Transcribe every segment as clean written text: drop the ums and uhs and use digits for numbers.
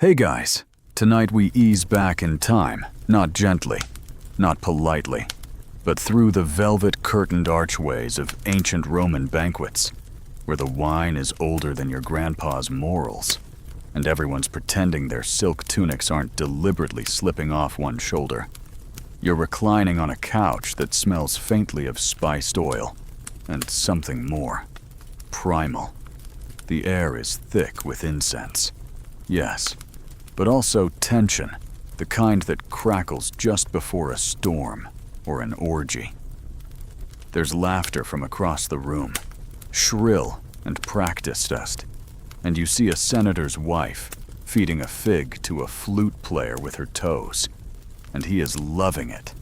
Hey guys, tonight we ease back in time, not gently, not politely, but through the velvet-curtained archways of ancient Roman banquets, where the wine is older than your grandpa's morals, and everyone's pretending their silk tunics aren't deliberately slipping off one shoulder. You're reclining on a couch that smells faintly of spiced oil, and something more. Primal. The air is thick with incense. Yes, but also tension, the kind that crackles just before a storm or an orgy. There's laughter from across the room, shrill and practiced, and you see a senator's wife feeding a fig to a flute player with her toes, and he is loving it.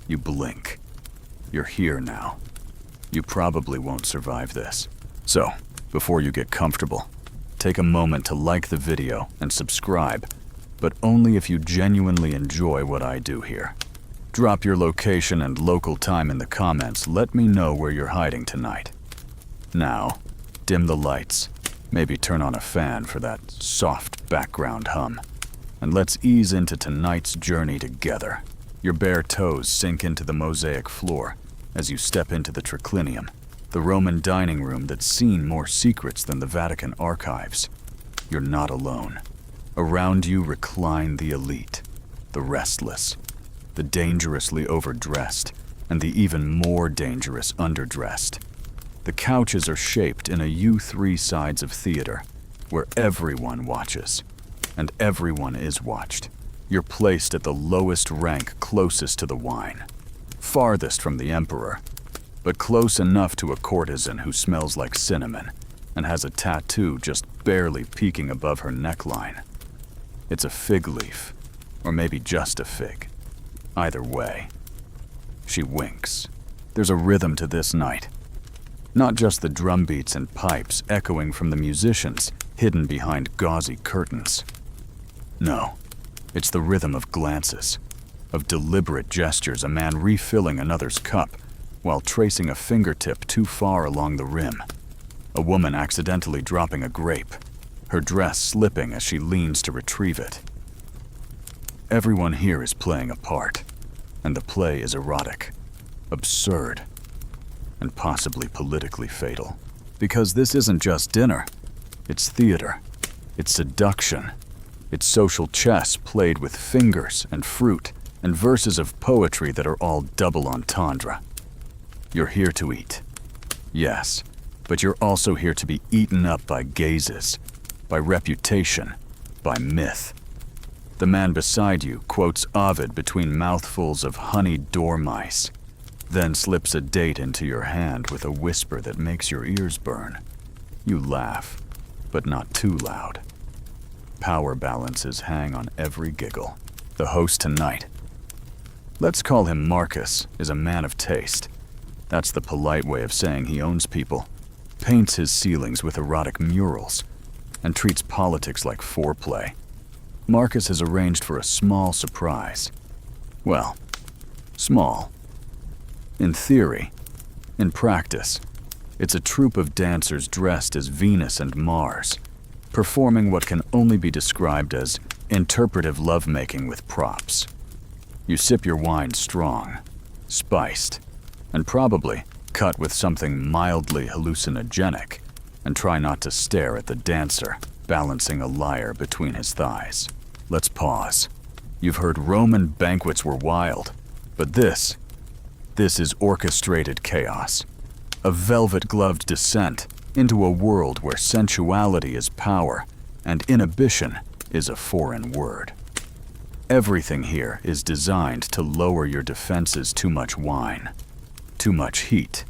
You blink. You're here now. You probably won't survive this. So, before you get comfortable, take a moment to like the video and subscribe, but only if you genuinely enjoy what I do here. Drop your location and local time in the comments. Let me know where you're hiding tonight. Now, dim the lights, maybe turn on a fan for that soft background hum, and let's ease into tonight's journey together. Your bare toes sink into the mosaic floor as you step into the triclinium, the Roman dining room that's seen more secrets than the Vatican archives. You're not alone. Around you recline the elite, the restless, the dangerously overdressed, and the even more dangerous underdressed. The couches are shaped in a U3 sides of theater, where everyone watches, and everyone is watched. You're placed at the lowest rank closest to the wine, farthest from the emperor, but close enough to a courtesan who smells like cinnamon and has a tattoo just barely peeking above her neckline. It's a fig leaf, or maybe just a fig. Either way. She winks. There's a rhythm to this night. Not just the drum beats and pipes echoing from the musicians hidden behind gauzy curtains. No, it's the rhythm of glances, of deliberate gestures, a man refilling another's cup while tracing a fingertip too far along the rim. A woman accidentally dropping a grape, her dress slipping as she leans to retrieve it. Everyone here is playing a part, and the play is erotic, absurd, and possibly politically fatal. Because this isn't just dinner, it's theater, it's seduction, it's social chess played with fingers and fruit and verses of poetry that are all double entendre. You're here to eat. Yes, but you're also here to be eaten up by gazes, by reputation, by myth. The man beside you quotes Ovid between mouthfuls of honeyed dormice, then slips a date into your hand with a whisper that makes your ears burn. You laugh, but not too loud. Power balances hang on every giggle. The host tonight, let's call him Marcus, is a man of taste. That's the polite way of saying he owns people, paints his ceilings with erotic murals, and treats politics like foreplay. Marcus has arranged for a small surprise. Well, small. In theory. In practice, it's a troupe of dancers dressed as Venus and Mars, performing what can only be described as interpretive lovemaking with props. You sip your wine strong, spiced, and probably cut with something mildly hallucinogenic, and try not to stare at the dancer balancing a lyre between his thighs. Let's pause. You've heard Roman banquets were wild, but this is orchestrated chaos. A velvet-gloved descent into a world where sensuality is power and inhibition is a foreign word. Everything here is designed to lower your defenses. Too much wine, too much heat,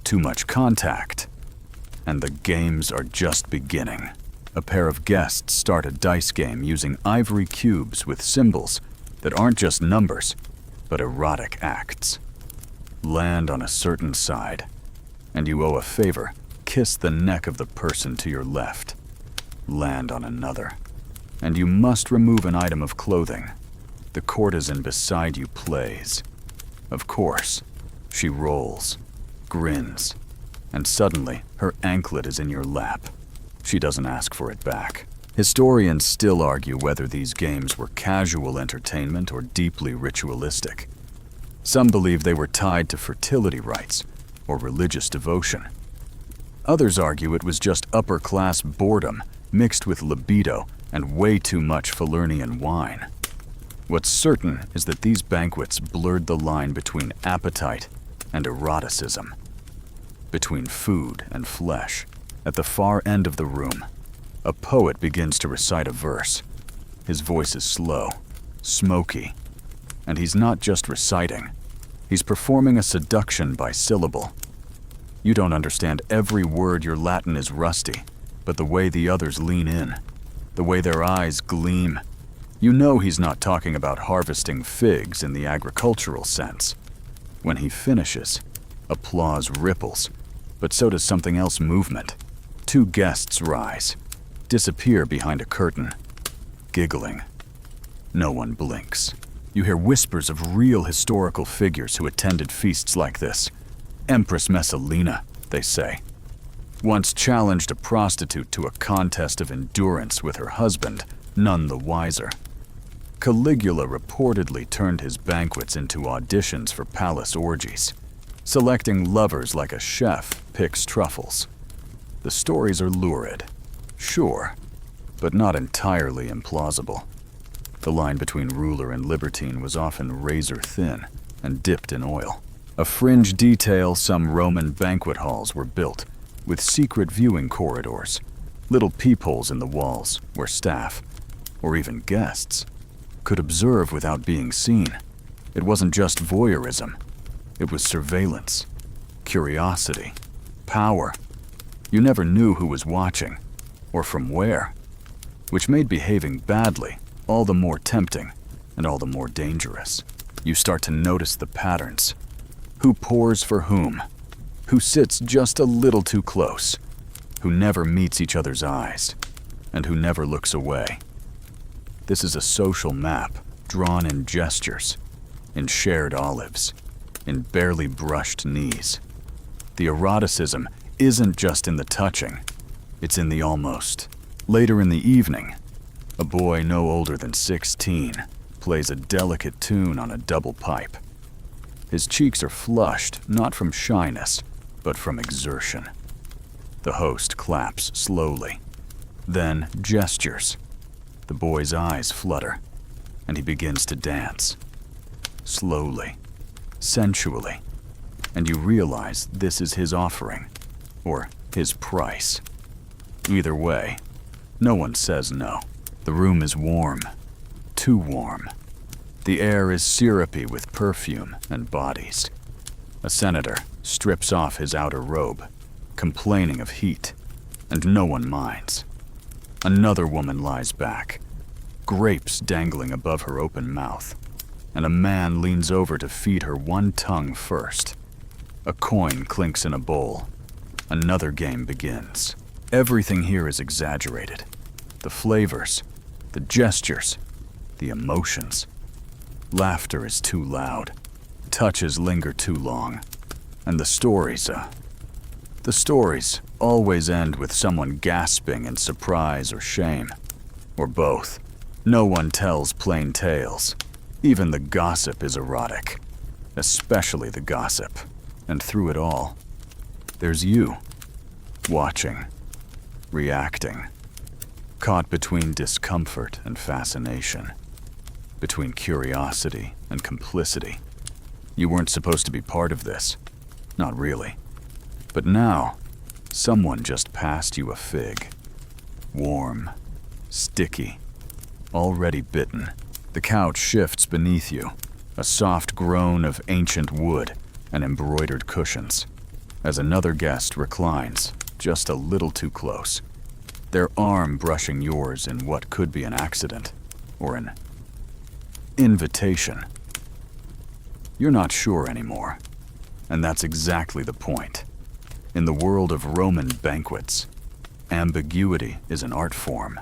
too much contact, and the games are just beginning. A pair of guests start a dice game using ivory cubes with symbols that aren't just numbers, but erotic acts. Land on a certain side, and you owe a favor. Kiss the neck of the person to your left. Land on another, and you must remove an item of clothing. The courtesan beside you plays. Of course, she rolls, grins, and suddenly her anklet is in your lap. She doesn't ask for it back. Historians still argue whether these games were casual entertainment or deeply ritualistic. Some believe they were tied to fertility rites or religious devotion. Others argue it was just upper-class boredom mixed with libido and way too much Falernian wine. What's certain is that these banquets blurred the line between appetite and eroticism, between food and flesh. At the far end of the room, a poet begins to recite a verse. His voice is slow, smoky, and he's not just reciting. He's performing a seduction by syllable. You don't understand every word, your Latin is rusty, but the way the others lean in, the way their eyes gleam, you know he's not talking about harvesting figs in the agricultural sense. When he finishes, applause ripples, but so does something else: movement. Two guests rise, disappear behind a curtain, giggling. No one blinks. You hear whispers of real historical figures who attended feasts like this. Empress Messalina, they say, once challenged a prostitute to a contest of endurance with her husband, none the wiser. Caligula reportedly turned his banquets into auditions for palace orgies, selecting lovers like a chef picks truffles. The stories are lurid, sure, but not entirely implausible. The line between ruler and libertine was often razor thin and dipped in oil. A fringe detail, some Roman banquet halls were built with secret viewing corridors, little peepholes in the walls where staff, or even guests, could observe without being seen. It wasn't just voyeurism. It was surveillance, curiosity, power. You never knew who was watching, or from where, which made behaving badly all the more tempting and all the more dangerous. You start to notice the patterns. Who pours for whom? Who sits just a little too close? Who never meets each other's eyes? And who never looks away? This is a social map drawn in gestures, in shared olives, in barely brushed knees. The eroticism isn't just in the touching, it's in the almost. Later in the evening, a boy no older than 16 plays a delicate tune on a double pipe. His cheeks are flushed, not from shyness, but from exertion. The host claps slowly, then gestures. The boy's eyes flutter, and he begins to dance. Slowly, sensually, and you realize this is his offering, or his price. Either way, no one says no. The room is warm, too warm. The air is syrupy with perfume and bodies. A senator strips off his outer robe, complaining of heat, and no one minds. Another woman lies back, grapes dangling above her open mouth, and a man leans over to feed her one tongue first. A coin clinks in a bowl. Another game begins. Everything here is exaggerated. The flavors, the gestures, the emotions. Laughter is too loud. Touches linger too long. And the stories always end with someone gasping in surprise or shame, or both. No one tells plain tales. Even the gossip is erotic, especially the gossip. And through it all, there's you, watching, reacting, caught between discomfort and fascination, between curiosity and complicity. You weren't supposed to be part of this. Not really. But now, someone just passed you a fig. Warm, sticky, already bitten. The couch shifts beneath you, a soft groan of ancient wood and embroidered cushions, as another guest reclines, just a little too close, their arm brushing yours in what could be an accident, or an invitation. You're not sure anymore, and that's exactly the point. In the world of Roman banquets, ambiguity is an art form,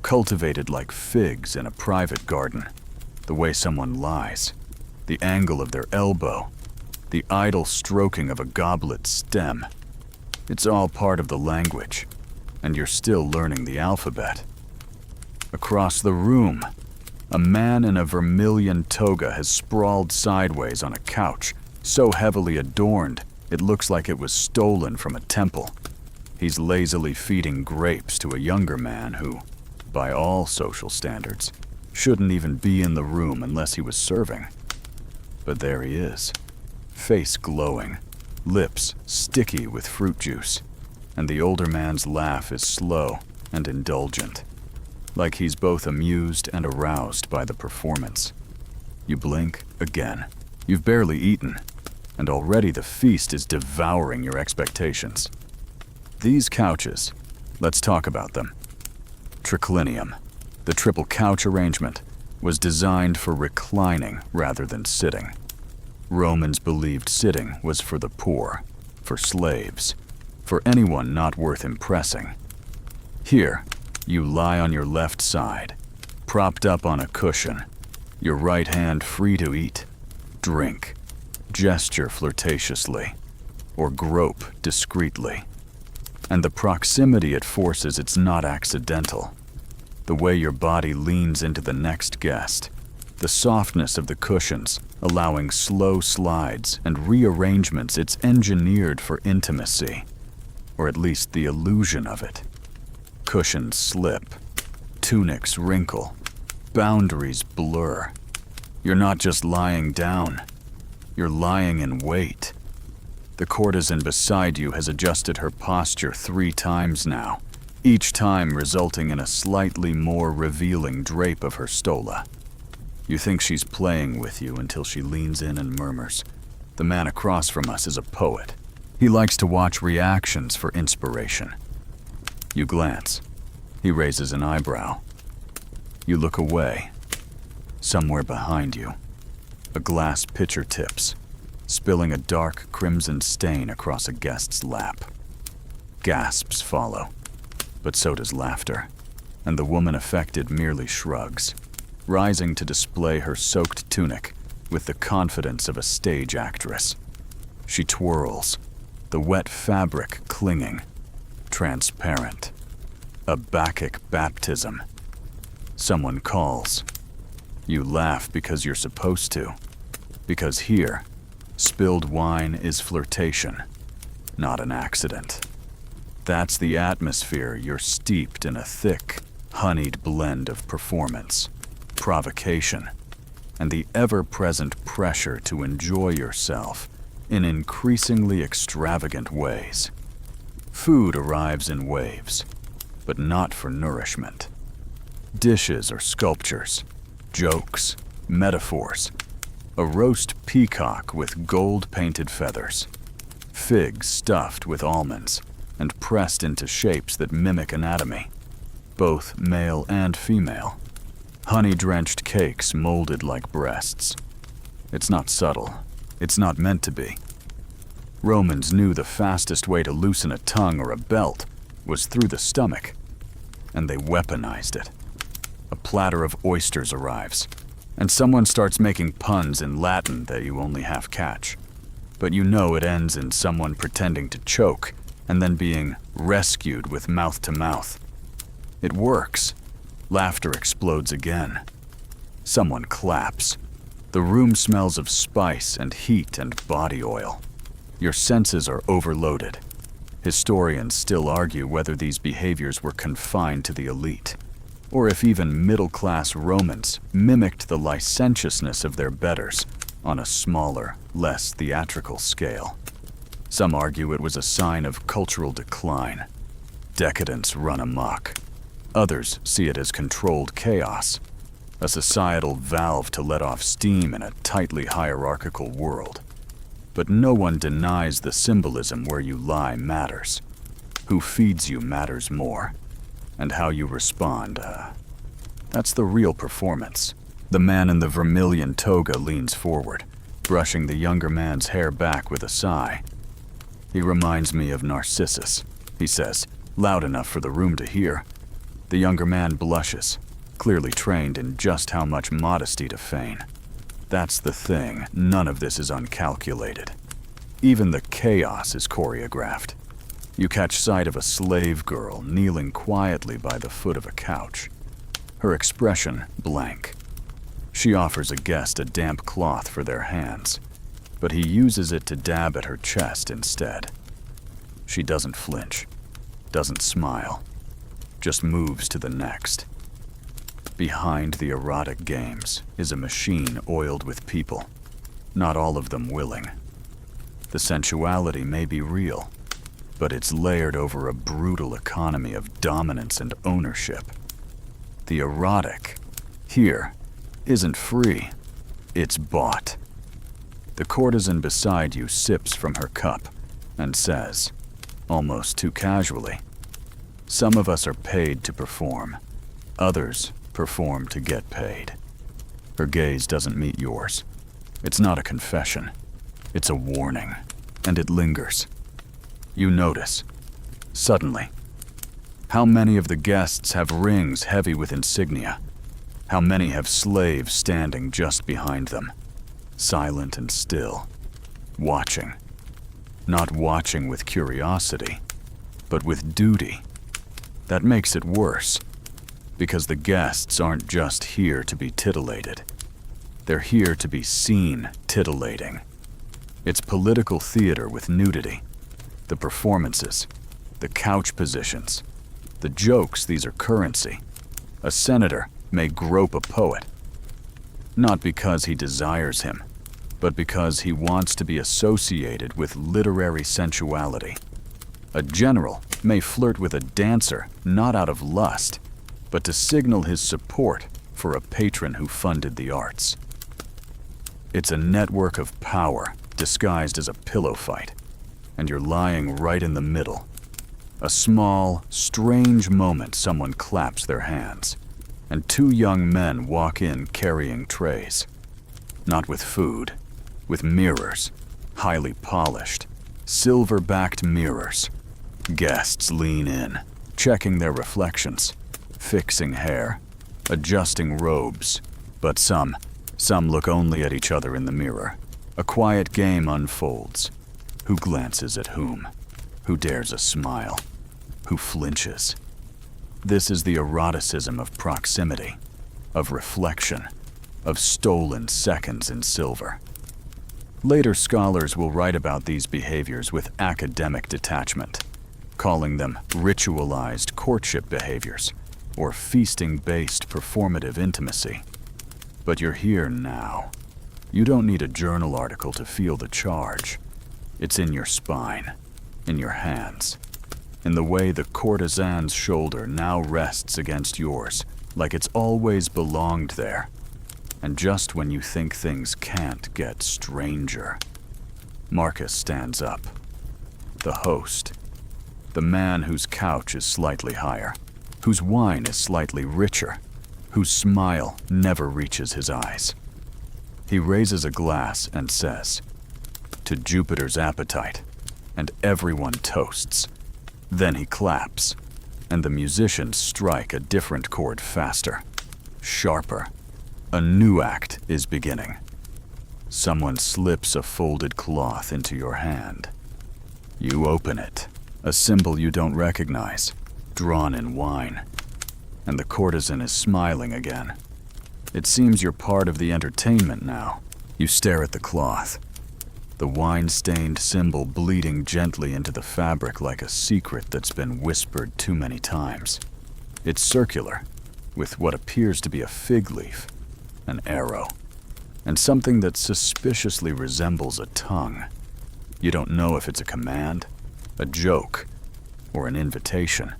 cultivated like figs in a private garden. The way someone lies, the angle of their elbow, the idle stroking of a goblet stem. It's all part of the language, and you're still learning the alphabet. Across the room, a man in a vermilion toga has sprawled sideways on a couch, so heavily adorned it looks like it was stolen from a temple. He's lazily feeding grapes to a younger man who, by all social standards, shouldn't even be in the room unless he was serving. But there he is, face glowing, lips sticky with fruit juice, and the older man's laugh is slow and indulgent, like he's both amused and aroused by the performance. You blink again. You've barely eaten, and already the feast is devouring your expectations. These couches, let's talk about them. Triclinium, the triple couch arrangement, was designed for reclining rather than sitting. Romans believed sitting was for the poor, for slaves, for anyone not worth impressing. Here, you lie on your left side, propped up on a cushion, your right hand free to eat, drink, gesture flirtatiously, or grope discreetly. And the proximity it forces, it's not accidental. The way your body leans into the next guest, the softness of the cushions, allowing slow slides and rearrangements, it's engineered for intimacy, or at least the illusion of it. Cushions slip, tunics wrinkle, boundaries blur. You're not just lying down, you're lying in wait. The courtesan beside you has adjusted her posture 3 times now, each time resulting in a slightly more revealing drape of her stola. You think she's playing with you until she leans in and murmurs, "The man across from us is a poet. He likes to watch reactions for inspiration." You glance. He raises an eyebrow. You look away. Somewhere behind you, a glass pitcher tips, spilling a dark crimson stain across a guest's lap. Gasps follow, but so does laughter, and the woman affected merely shrugs, rising to display her soaked tunic with the confidence of a stage actress. She twirls, the wet fabric clinging, transparent. A Bacchic baptism. Someone calls. You laugh because you're supposed to, because here, spilled wine is flirtation, not an accident. That's the atmosphere. You're steeped in a thick, honeyed blend of performance, provocation, and the ever-present pressure to enjoy yourself in increasingly extravagant ways. Food arrives in waves, but not for nourishment. Dishes are sculptures, jokes, metaphors. A roast peacock with gold-painted feathers. Figs stuffed with almonds and pressed into shapes that mimic anatomy, both male and female. Honey-drenched cakes molded like breasts. It's not subtle. It's not meant to be. Romans knew the fastest way to loosen a tongue or a belt was through the stomach, and they weaponized it. A platter of oysters arrives, and someone starts making puns in Latin that you only half catch. But you know it ends in someone pretending to choke and then being rescued with mouth to mouth. It works. Laughter explodes again. Someone claps. The room smells of spice and heat and body oil. Your senses are overloaded. Historians still argue whether these behaviors were confined to the elite, or if even middle-class Romans mimicked the licentiousness of their betters on a smaller, less theatrical scale. Some argue it was a sign of cultural decline. Decadence run amok. Others see it as controlled chaos, a societal valve to let off steam in a tightly hierarchical world. But no one denies the symbolism where you lie matters. Who feeds you matters more. And how you respond, that's the real performance. The man in the vermilion toga leans forward, brushing the younger man's hair back with a sigh. He reminds me of Narcissus, he says, loud enough for the room to hear. The younger man blushes, clearly trained in just how much modesty to feign. That's the thing, none of this is uncalculated. Even the chaos is choreographed. You catch sight of a slave girl kneeling quietly by the foot of a couch. her expression blank. She offers a guest a damp cloth for their hands, but he uses it to dab at her chest instead. She doesn't flinch, doesn't smile, just moves to the next. Behind the erotic games is a machine oiled with people, not all of them willing. The sensuality may be real, but it's layered over a brutal economy of dominance and ownership. The erotic, here, isn't free, it's bought. The courtesan beside you sips from her cup and says, almost too casually, "Some of us are paid to perform, others perform to get paid." Her gaze doesn't meet yours. It's not a confession, it's a warning, and it lingers. You notice, suddenly, how many of the guests have rings heavy with insignia? How many have slaves standing just behind them, silent and still, watching. Not watching with curiosity, but with duty. That makes it worse, because the guests aren't just here to be titillated. They're here to be seen titillating. It's political theater with nudity. The performances, the couch positions, the jokes, these are currency. A senator may grope a poet, not because he desires him, but because he wants to be associated with literary sensuality. A general may flirt with a dancer not out of lust, but to signal his support for a patron who funded the arts. It's a network of power disguised as a pillow fight, and you're lying right in the middle. A small, strange moment someone claps their hands, and two young men walk in carrying trays. Not with food, with mirrors, highly polished, silver-backed mirrors. Guests lean in, checking their reflections, fixing hair, adjusting robes, but some look only at each other in the mirror. A quiet game unfolds. Who glances at whom? Who dares a smile? Who flinches? This is the eroticism of proximity, of reflection, of stolen seconds in silver. Later scholars will write about these behaviors with academic detachment, calling them ritualized courtship behaviors or feasting-based performative intimacy. But you're here now. You don't need a journal article to feel the charge. It's in your spine, in your hands, in the way the courtesan's shoulder now rests against yours, like it's always belonged there. And just when you think things can't get stranger, Marcus stands up. The host. The man whose couch is slightly higher, whose wine is slightly richer, whose smile never reaches his eyes. He raises a glass and says, "To Jupiter's appetite," and everyone toasts. Then he claps, and the musicians strike a different chord faster, sharper. A new act is beginning. Someone slips a folded cloth into your hand. You open it, a symbol you don't recognize, drawn in wine. And the courtesan is smiling again. It seems you're part of the entertainment now. You stare at the cloth, the wine-stained symbol bleeding gently into the fabric like a secret that's been whispered too many times. It's circular, with what appears to be a fig leaf, an arrow, and something that suspiciously resembles a tongue. You don't know if it's a command, a joke, or an invitation.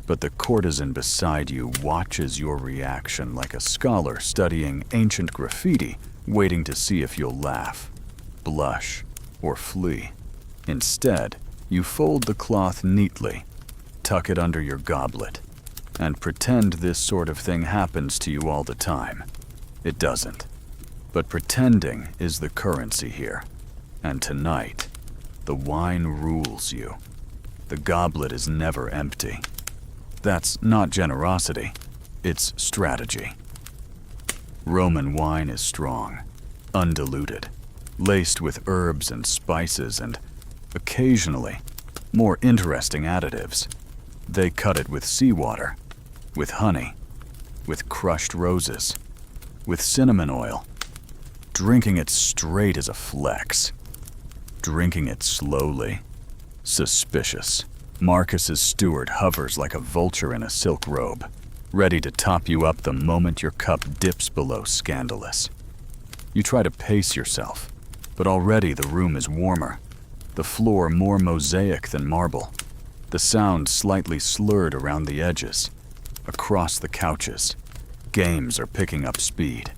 But the courtesan beside you watches your reaction like a scholar studying ancient graffiti, waiting to see if you'll laugh, blush, or flee. Instead, you fold the cloth neatly, tuck it under your goblet, and pretend this sort of thing happens to you all the time. It doesn't. But pretending is the currency here. And tonight, the wine rules you. The goblet is never empty. That's not generosity, it's strategy. Roman wine is strong, undiluted, laced with herbs and spices and, occasionally, more interesting additives. They cut it with seawater, with honey, with crushed roses, with cinnamon oil. Drinking it straight is a flex. Drinking it slowly, suspicious. Marcus's steward hovers like a vulture in a silk robe, ready to top you up the moment your cup dips below scandalous. You try to pace yourself, but already the room is warmer, the floor more mosaic than marble, the sound slightly slurred around the edges. Across the couches, games are picking up speed.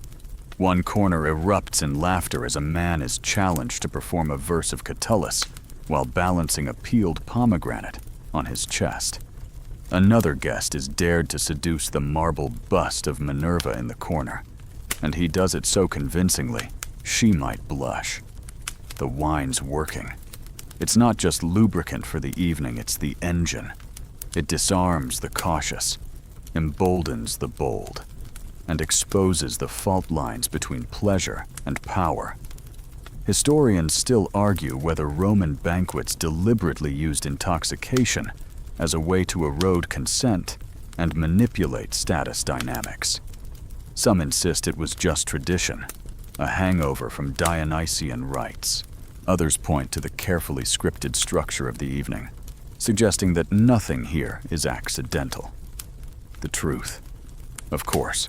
One corner erupts in laughter as a man is challenged to perform a verse of Catullus while balancing a peeled pomegranate on his chest. Another guest is dared to seduce the marble bust of Minerva in the corner, and he does it so convincingly, she might blush. The wine's working. It's not just lubricant for the evening, it's the engine. It disarms the cautious, emboldens the bold, and exposes the fault lines between pleasure and power. Historians still argue whether Roman banquets deliberately used intoxication as a way to erode consent and manipulate status dynamics. Some insist it was just tradition, a hangover from Dionysian rites. Others point to the carefully scripted structure of the evening, suggesting that nothing here is accidental. The truth, of course,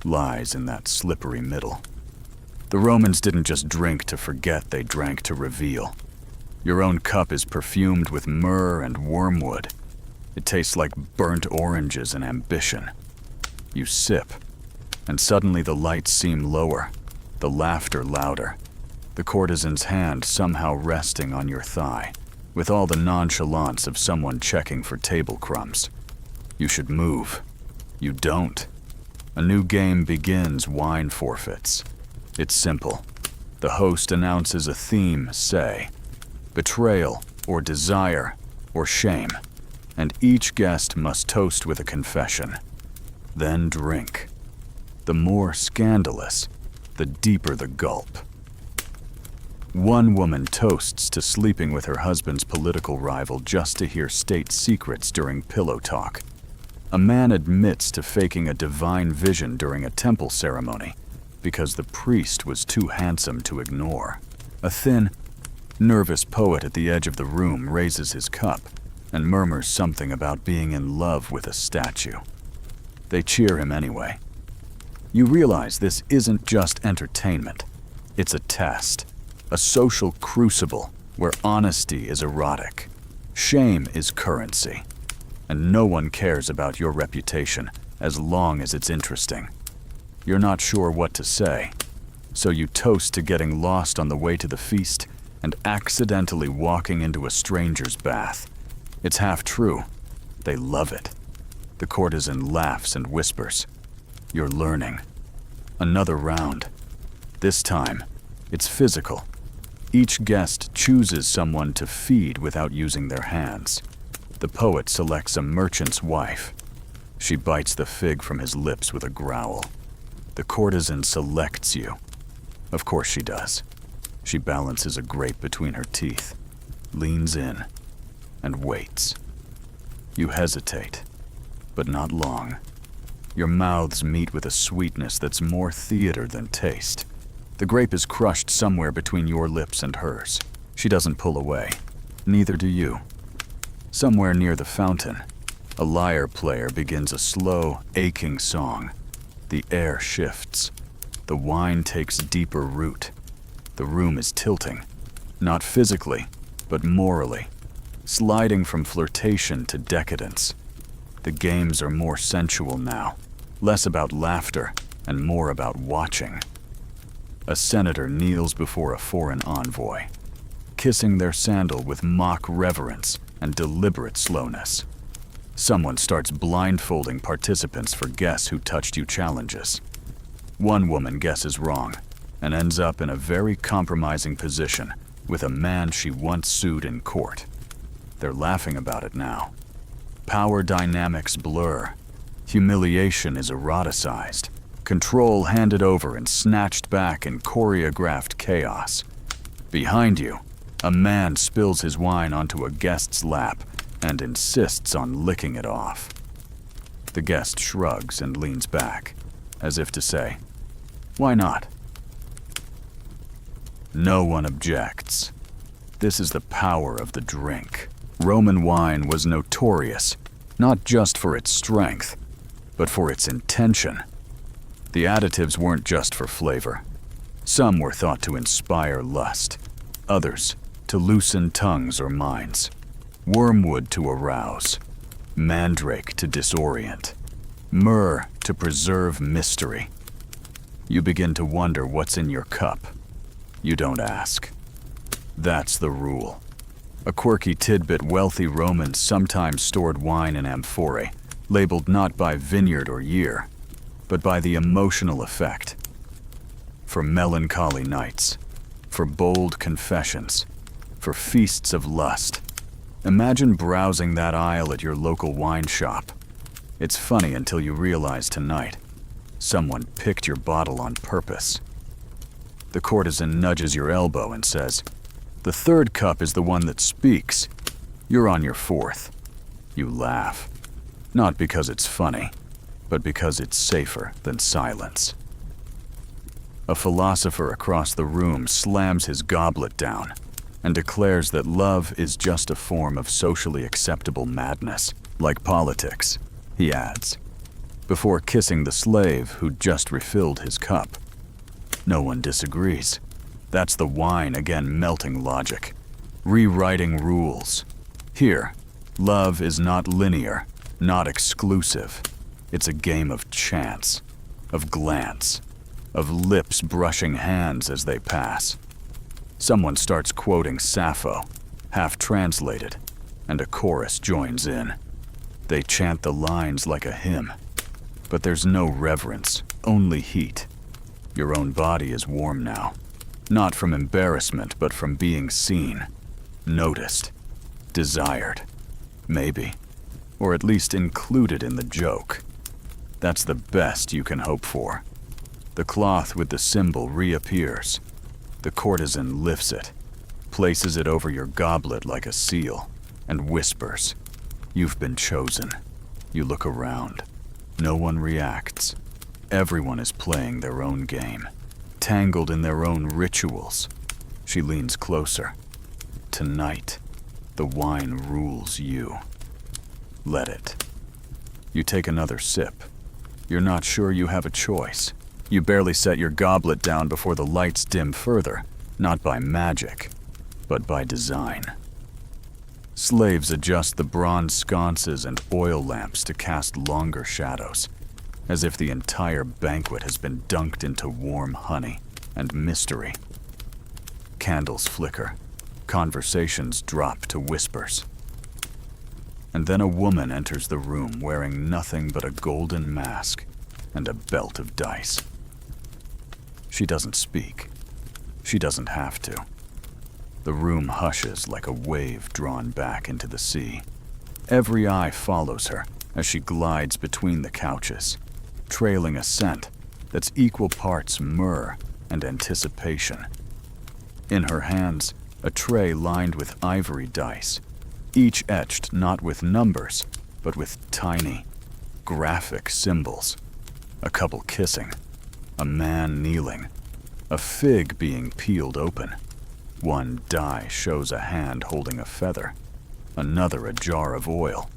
lies in that slippery middle. The Romans didn't just drink to forget, they drank to reveal. Your own cup is perfumed with myrrh and wormwood. It tastes like burnt oranges and ambition. You sip, and suddenly the lights seem lower, the laughter louder, the courtesan's hand somehow resting on your thigh, with all the nonchalance of someone checking for table crumbs. You should move. You don't. A new game begins, wine forfeits. It's simple. The host announces a theme, say, betrayal or desire or shame, and each guest must toast with a confession. Then drink. The more scandalous, the deeper the gulp. One woman toasts to sleeping with her husband's political rival just to hear state secrets during pillow talk. A man admits to faking a divine vision during a temple ceremony because the priest was too handsome to ignore. A thin, nervous poet at the edge of the room raises his cup and murmurs something about being in love with a statue. They cheer him anyway. You realize this isn't just entertainment. It's a test, a social crucible where honesty is erotic, shame is currency, and no one cares about your reputation as long as it's interesting. You're not sure what to say, so you toast to getting lost on the way to the feast and accidentally walking into a stranger's bath. It's half true. They love it. The courtesan laughs and whispers, "You're learning." Another round. This time, it's physical. Each guest chooses someone to feed without using their hands. The poet selects a merchant's wife. She bites the fig from his lips with a growl. The courtesan selects you. Of course she does. She balances a grape between her teeth, leans in, and waits. You hesitate, but not long. Your mouths meet with a sweetness that's more theater than taste. The grape is crushed somewhere between your lips and hers. She doesn't pull away. Neither do you. Somewhere near the fountain, a lyre player begins a slow, aching song. The air shifts. The wine takes deeper root. The room is tilting, not physically, but morally, sliding from flirtation to decadence. The games are more sensual now, less about laughter and more about watching. A senator kneels before a foreign envoy, kissing their sandal with mock reverence and deliberate slowness. Someone starts blindfolding participants for guess who touched you challenges. One woman guesses wrong and ends up in a very compromising position with a man she once sued in court. They're laughing about it now. Power dynamics blur. Humiliation is eroticized. Control handed over and snatched back in choreographed chaos. Behind you, a man spills his wine onto a guest's lap and insists on licking it off. The guest shrugs and leans back, as if to say, "Why not?" No one objects. This is the power of the drink. Roman wine was notorious, not just for its strength, but for its intention. The additives weren't just for flavor. Some were thought to inspire lust, others to loosen tongues or minds, wormwood to arouse, mandrake to disorient, myrrh to preserve mystery. You begin to wonder what's in your cup. You don't ask. That's the rule. A quirky tidbit: wealthy Romans sometimes stored wine in amphorae, labeled not by vineyard or year, but by the emotional effect. For melancholy nights, for bold confessions, for feasts of lust. Imagine browsing that aisle at your local wine shop. It's funny until you realize tonight, someone picked your bottle on purpose. The courtesan nudges your elbow and says, "The third cup is the one that speaks. You're on your fourth." You laugh. Not because it's funny, but because it's safer than silence. A philosopher across the room slams his goblet down and declares that love is just a form of socially acceptable madness, like politics, he adds, before kissing the slave who'd just refilled his cup. No one disagrees. That's the wine again melting logic, rewriting rules. Here, love is not linear, not exclusive. It's a game of chance, of glance, of lips brushing hands as they pass. Someone starts quoting Sappho, half translated, and a chorus joins in. They chant the lines like a hymn, but there's no reverence, only heat. Your own body is warm now, not from embarrassment, but from being seen, noticed, desired, maybe, or at least included in the joke. That's the best you can hope for. The cloth with the symbol reappears. The courtesan lifts it, places it over your goblet like a seal, and whispers, "You've been chosen." You look around. No one reacts. Everyone is playing their own game, tangled in their own rituals. She leans closer. Tonight, the wine rules you. Let it. You take another sip. You're not sure you have a choice. You barely set your goblet down before the lights dim further, not by magic, but by design. Slaves adjust the bronze sconces and oil lamps to cast longer shadows, as if the entire banquet has been dunked into warm honey and mystery. Candles flicker. Conversations drop to whispers. And then a woman enters the room wearing nothing but a golden mask and a belt of dice. She doesn't speak. She doesn't have to. The room hushes like a wave drawn back into the sea. Every eye follows her as she glides between the couches, trailing a scent that's equal parts myrrh and anticipation. In her hands, a tray lined with ivory dice, each etched not with numbers, but with tiny, graphic symbols. A couple kissing, a man kneeling, a fig being peeled open. One die shows a hand holding a feather, another a jar of oil.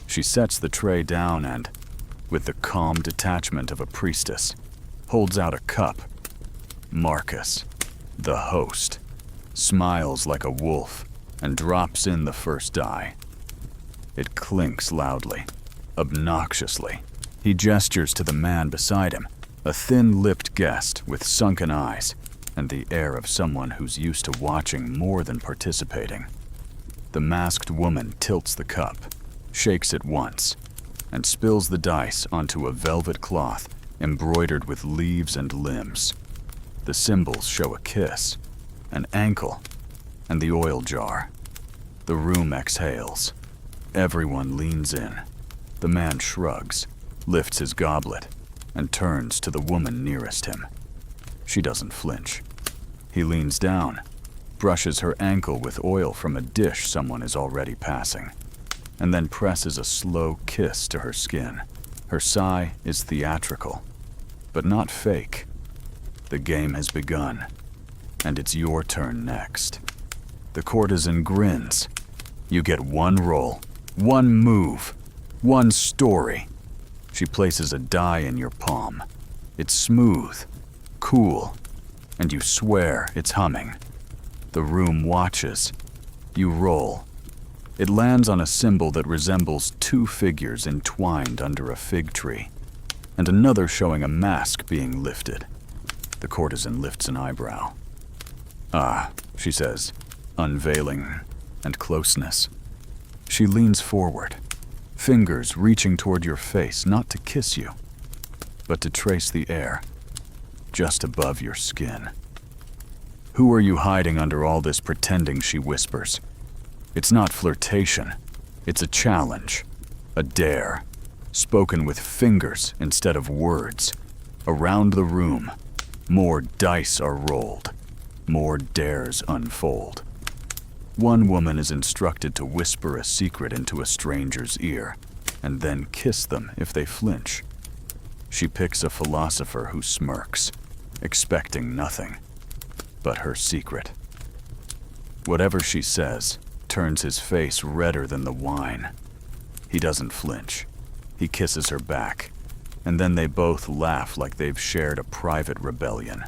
She sets the tray down and, with the calm detachment of a priestess, holds out a cup. Marcus, the host, smiles like a wolf and drops in the first die. It clinks loudly, obnoxiously. He gestures to the man beside him, a thin-lipped guest with sunken eyes and the air of someone who's used to watching more than participating. The masked woman tilts the cup, shakes it once, and spills the dice onto a velvet cloth embroidered with leaves and limbs. The symbols show a kiss, an ankle, and the oil jar. The room exhales. Everyone leans in. The man shrugs, lifts his goblet, and turns to the woman nearest him. She doesn't flinch. He leans down, brushes her ankle with oil from a dish someone is already passing, and then presses a slow kiss to her skin. Her sigh is theatrical, but not fake. The game has begun, and it's your turn next. The courtesan grins. You get one roll, one move, one story. She places a die in your palm. It's smooth, cool, and you swear it's humming. The room watches. You roll. It lands on a symbol that resembles two figures entwined under a fig tree, and another showing a mask being lifted. The courtesan lifts an eyebrow. Ah, she says, unveiling and closeness. She leans forward, fingers reaching toward your face, not to kiss you, but to trace the air, just above your skin. Who are you hiding under all this pretending, she whispers. It's not flirtation, it's a challenge, a dare, spoken with fingers instead of words. Around the room, more dice are rolled, more dares unfold. One woman is instructed to whisper a secret into a stranger's ear, and then kiss them if they flinch. She picks a philosopher who smirks, expecting nothing but her secret. Whatever she says turns his face redder than the wine. He doesn't flinch. He kisses her back, and then they both laugh like they've shared a private rebellion.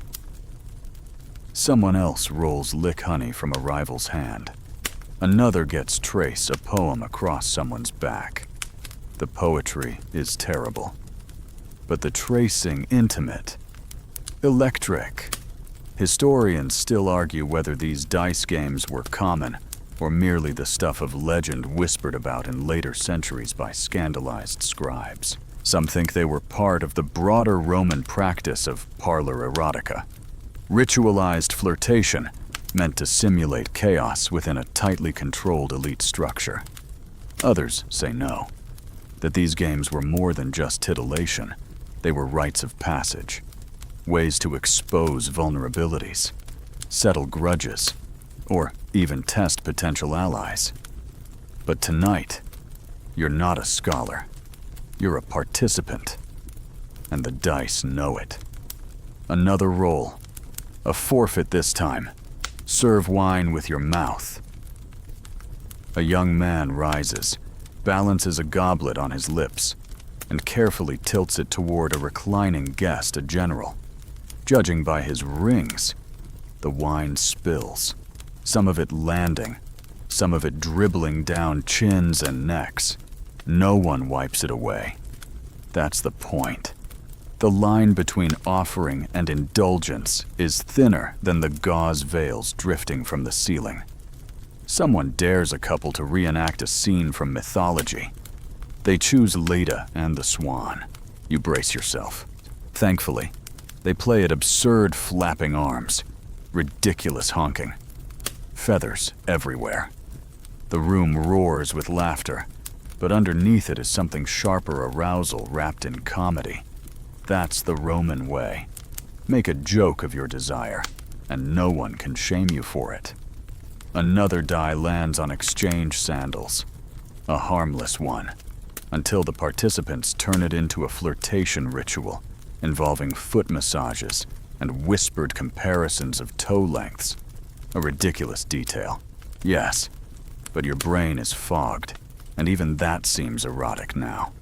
Someone else rolls lick honey from a rival's hand. Another gets trace a poem across someone's back. The poetry is terrible, but the tracing intimate, electric. Historians still argue whether these dice games were common or merely the stuff of legend whispered about in later centuries by scandalized scribes. Some think they were part of the broader Roman practice of parlor erotica, ritualized flirtation meant to simulate chaos within a tightly controlled elite structure. Others say no, that these games were more than just titillation. They were rites of passage, ways to expose vulnerabilities, settle grudges, or even test potential allies. But tonight, you're not a scholar. You're a participant, and the dice know it. Another roll, a forfeit this time. Serve wine with your mouth. A young man rises, balances a goblet on his lips, and carefully tilts it toward a reclining guest, a general. Judging by his rings, the wine spills, some of it landing, some of it dribbling down chins and necks. No one wipes it away. That's the point. The line between offering and indulgence is thinner than the gauze veils drifting from the ceiling. Someone dares a couple to reenact a scene from mythology. They choose Leda and the Swan. You brace yourself. Thankfully, they play at absurd flapping arms, ridiculous honking. Feathers everywhere. The room roars with laughter, but underneath it is something sharper arousal wrapped in comedy. That's the Roman way. Make a joke of your desire, and no one can shame you for it. Another die lands on exchange sandals, a harmless one, until the participants turn it into a flirtation ritual involving foot massages and whispered comparisons of toe lengths. A ridiculous detail, yes, but your brain is fogged, and even that seems erotic now.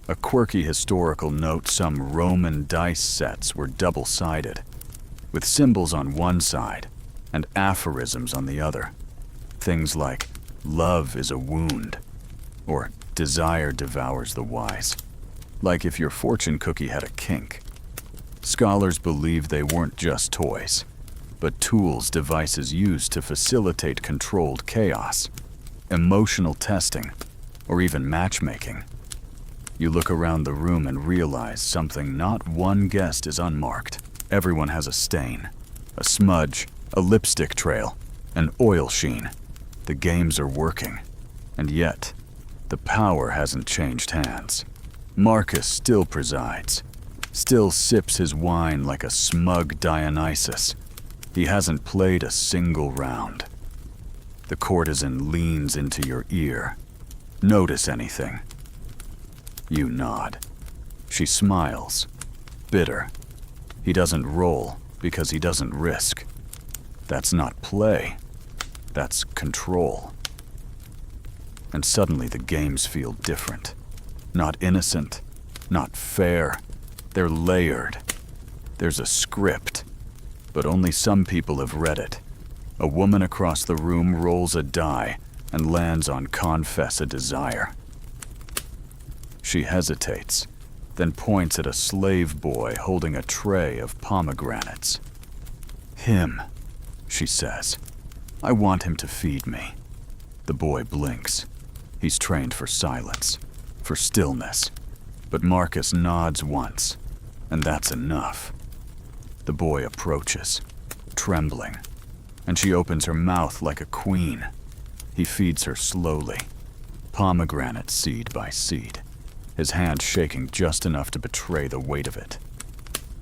A quirky historical note: some Roman dice sets were double-sided, with symbols on one side and aphorisms on the other. Things like, love is a wound, or desire devours the wise, like if your fortune cookie had a kink. Scholars believe they weren't just toys, but tools devices used to facilitate controlled chaos, emotional testing, or even matchmaking. You look around the room and realize something: not one guest is unmarked. Everyone has a stain, a smudge, a lipstick trail, an oil sheen. The games are working, and yet, the power hasn't changed hands. Marcus still presides, still sips his wine like a smug Dionysus. He hasn't played a single round. The courtesan leans into your ear. Notice anything? You nod. She smiles, bitter. He doesn't roll because he doesn't risk. That's not play. That's control. And suddenly the games feel different. Not innocent, not fair. They're layered. There's a script, but only some people have read it. A woman across the room rolls a die and lands on confess a desire. She hesitates, then points at a slave boy holding a tray of pomegranates. Him, she says. I want him to feed me. The boy blinks. He's trained for silence, for stillness. But Marcus nods once, and that's enough. The boy approaches, trembling, and she opens her mouth like a queen. He feeds her slowly, pomegranate seed by seed, his hand shaking just enough to betray the weight of it.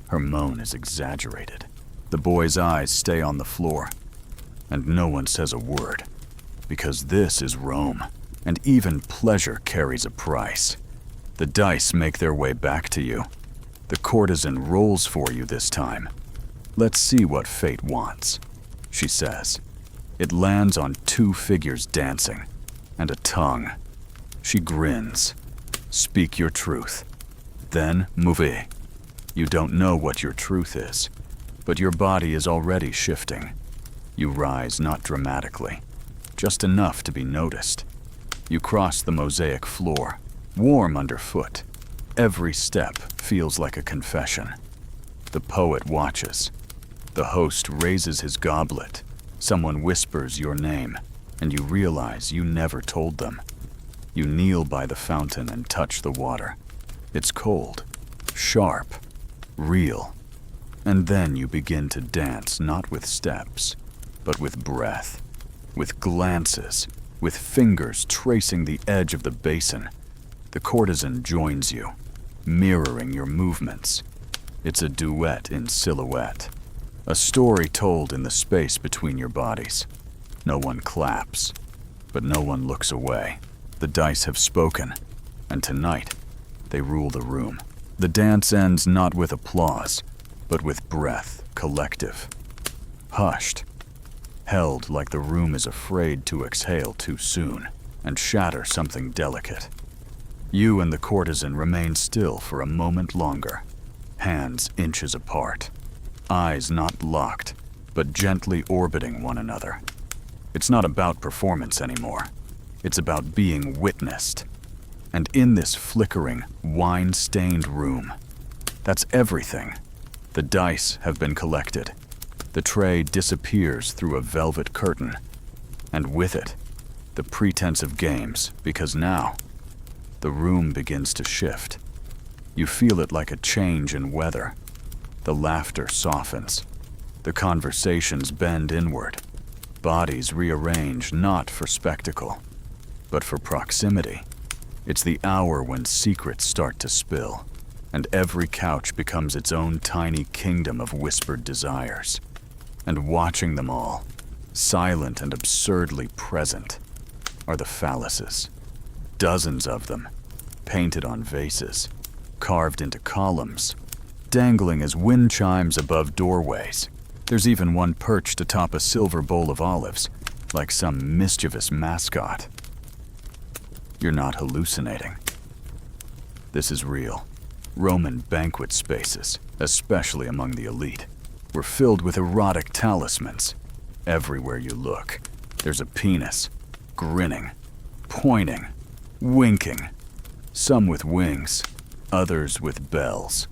Her moan is exaggerated. The boy's eyes stay on the floor, and no one says a word, because this is Rome, and even pleasure carries a price. The dice make their way back to you. The courtesan rolls for you this time. Let's see what fate wants, she says. It lands on 2 figures dancing, and a tongue. She grins. Speak your truth. Then, move. You don't know what your truth is, but your body is already shifting. You rise not dramatically, just enough to be noticed. You cross the mosaic floor, warm underfoot. Every step feels like a confession. The poet watches. The host raises his goblet. Someone whispers your name, and you realize you never told them. You kneel by the fountain and touch the water. It's cold, sharp, real. And then you begin to dance not with steps, but with breath, with glances, with fingers tracing the edge of the basin. The courtesan joins you, mirroring your movements. It's a duet in silhouette, a story told in the space between your bodies. No one claps, but no one looks away. The dice have spoken, and tonight, they rule the room. The dance ends not with applause, but with breath, collective. Hushed, held like the room is afraid to exhale too soon and shatter something delicate. You and the courtesan remain still for a moment longer, hands inches apart, eyes not locked, but gently orbiting one another. It's not about performance anymore. It's about being witnessed. And in this flickering, wine-stained room, that's everything. The dice have been collected. The tray disappears through a velvet curtain, and with it, the pretense of games, because now, the room begins to shift. You feel it like a change in weather. The laughter softens. The conversations bend inward. Bodies rearrange not for spectacle, but for proximity. It's the hour when secrets start to spill, and every couch becomes its own tiny kingdom of whispered desires. And watching them all, silent and absurdly present, are the phalluses. Dozens of them, painted on vases, carved into columns, dangling as wind chimes above doorways. There's even one perched atop a silver bowl of olives, like some mischievous mascot. You're not hallucinating. This is real. Roman banquet spaces, especially among the elite, were filled with erotic talismans. Everywhere you look, there's a penis, grinning, pointing, winking. Some with wings, others with bells.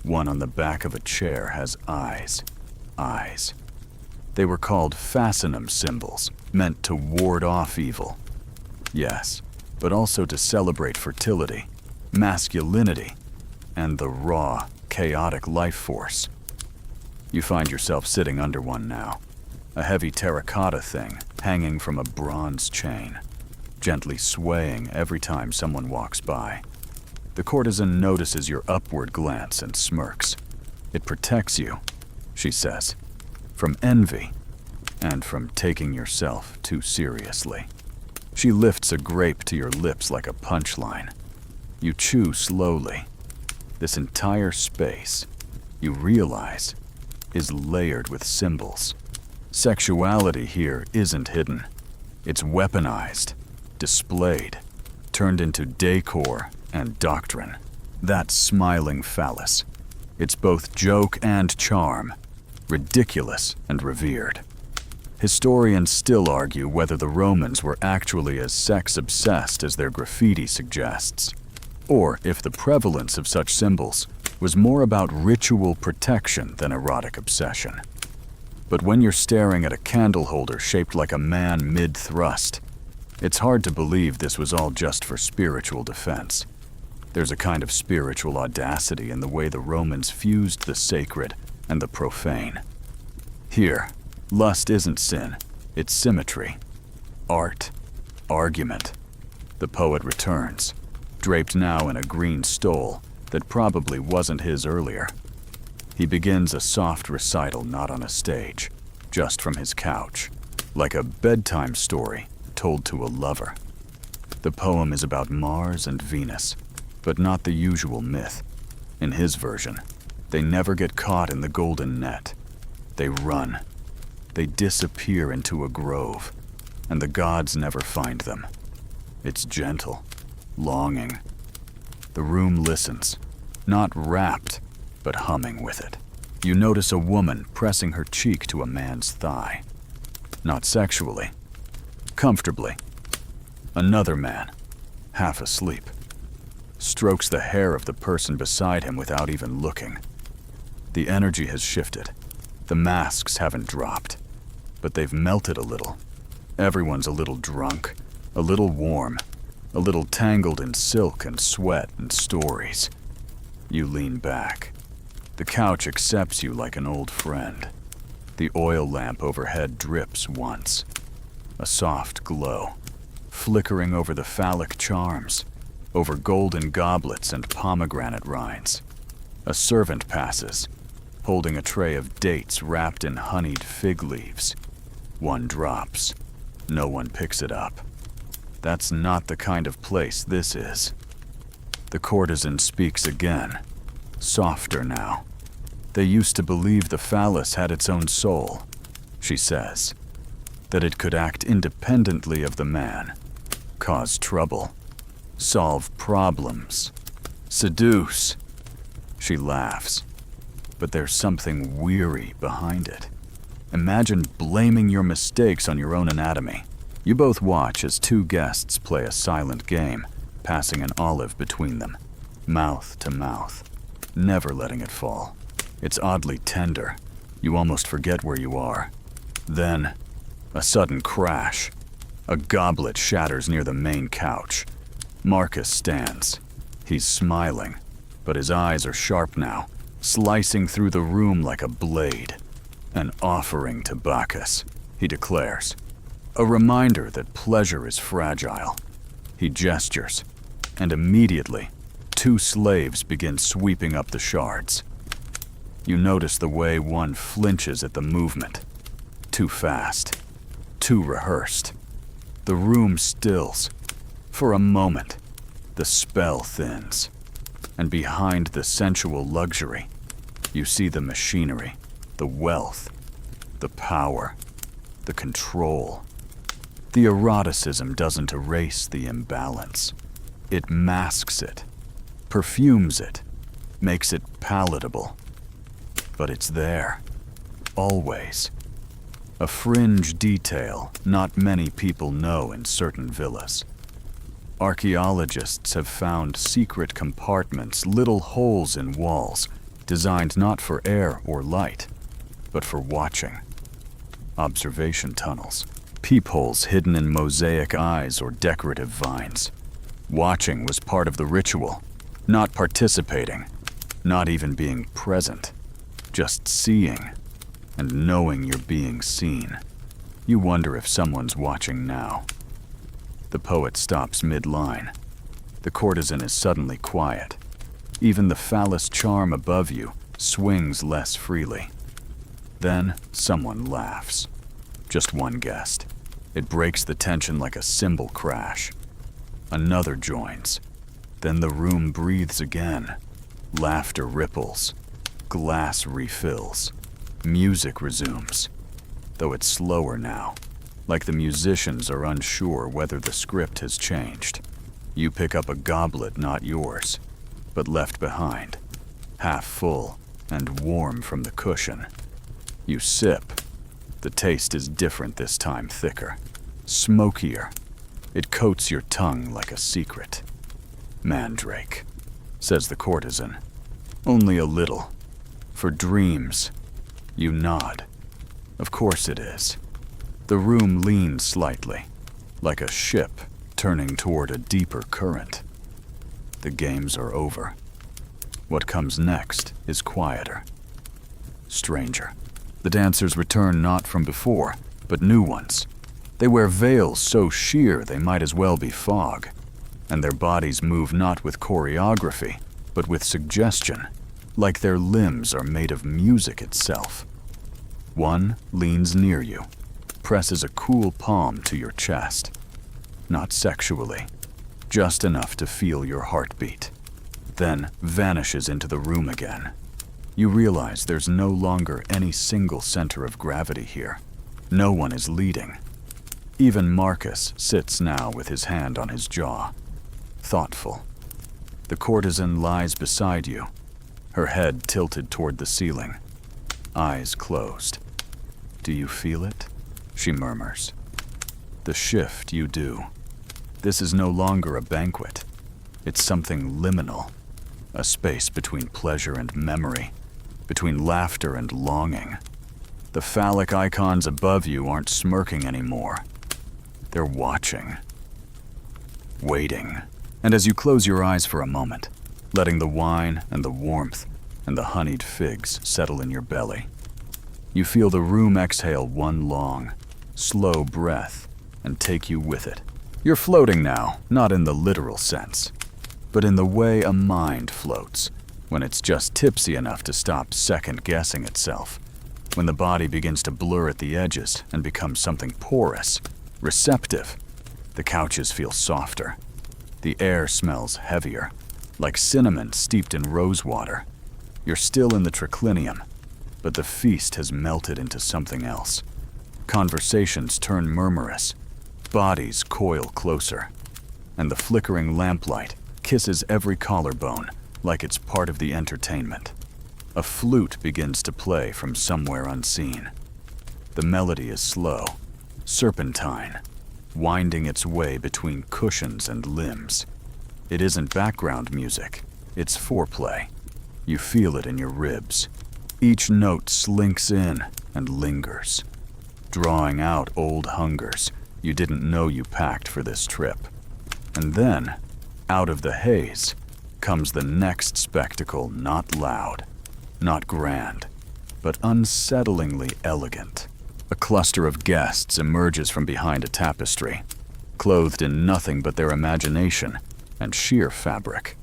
One on the back of a chair has eyes. Eyes. They were called fascinum symbols, meant to ward off evil. Yes, but also to celebrate fertility, masculinity, and the raw, chaotic life force. You find yourself sitting under one now, a heavy terracotta thing hanging from a bronze chain, gently swaying every time someone walks by. The courtesan notices your upward glance and smirks. It protects you, she says, from envy and from taking yourself too seriously. She lifts a grape to your lips like a punchline. You chew slowly. This entire space, you realize, is layered with symbols. Sexuality here isn't hidden. It's weaponized, displayed, turned into decor and doctrine. That smiling phallus. It's both joke and charm, ridiculous and revered. Historians still argue whether the Romans were actually as sex-obsessed as their graffiti suggests, or if the prevalence of such symbols was more about ritual protection than erotic obsession. But when you're staring at a candle holder shaped like a man mid-thrust, it's hard to believe this was all just for spiritual defense. There's a kind of spiritual audacity in the way the Romans fused the sacred and the profane. Here, lust isn't sin, it's symmetry. Art, argument. The poet returns, draped now in a green stole that probably wasn't his earlier. He begins a soft recital not on a stage, just from his couch, like a bedtime story told to a lover. The poem is about Mars and Venus, but not the usual myth. In his version, they never get caught in the golden net. They run. They disappear into a grove, and the gods never find them. It's gentle, longing. The room listens, not rapt, but humming with it. You notice a woman pressing her cheek to a man's thigh. Not sexually, comfortably. Another man, half asleep, strokes the hair of the person beside him without even looking. The energy has shifted. The masks haven't dropped, but they've melted a little. Everyone's a little drunk, a little warm, a little tangled in silk and sweat and stories. You lean back. The couch accepts you like an old friend. The oil lamp overhead drips once. A soft glow, flickering over the phallic charms, over golden goblets and pomegranate rinds. A servant passes, holding a tray of dates wrapped in honeyed fig leaves. One drops. No one picks it up. That's not the kind of place this is. The courtesan speaks again, softer now. They used to believe the phallus had its own soul, she says, that it could act independently of the man, cause trouble, solve problems, seduce. She laughs, but there's something weary behind it. Imagine blaming your mistakes on your own anatomy. You both watch as two guests play a silent game, passing an olive between them, mouth to mouth, never letting it fall. It's oddly tender. You almost forget where you are. Then, a sudden crash. A goblet shatters near the main couch. Marcus stands. He's smiling, but his eyes are sharp now, slicing through the room like a blade. An offering to Bacchus, he declares. A reminder that pleasure is fragile. He gestures, and immediately, two slaves begin sweeping up the shards. You notice the way one flinches at the movement. Too fast, too rehearsed. The room stills. For a moment, the spell thins. And behind the sensual luxury, you see the machinery, the wealth, the power, the control. The eroticism doesn't erase the imbalance. It masks it, perfumes it, makes it palatable. But it's there, always. A fringe detail not many people know in certain villas. Archaeologists have found secret compartments, little holes in walls, designed not for air or light, but for watching. Observation tunnels, peepholes hidden in mosaic eyes or decorative vines. Watching was part of the ritual, not participating, not even being present, just seeing and knowing you're being seen. You wonder if someone's watching now. The poet stops mid-line. The courtesan is suddenly quiet. Even the phallus charm above you swings less freely. Then someone laughs. Just one guest. It breaks the tension like a cymbal crash. Another joins. Then the room breathes again. Laughter ripples. Glass refills. Music resumes, though it's slower now, like the musicians are unsure whether the script has changed. You pick up a goblet not yours, but left behind, half full and warm from the cushion. You sip. The taste is different this time, thicker, smokier. It coats your tongue like a secret. Mandrake, says the courtesan. Only a little. For dreams. You nod. Of course it is. The room leans slightly, like a ship turning toward a deeper current. The games are over. What comes next is quieter. Stranger. The dancers return not from before, but new ones. They wear veils so sheer they might as well be fog, and their bodies move not with choreography, but with suggestion, like their limbs are made of music itself. One leans near you, presses a cool palm to your chest. Not sexually, just enough to feel your heartbeat. Then vanishes into the room again. You realize there's no longer any single center of gravity here. No one is leading. Even Marcus sits now with his hand on his jaw, thoughtful. The courtesan lies beside you, her head tilted toward the ceiling, eyes closed. Do you feel it? She murmurs. The shift you do. This is no longer a banquet. It's something liminal, a space between pleasure and memory, between laughter and longing. The phallic icons above you aren't smirking anymore. They're watching, waiting. And as you close your eyes for a moment, letting the wine and the warmth and the honeyed figs settle in your belly, you feel the room exhale one long, slow breath and take you with it. You're floating now, not in the literal sense, but in the way a mind floats, when it's just tipsy enough to stop second-guessing itself, when the body begins to blur at the edges and become something porous, receptive. The couches feel softer. The air smells heavier, like cinnamon steeped in rose water. You're still in the triclinium, but the feast has melted into something else. Conversations turn murmurous, bodies coil closer, and the flickering lamplight kisses every collarbone like it's part of the entertainment. A flute begins to play from somewhere unseen. The melody is slow, serpentine, winding its way between cushions and limbs. It isn't background music, it's foreplay. You feel it in your ribs. Each note slinks in and lingers, drawing out old hungers you didn't know you packed for this trip. And then, out of the haze, comes the next spectacle, not loud, not grand, but unsettlingly elegant. A cluster of guests emerges from behind a tapestry, clothed in nothing but their imagination and sheer fabric.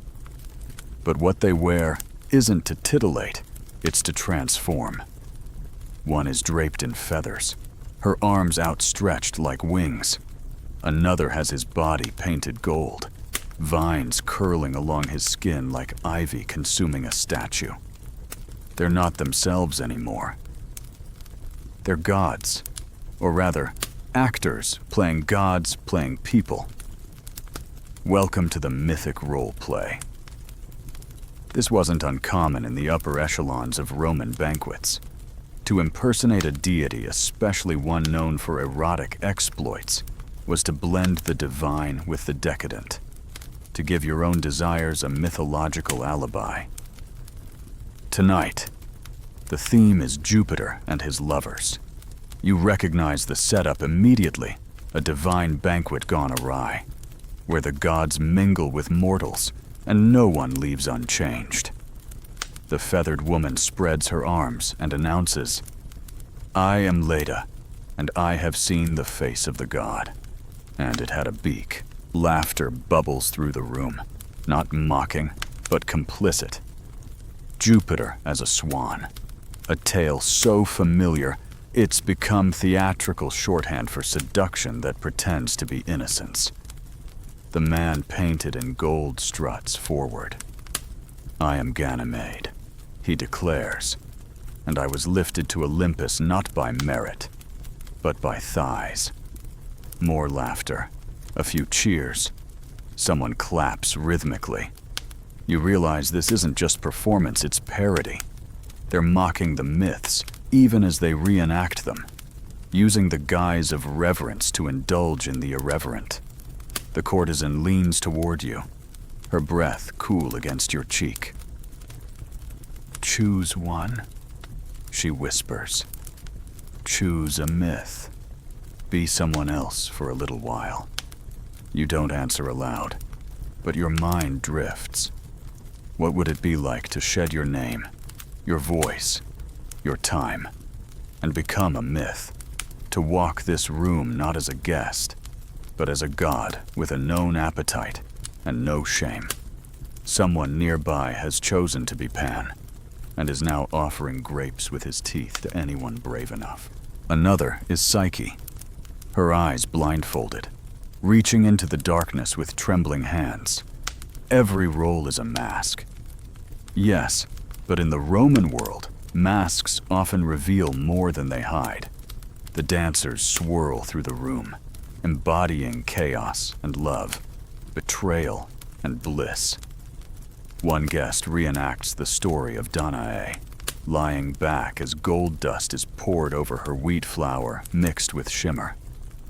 But what they wear isn't to titillate, it's to transform. One is draped in feathers, her arms outstretched like wings. Another has his body painted gold, vines curling along his skin like ivy consuming a statue. They're not themselves anymore. They're gods, or rather, actors playing gods playing people. Welcome to the mythic role play. This wasn't uncommon in the upper echelons of Roman banquets. To impersonate a deity, especially one known for erotic exploits, was to blend the divine with the decadent, to give your own desires a mythological alibi. Tonight, the theme is Jupiter and his lovers. You recognize the setup immediately, a divine banquet gone awry, where the gods mingle with mortals and no one leaves unchanged. The feathered woman spreads her arms and announces, "I am Leda, and I have seen the face of the god." And it had a beak. Laughter bubbles through the room, not mocking, but complicit. Jupiter as a swan, a tale so familiar it's become theatrical shorthand for seduction that pretends to be innocence. The man painted in gold struts forward. "I am Ganymede," he declares, "and I was lifted to Olympus not by merit, but by thighs." More laughter, a few cheers. Someone claps rhythmically. You realize this isn't just performance, it's parody. They're mocking the myths, even as they reenact them, using the guise of reverence to indulge in the irreverent. The courtesan leans toward you, her breath cool against your cheek. "Choose one," she whispers. "Choose a myth. Be someone else for a little while." You don't answer aloud, but your mind drifts. What would it be like to shed your name, your voice, your time, and become a myth? To walk this room not as a guest, but as a god with a known appetite and no shame. Someone nearby has chosen to be Pan, and is now offering grapes with his teeth to anyone brave enough. Another is Psyche, her eyes blindfolded, reaching into the darkness with trembling hands. Every role is a mask. Yes, but in the Roman world, masks often reveal more than they hide. The dancers swirl through the room, embodying chaos and love, betrayal and bliss. One guest reenacts the story of Danae, lying back as gold dust is poured over her wheat flour mixed with shimmer.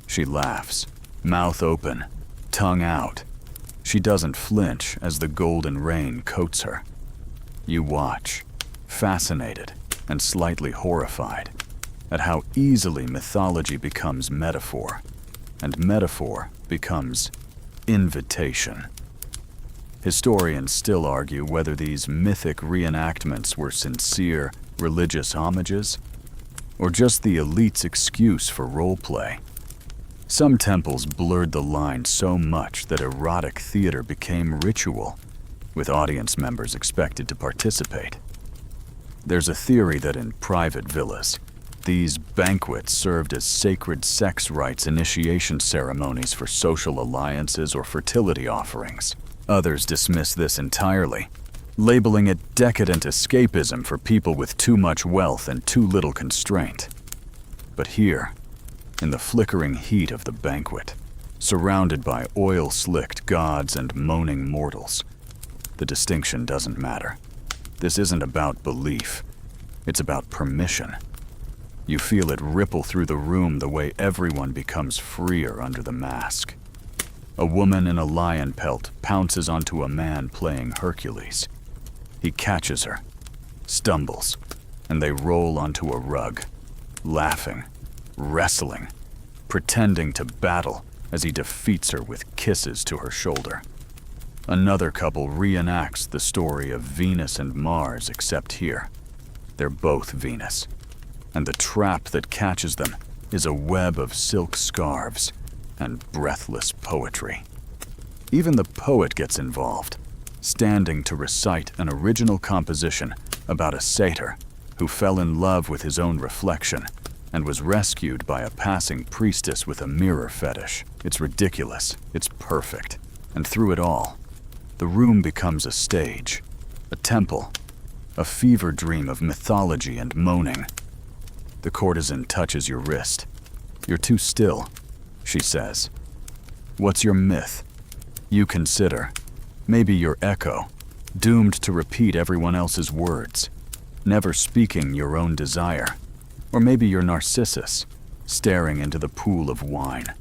She laughs, mouth open, tongue out. She doesn't flinch as the golden rain coats her. You watch, fascinated and slightly horrified, at how easily mythology becomes metaphor, and metaphor becomes invitation. Historians still argue whether these mythic reenactments were sincere religious homages, or just the elite's excuse for roleplay. Some temples blurred the line so much that erotic theater became ritual, with audience members expected to participate. There's a theory that in private villas, these banquets served as sacred sex rites initiation ceremonies for social alliances or fertility offerings. Others dismiss this entirely, labeling it decadent escapism for people with too much wealth and too little constraint. But here, in the flickering heat of the banquet, surrounded by oil-slicked gods and moaning mortals, the distinction doesn't matter. This isn't about belief, it's about permission. You feel it ripple through the room the way everyone becomes freer under the mask. A woman in a lion pelt pounces onto a man playing Hercules. He catches her, stumbles, and they roll onto a rug, laughing, wrestling, pretending to battle as he defeats her with kisses to her shoulder. Another couple reenacts the story of Venus and Mars, except here, they're both Venus, and the trap that catches them is a web of silk scarves and breathless poetry. Even the poet gets involved, standing to recite an original composition about a satyr who fell in love with his own reflection and was rescued by a passing priestess with a mirror fetish. It's ridiculous, it's perfect, and through it all, the room becomes a stage, a temple, a fever dream of mythology and moaning. The courtesan touches your wrist. "You're too still," she says. "What's your myth?" You consider. Maybe your echo, doomed to repeat everyone else's words, never speaking your own desire. Or maybe you're Narcissus, staring into the pool of wine,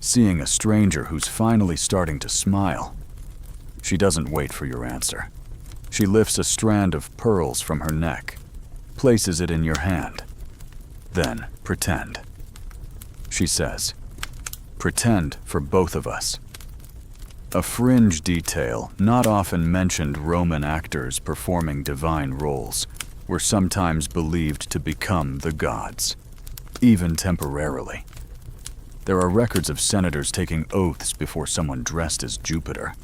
seeing a stranger who's finally starting to smile. She doesn't wait for your answer. She lifts a strand of pearls from her neck, places it in your hand. "Then pretend," she says. "Pretend for both of us." A fringe detail not often mentioned: Roman actors performing divine roles were sometimes believed to become the gods, even temporarily. There are records of senators taking oaths before someone dressed as Jupiter,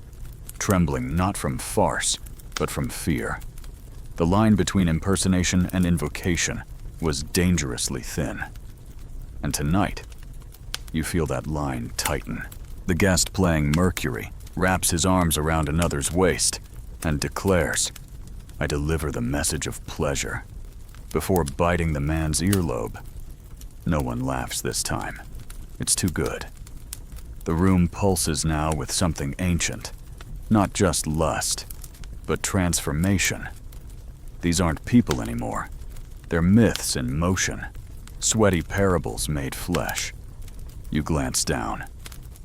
trembling not from farce, but from fear. The line between impersonation and invocation was dangerously thin. And tonight, you feel that line tighten. The guest playing Mercury wraps his arms around another's waist and declares, I deliver the message of pleasure before biting the man's earlobe. No one laughs this time. It's too good. The room pulses now with something ancient, not just lust, but transformation. These aren't people anymore. They're myths in motion, sweaty parables made flesh. You glance down.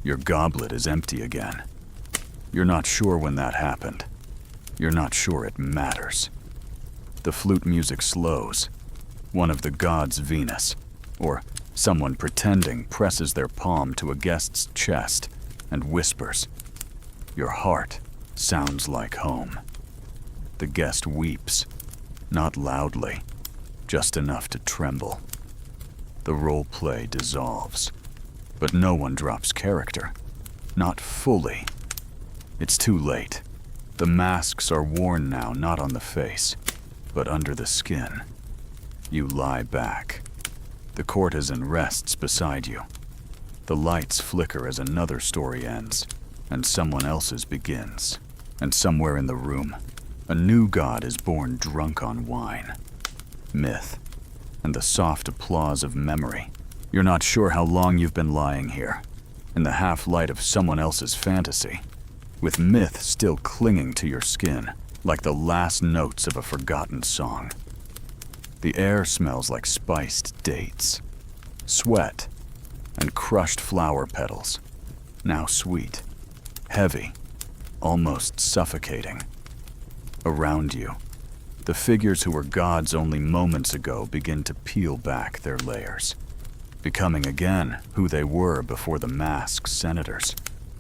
Your goblet is empty again. You're not sure when that happened. You're not sure it matters. The flute music slows. One of the gods, Venus, or someone pretending, presses their palm to a guest's chest and whispers. Your heart sounds like home. The guest weeps, not loudly, just enough to tremble. The role play dissolves, but no one drops character. Not fully. It's too late. The masks are worn now, not on the face, but under the skin. You lie back. The courtesan rests beside you. The lights flicker as another story ends, and someone else's begins. And somewhere in the room, a new god is born drunk on wine. Myth, and the soft applause of memory. You're not sure how long you've been lying here, in the half-light of someone else's fantasy, with myth still clinging to your skin, like the last notes of a forgotten song. The air smells like spiced dates, sweat, and crushed flower petals, now sweet, heavy, almost suffocating. Around you, the figures who were gods only moments ago begin to peel back their layers, becoming again who they were before the masks: senators,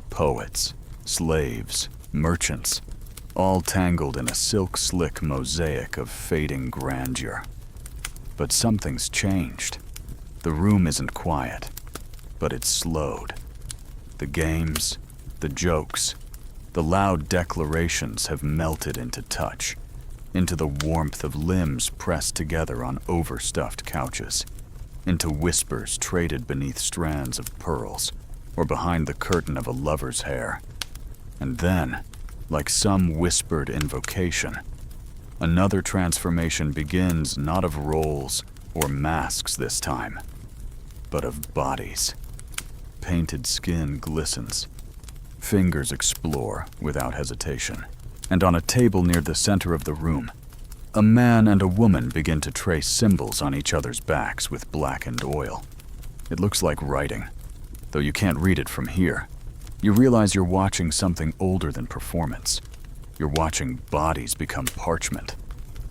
poets, slaves, merchants, all tangled in a silk-slick mosaic of fading grandeur. But something's changed. The room isn't quiet, but it's slowed. The games, the jokes, the loud declarations have melted into touch, into the warmth of limbs pressed together on overstuffed couches, into whispers traded beneath strands of pearls or behind the curtain of a lover's hair. And then, like some whispered invocation, another transformation begins, not of roles or masks this time, but of bodies. Painted skin glistens. Fingers explore without hesitation. And on a table near the center of the room, a man and a woman begin to trace symbols on each other's backs with blackened oil. It looks like writing, though you can't read it from here. You realize you're watching something older than performance. You're watching bodies become parchment.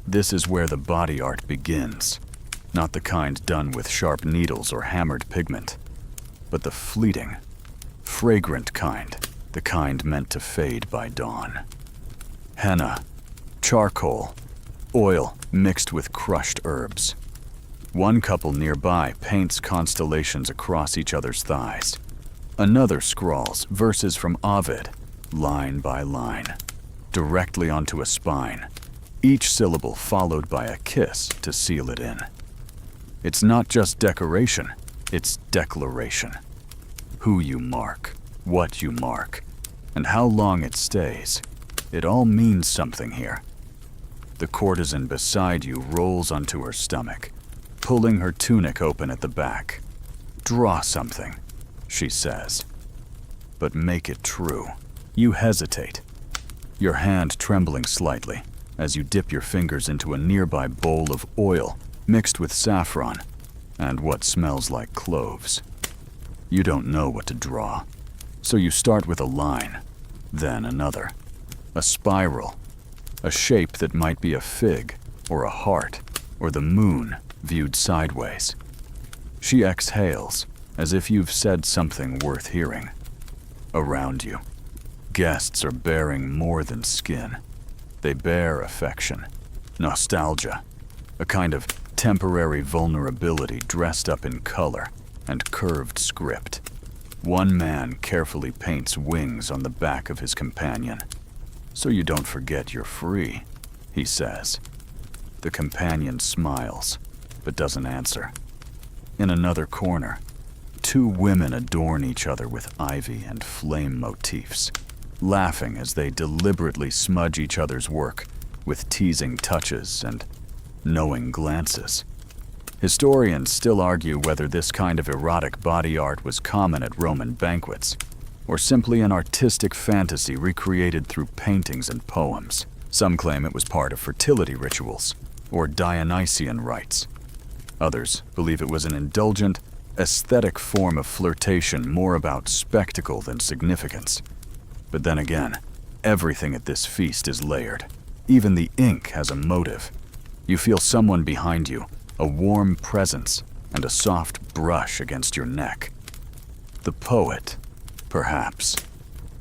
This is where the body art begins. Not the kind done with sharp needles or hammered pigment, but the fleeting, fragrant kind, the kind meant to fade by dawn. Henna, charcoal, oil mixed with crushed herbs. One couple nearby paints constellations across each other's thighs. Another scrawls verses from Ovid, line by line, directly onto a spine, each syllable followed by a kiss to seal it in. It's not just decoration, it's declaration. Who you mark, what you mark, and how long it stays. It all means something here. The courtesan beside you rolls onto her stomach, pulling her tunic open at the back. Draw something, she says. But make it true. You hesitate, your hand trembling slightly as you dip your fingers into a nearby bowl of oil mixed with saffron and what smells like cloves. You don't know what to draw, so you start with a line, then another. A spiral, a shape that might be a fig or a heart or the moon viewed sideways. She exhales as if you've said something worth hearing. Around you, guests are bearing more than skin. They bear affection, nostalgia, a kind of temporary vulnerability dressed up in color and curved script. One man carefully paints wings on the back of his companion. So you don't forget you're free, he says. The companion smiles, but doesn't answer. In another corner, two women adorn each other with ivy and flame motifs, laughing as they deliberately smudge each other's work with teasing touches and knowing glances. Historians still argue whether this kind of erotic body art was common at Roman banquets, or simply an artistic fantasy recreated through paintings and poems. Some claim it was part of fertility rituals, or Dionysian rites. Others believe it was an indulgent, aesthetic form of flirtation more about spectacle than significance. But then again, everything at this feast is layered. Even the ink has a motive. You feel someone behind you, a warm presence, and a soft brush against your neck. The poet, perhaps.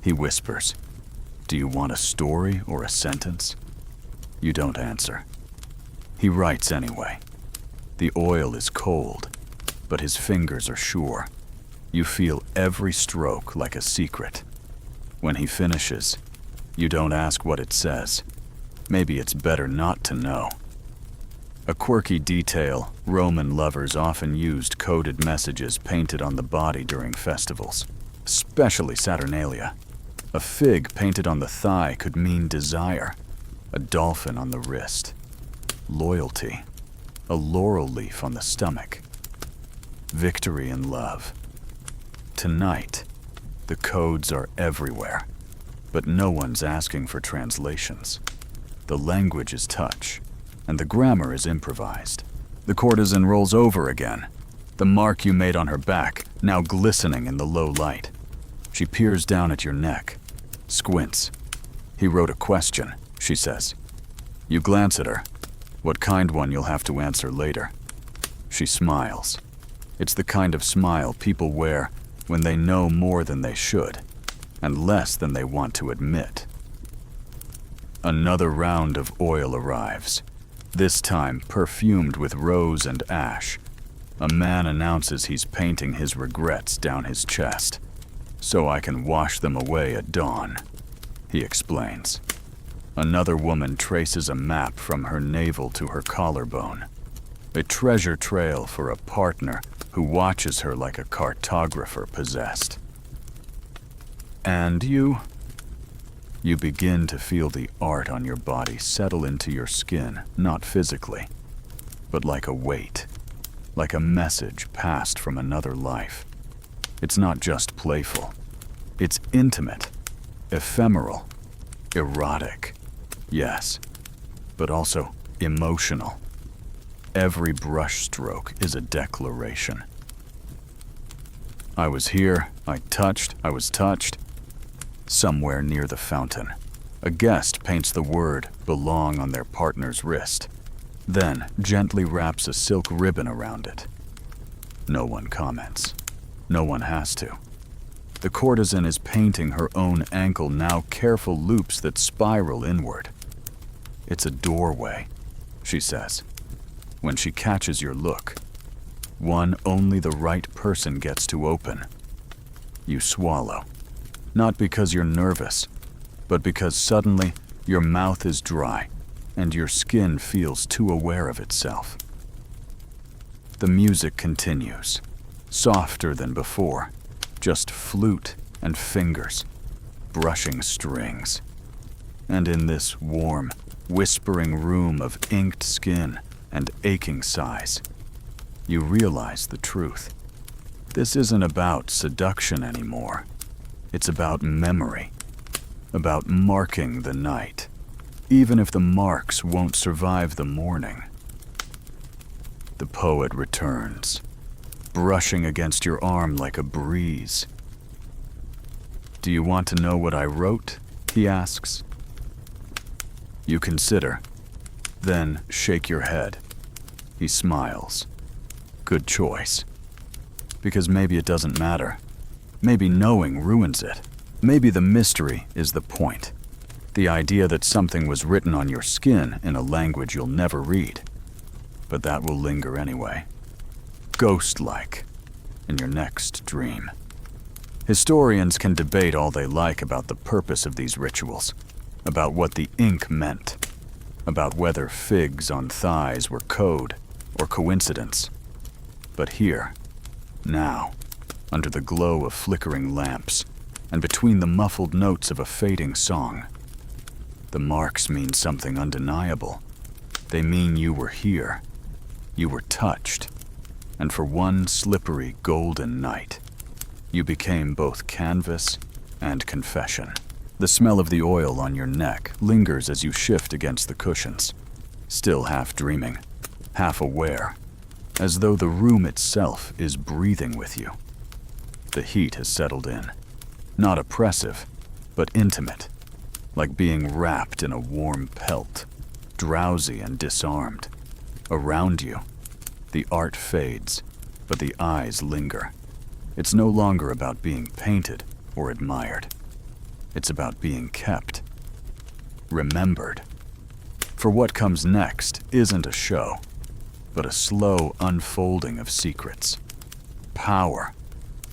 He whispers, "Do you want a story or a sentence?" You don't answer. He writes anyway. The oil is cold, but his fingers are sure. You feel every stroke like a secret. When he finishes, you don't ask what it says. Maybe it's better not to know. A quirky detail, Roman lovers often used coded messages painted on the body during festivals, especially Saturnalia. A fig painted on the thigh could mean desire, a dolphin on the wrist, loyalty, a laurel leaf on the stomach, victory and love. Tonight, the codes are everywhere, but no one's asking for translations. The language is touch, and the grammar is improvised. The courtesan rolls over again, the mark you made on her back now glistening in the low light. She peers down at your neck, squints. "He wrote a question," she says. You glance at her. What kind one you'll have to answer later. She smiles. It's the kind of smile people wear when they know more than they should, and less than they want to admit. Another round of oil arrives, this time perfumed with rose and ash. A man announces he's painting his regrets down his chest, "So I can wash them away at dawn," he explains. Another woman traces a map from her navel to her collarbone, a treasure trail for a partner who watches her like a cartographer possessed. And you begin to feel the art on your body settle into your skin, not physically, but like a weight, like a message passed from another life. It's not just playful. It's intimate, ephemeral, erotic, yes, but also emotional. Every brushstroke is a declaration. I was here, I was touched. Somewhere near the fountain, a guest paints the word "belong" on their partner's wrist, then gently wraps a silk ribbon around it. No one comments. No one has to. The courtesan is painting her own ankle now careful loops that spiral inward. "It's a doorway," she says, when she catches your look. One only the right person gets to open. You swallow. Not because you're nervous, but because suddenly your mouth is dry and your skin feels too aware of itself. The music continues, softer than before, just flute and fingers, brushing strings. And in this warm, whispering room of inked skin and aching sighs, you realize the truth. This isn't about seduction anymore. It's about memory, about marking the night, even if the marks won't survive the morning. The poet returns, brushing against your arm like a breeze. "Do you want to know what I wrote?" he asks. You consider, then shake your head. He smiles. Good choice. Because maybe it doesn't matter. Maybe knowing ruins it. Maybe the mystery is the point. The idea that something was written on your skin in a language you'll never read. But that will linger anyway. Ghost-like, in your next dream. Historians can debate all they like about the purpose of these rituals, about what the ink meant, about whether figs on thighs were code or coincidence. But here, now, under the glow of flickering lamps, and between the muffled notes of a fading song, The marks mean something undeniable. They mean you were here. You were touched. And for one slippery golden night, you became both canvas and confession. The smell of the oil on your neck lingers as you shift against the cushions, still half dreaming, half aware, as though the room itself is breathing with you. The heat has settled in, not oppressive, but intimate, like being wrapped in a warm pelt, drowsy and disarmed. Around you, the art fades, but the eyes linger. It's no longer about being painted or admired. It's about being kept, remembered. For what comes next isn't a show, but a slow unfolding of secrets, power,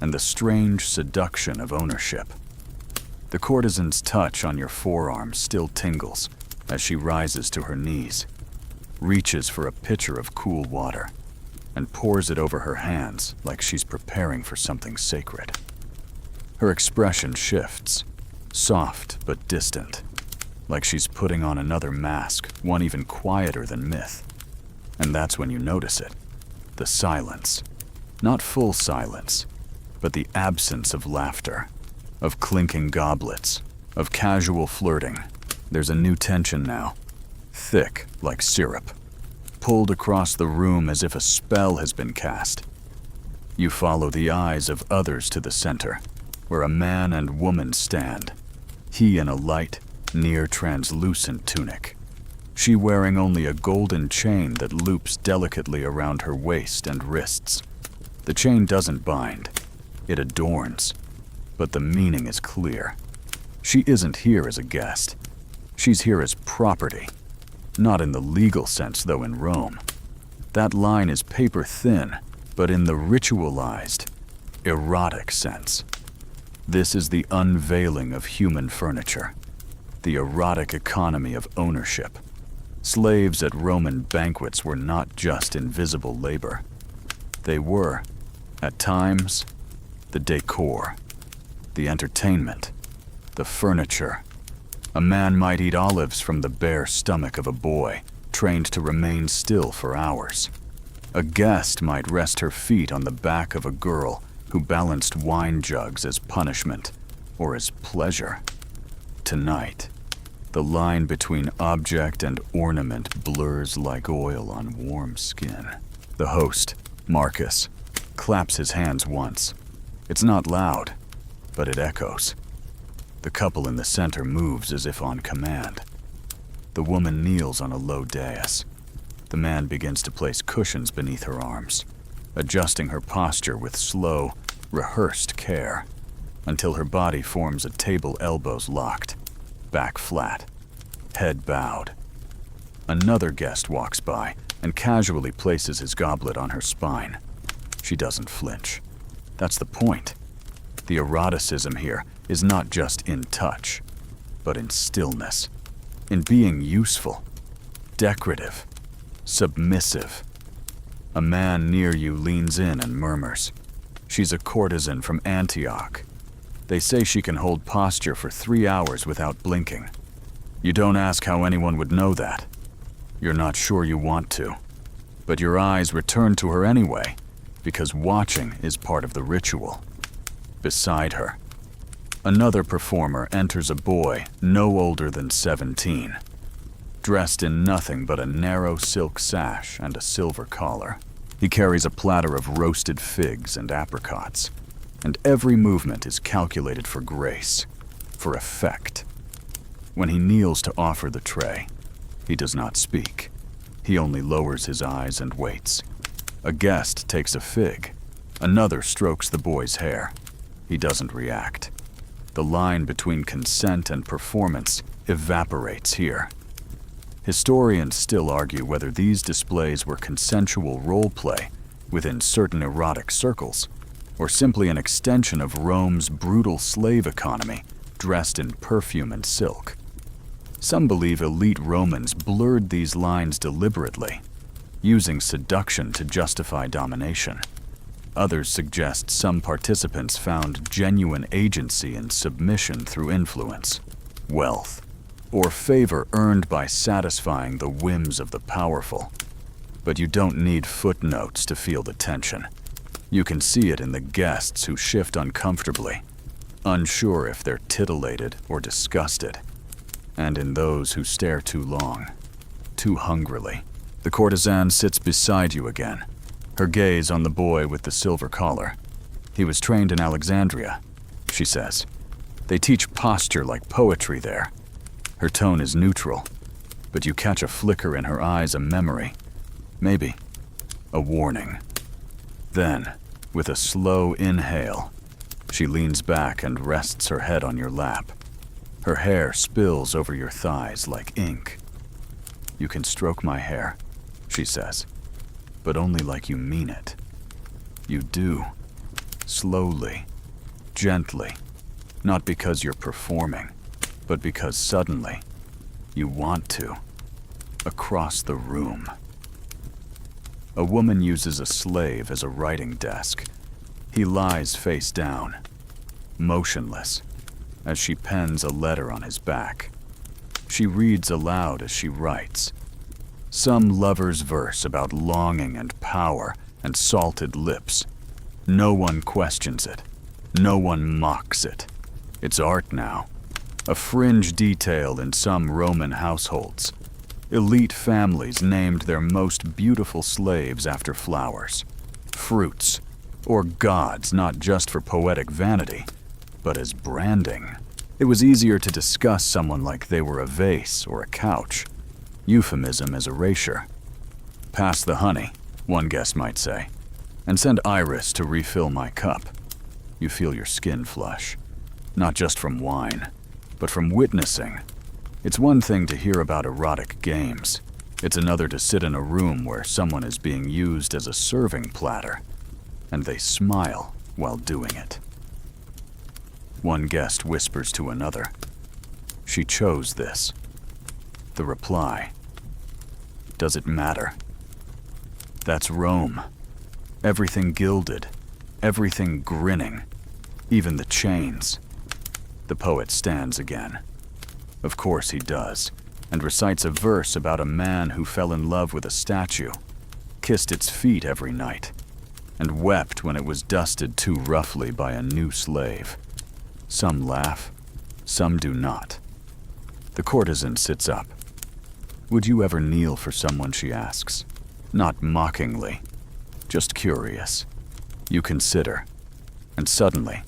and the strange seduction of ownership. The courtesan's touch on your forearm still tingles as she rises to her knees, reaches for a pitcher of cool water, and pours it over her hands like she's preparing for something sacred. Her expression shifts, soft but distant, like she's putting on another mask, one even quieter than myth. And that's when you notice it, the silence. Not full silence, but the absence of laughter, of clinking goblets, of casual flirting. There's a new tension now, thick like syrup, pulled across the room as if a spell has been cast. You follow the eyes of others to the center, where a man and woman stand, he in a light, near-translucent tunic, she wearing only a golden chain that loops delicately around her waist and wrists. The chain doesn't bind, it adorns, but the meaning is clear. She isn't here as a guest. She's here as property. Not in the legal sense, though, in Rome. That line is paper thin, but in the ritualized, erotic sense. This is the unveiling of human furniture, the erotic economy of ownership. Slaves at Roman banquets were not just invisible labor. They were, at times, the decor, the entertainment, the furniture. A man might eat olives from the bare stomach of a boy, trained to remain still for hours. A guest might rest her feet on the back of a girl who balanced wine jugs as punishment or as pleasure. Tonight, the line between object and ornament blurs like oil on warm skin. The host, Marcus, claps his hands once. It's not loud, but it echoes. The couple in the center moves as if on command. The woman kneels on a low dais. The man begins to place cushions beneath her arms, adjusting her posture with slow, rehearsed care, until her body forms a table, elbows locked, back flat, head bowed. Another guest walks by and casually places his goblet on her spine. She doesn't flinch. That's the point. The eroticism here is not just in touch, but in stillness, in being useful, decorative, submissive. A man near you leans in and murmurs. She's a courtesan from Antioch. They say she can hold posture for 3 hours without blinking. You don't ask how anyone would know that. You're not sure you want to. But your eyes return to her anyway, because watching is part of the ritual. Beside her, another performer enters, a boy no older than 17, dressed in nothing but a narrow silk sash and a silver collar. He carries a platter of roasted figs and apricots, and every movement is calculated for grace, for effect. When he kneels to offer the tray, he does not speak. He only lowers his eyes and waits. A guest takes a fig. Another strokes the boy's hair. He doesn't react. The line between consent and performance evaporates here. Historians still argue whether these displays were consensual role play within certain erotic circles, or simply an extension of Rome's brutal slave economy dressed in perfume and silk. Some believe elite Romans blurred these lines deliberately, using seduction to justify domination. Others suggest some participants found genuine agency and submission through influence, wealth, or favor earned by satisfying the whims of the powerful. But you don't need footnotes to feel the tension. You can see it in the guests who shift uncomfortably, unsure if they're titillated or disgusted, and in those who stare too long, too hungrily. The courtesan sits beside you again, her gaze on the boy with the silver collar. He was trained in Alexandria, she says. They teach posture like poetry there. Her tone is neutral, but you catch a flicker in her eyes, a memory, maybe a warning. Then, with a slow inhale, she leans back and rests her head on your lap. Her hair spills over your thighs like ink. "You can stroke my hair," she says, "but only like you mean it." You do. Slowly, gently, not because you're performing, but because suddenly you want to. Across the room. A woman uses a slave as a writing desk. He lies face down, motionless, as she pens a letter on his back. She reads aloud as she writes. Some lover's verse about longing and power and salted lips. No one questions it. No one mocks it. It's art now. A fringe detail in some Roman households. Elite families named their most beautiful slaves after flowers, fruits, or gods, not just for poetic vanity, but as branding. It was easier to discuss someone like they were a vase or a couch. Euphemism as erasure. Pass the honey, one guest might say, and send Iris to refill my cup. You feel your skin flush, not just from wine, but from witnessing. It's one thing to hear about erotic games. It's another to sit in a room where someone is being used as a serving platter, and they smile while doing it. One guest whispers to another, "She chose this." The reply, "Does it matter?" That's Rome. Everything gilded, everything grinning, even the chains. The poet stands again. Of course he does, and recites a verse about a man who fell in love with a statue, kissed its feet every night, and wept when it was dusted too roughly by a new slave. Some laugh, some do not. The courtesan sits up. "Would you ever kneel for someone?" she asks. Not mockingly, just curious. You consider, and suddenly,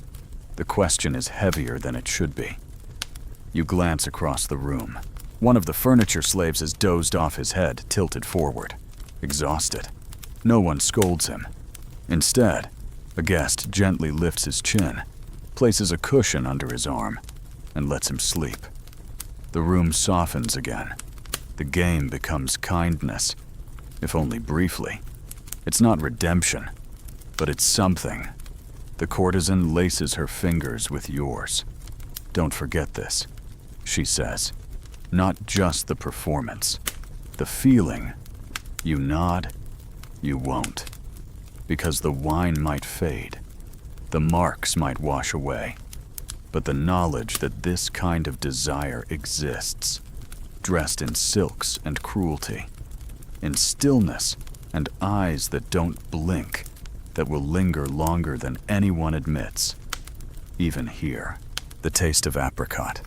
the question is heavier than it should be. You glance across the room. One of the furniture slaves has dozed off, his head tilted forward, exhausted. No one scolds him. Instead, a guest gently lifts his chin, places a cushion under his arm, and lets him sleep. The room softens again. The game becomes kindness, if only briefly. It's not redemption, but it's something. The courtesan laces her fingers with yours. "Don't forget this," she says. "Not just the performance, the feeling. You nod, you won't. Because the wine might fade, the marks might wash away, but the knowledge that this kind of desire exists, dressed in silks and cruelty, in stillness and eyes that don't blink, that will linger longer than anyone admits. Even here, the taste of apricot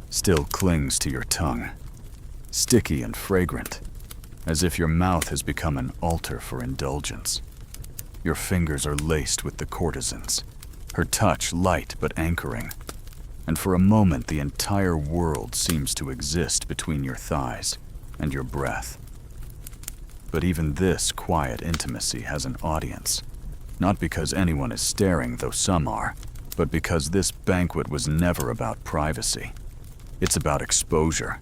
still clings to your tongue, sticky and fragrant, as if your mouth has become an altar for indulgence. Your fingers are laced with the courtesan's, her touch light but anchoring, and for a moment the entire world seems to exist between your thighs and your breath. But even this quiet intimacy has an audience, not because anyone is staring, though some are, but because this banquet was never about privacy. It's about exposure,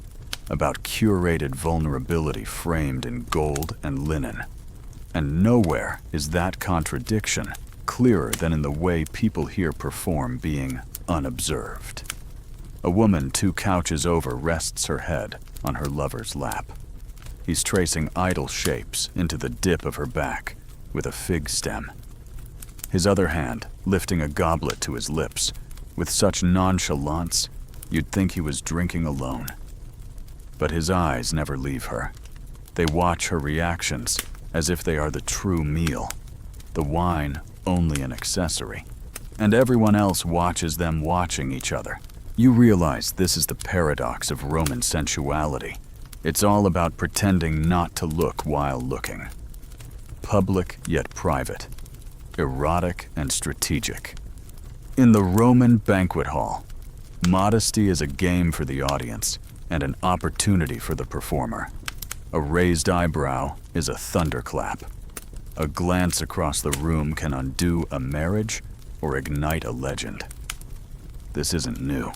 about curated vulnerability framed in gold and linen. And nowhere is that contradiction clearer than in the way people here perform being unobserved. A woman 2 couches over rests her head on her lover's lap. He's tracing idle shapes into the dip of her back with a fig stem. His other hand lifting a goblet to his lips with such nonchalance You'd think he was drinking alone. But his eyes never leave her. They watch her reactions as if they are the true meal, the wine only an accessory. And everyone else watches them watching each other. You realize this is the paradox of Roman sensuality. It's all about pretending not to look while looking. Public yet private, erotic and strategic. In the Roman banquet hall, modesty is a game for the audience and an opportunity for the performer. A raised eyebrow is a thunderclap. A glance across the room can undo a marriage or ignite a legend. This isn't new.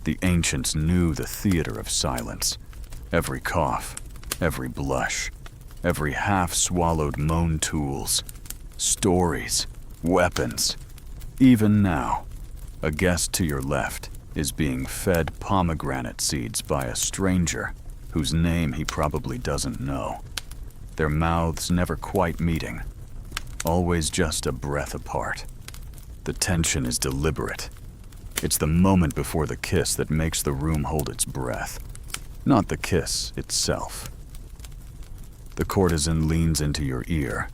The ancients knew the theater of silence. Every cough, every blush, every half-swallowed moan tools, stories, weapons. Even now, a guest to your left is being fed pomegranate seeds by a stranger whose name he probably doesn't know. Their mouths never quite meeting, always just a breath apart. The tension is deliberate. It's the moment before the kiss that makes the room hold its breath, not the kiss itself. The courtesan leans into your ear,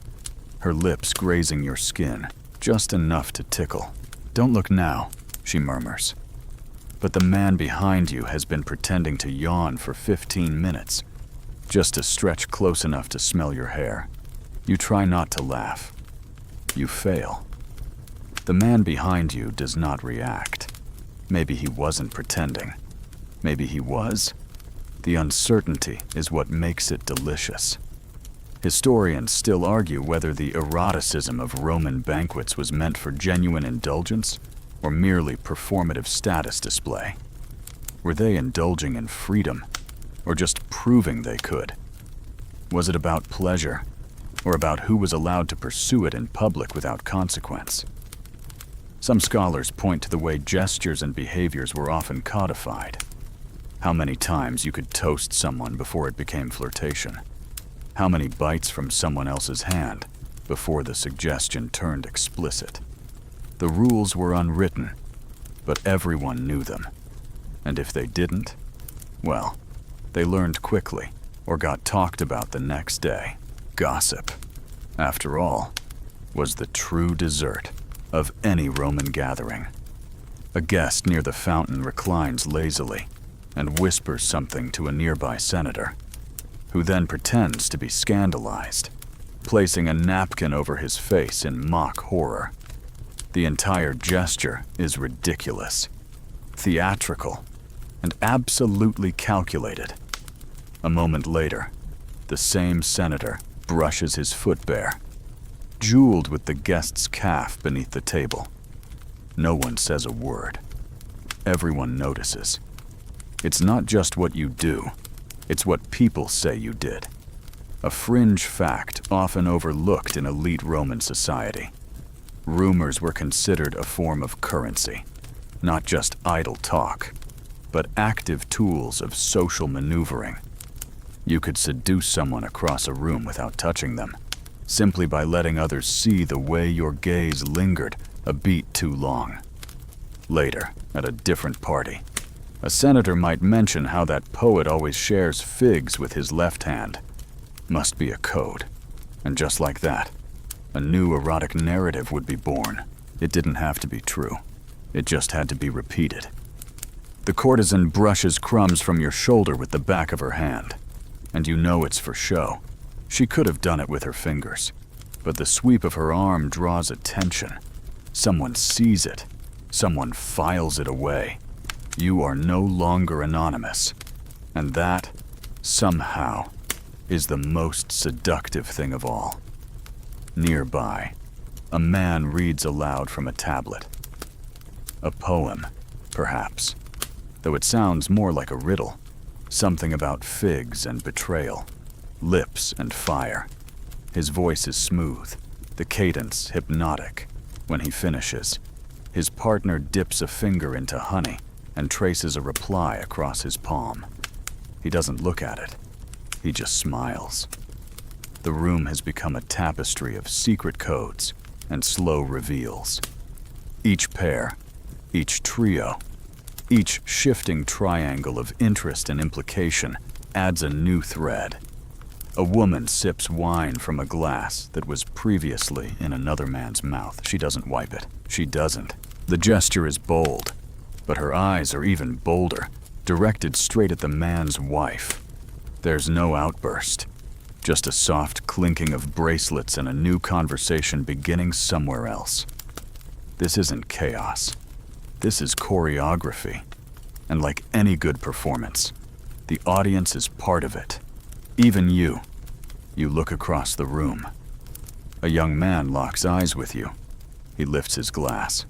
her lips grazing your skin, just enough to tickle. "Don't look now," she murmurs. But the man behind you has been pretending to yawn for 15 minutes, just to stretch close enough to smell your hair. You try not to laugh. You fail. The man behind you does not react. Maybe he wasn't pretending. Maybe he was. The uncertainty is what makes it delicious. Historians still argue whether the eroticism of Roman banquets was meant for genuine indulgence or merely performative status display. Were they indulging in freedom, or just proving they could? Was it about pleasure, or about who was allowed to pursue it in public without consequence? Some scholars point to the way gestures and behaviors were often codified. How many times you could toast someone before it became flirtation? How many bites from someone else's hand before the suggestion turned explicit? The rules were unwritten, but everyone knew them. And if they didn't, well, they learned quickly or got talked about the next day. Gossip, after all, was the true dessert of any Roman gathering. A guest near the fountain reclines lazily and whispers something to a nearby senator, who then pretends to be scandalized, placing a napkin over his face in mock horror. The entire gesture is ridiculous, theatrical, and absolutely calculated. A moment later, the same senator brushes his foot bare, jeweled with the guest's calf beneath the table. No one says a word. Everyone notices. It's not just what you do, it's what people say you did. A fringe fact often overlooked in elite Roman society. Rumors were considered a form of currency, not just idle talk, but active tools of social maneuvering. You could seduce someone across a room without touching them, simply by letting others see the way your gaze lingered a beat too long. Later, at a different party, a senator might mention how that poet always shares figs with his left hand. Must be a code. And just like that, a new erotic narrative would be born. It didn't have to be true. It just had to be repeated. The courtesan brushes crumbs from your shoulder with the back of her hand, and you know it's for show. She could have done it with her fingers, but the sweep of her arm draws attention. Someone sees it. Someone files it away. You are no longer anonymous, and that, somehow, is the most seductive thing of all. Nearby, a man reads aloud from a tablet. A poem, perhaps, though it sounds more like a riddle. Something about figs and betrayal, lips and fire. His voice is smooth, the cadence hypnotic. When he finishes, his partner dips a finger into honey and traces a reply across his palm. He doesn't look at it. He just smiles. The room has become a tapestry of secret codes and slow reveals. Each pair, each trio, Each shifting triangle of interest and implication adds a new thread. A woman sips wine from a glass that was previously in another man's mouth. She doesn't wipe it. She doesn't. The gesture is bold, but her eyes are even bolder, directed straight at the man's wife. There's no outburst, just a soft clinking of bracelets and a new conversation beginning somewhere else. This isn't chaos. This is choreography. And like any good performance, the audience is part of it. Even you. You look across the room. A young man locks eyes with you. He lifts his glass.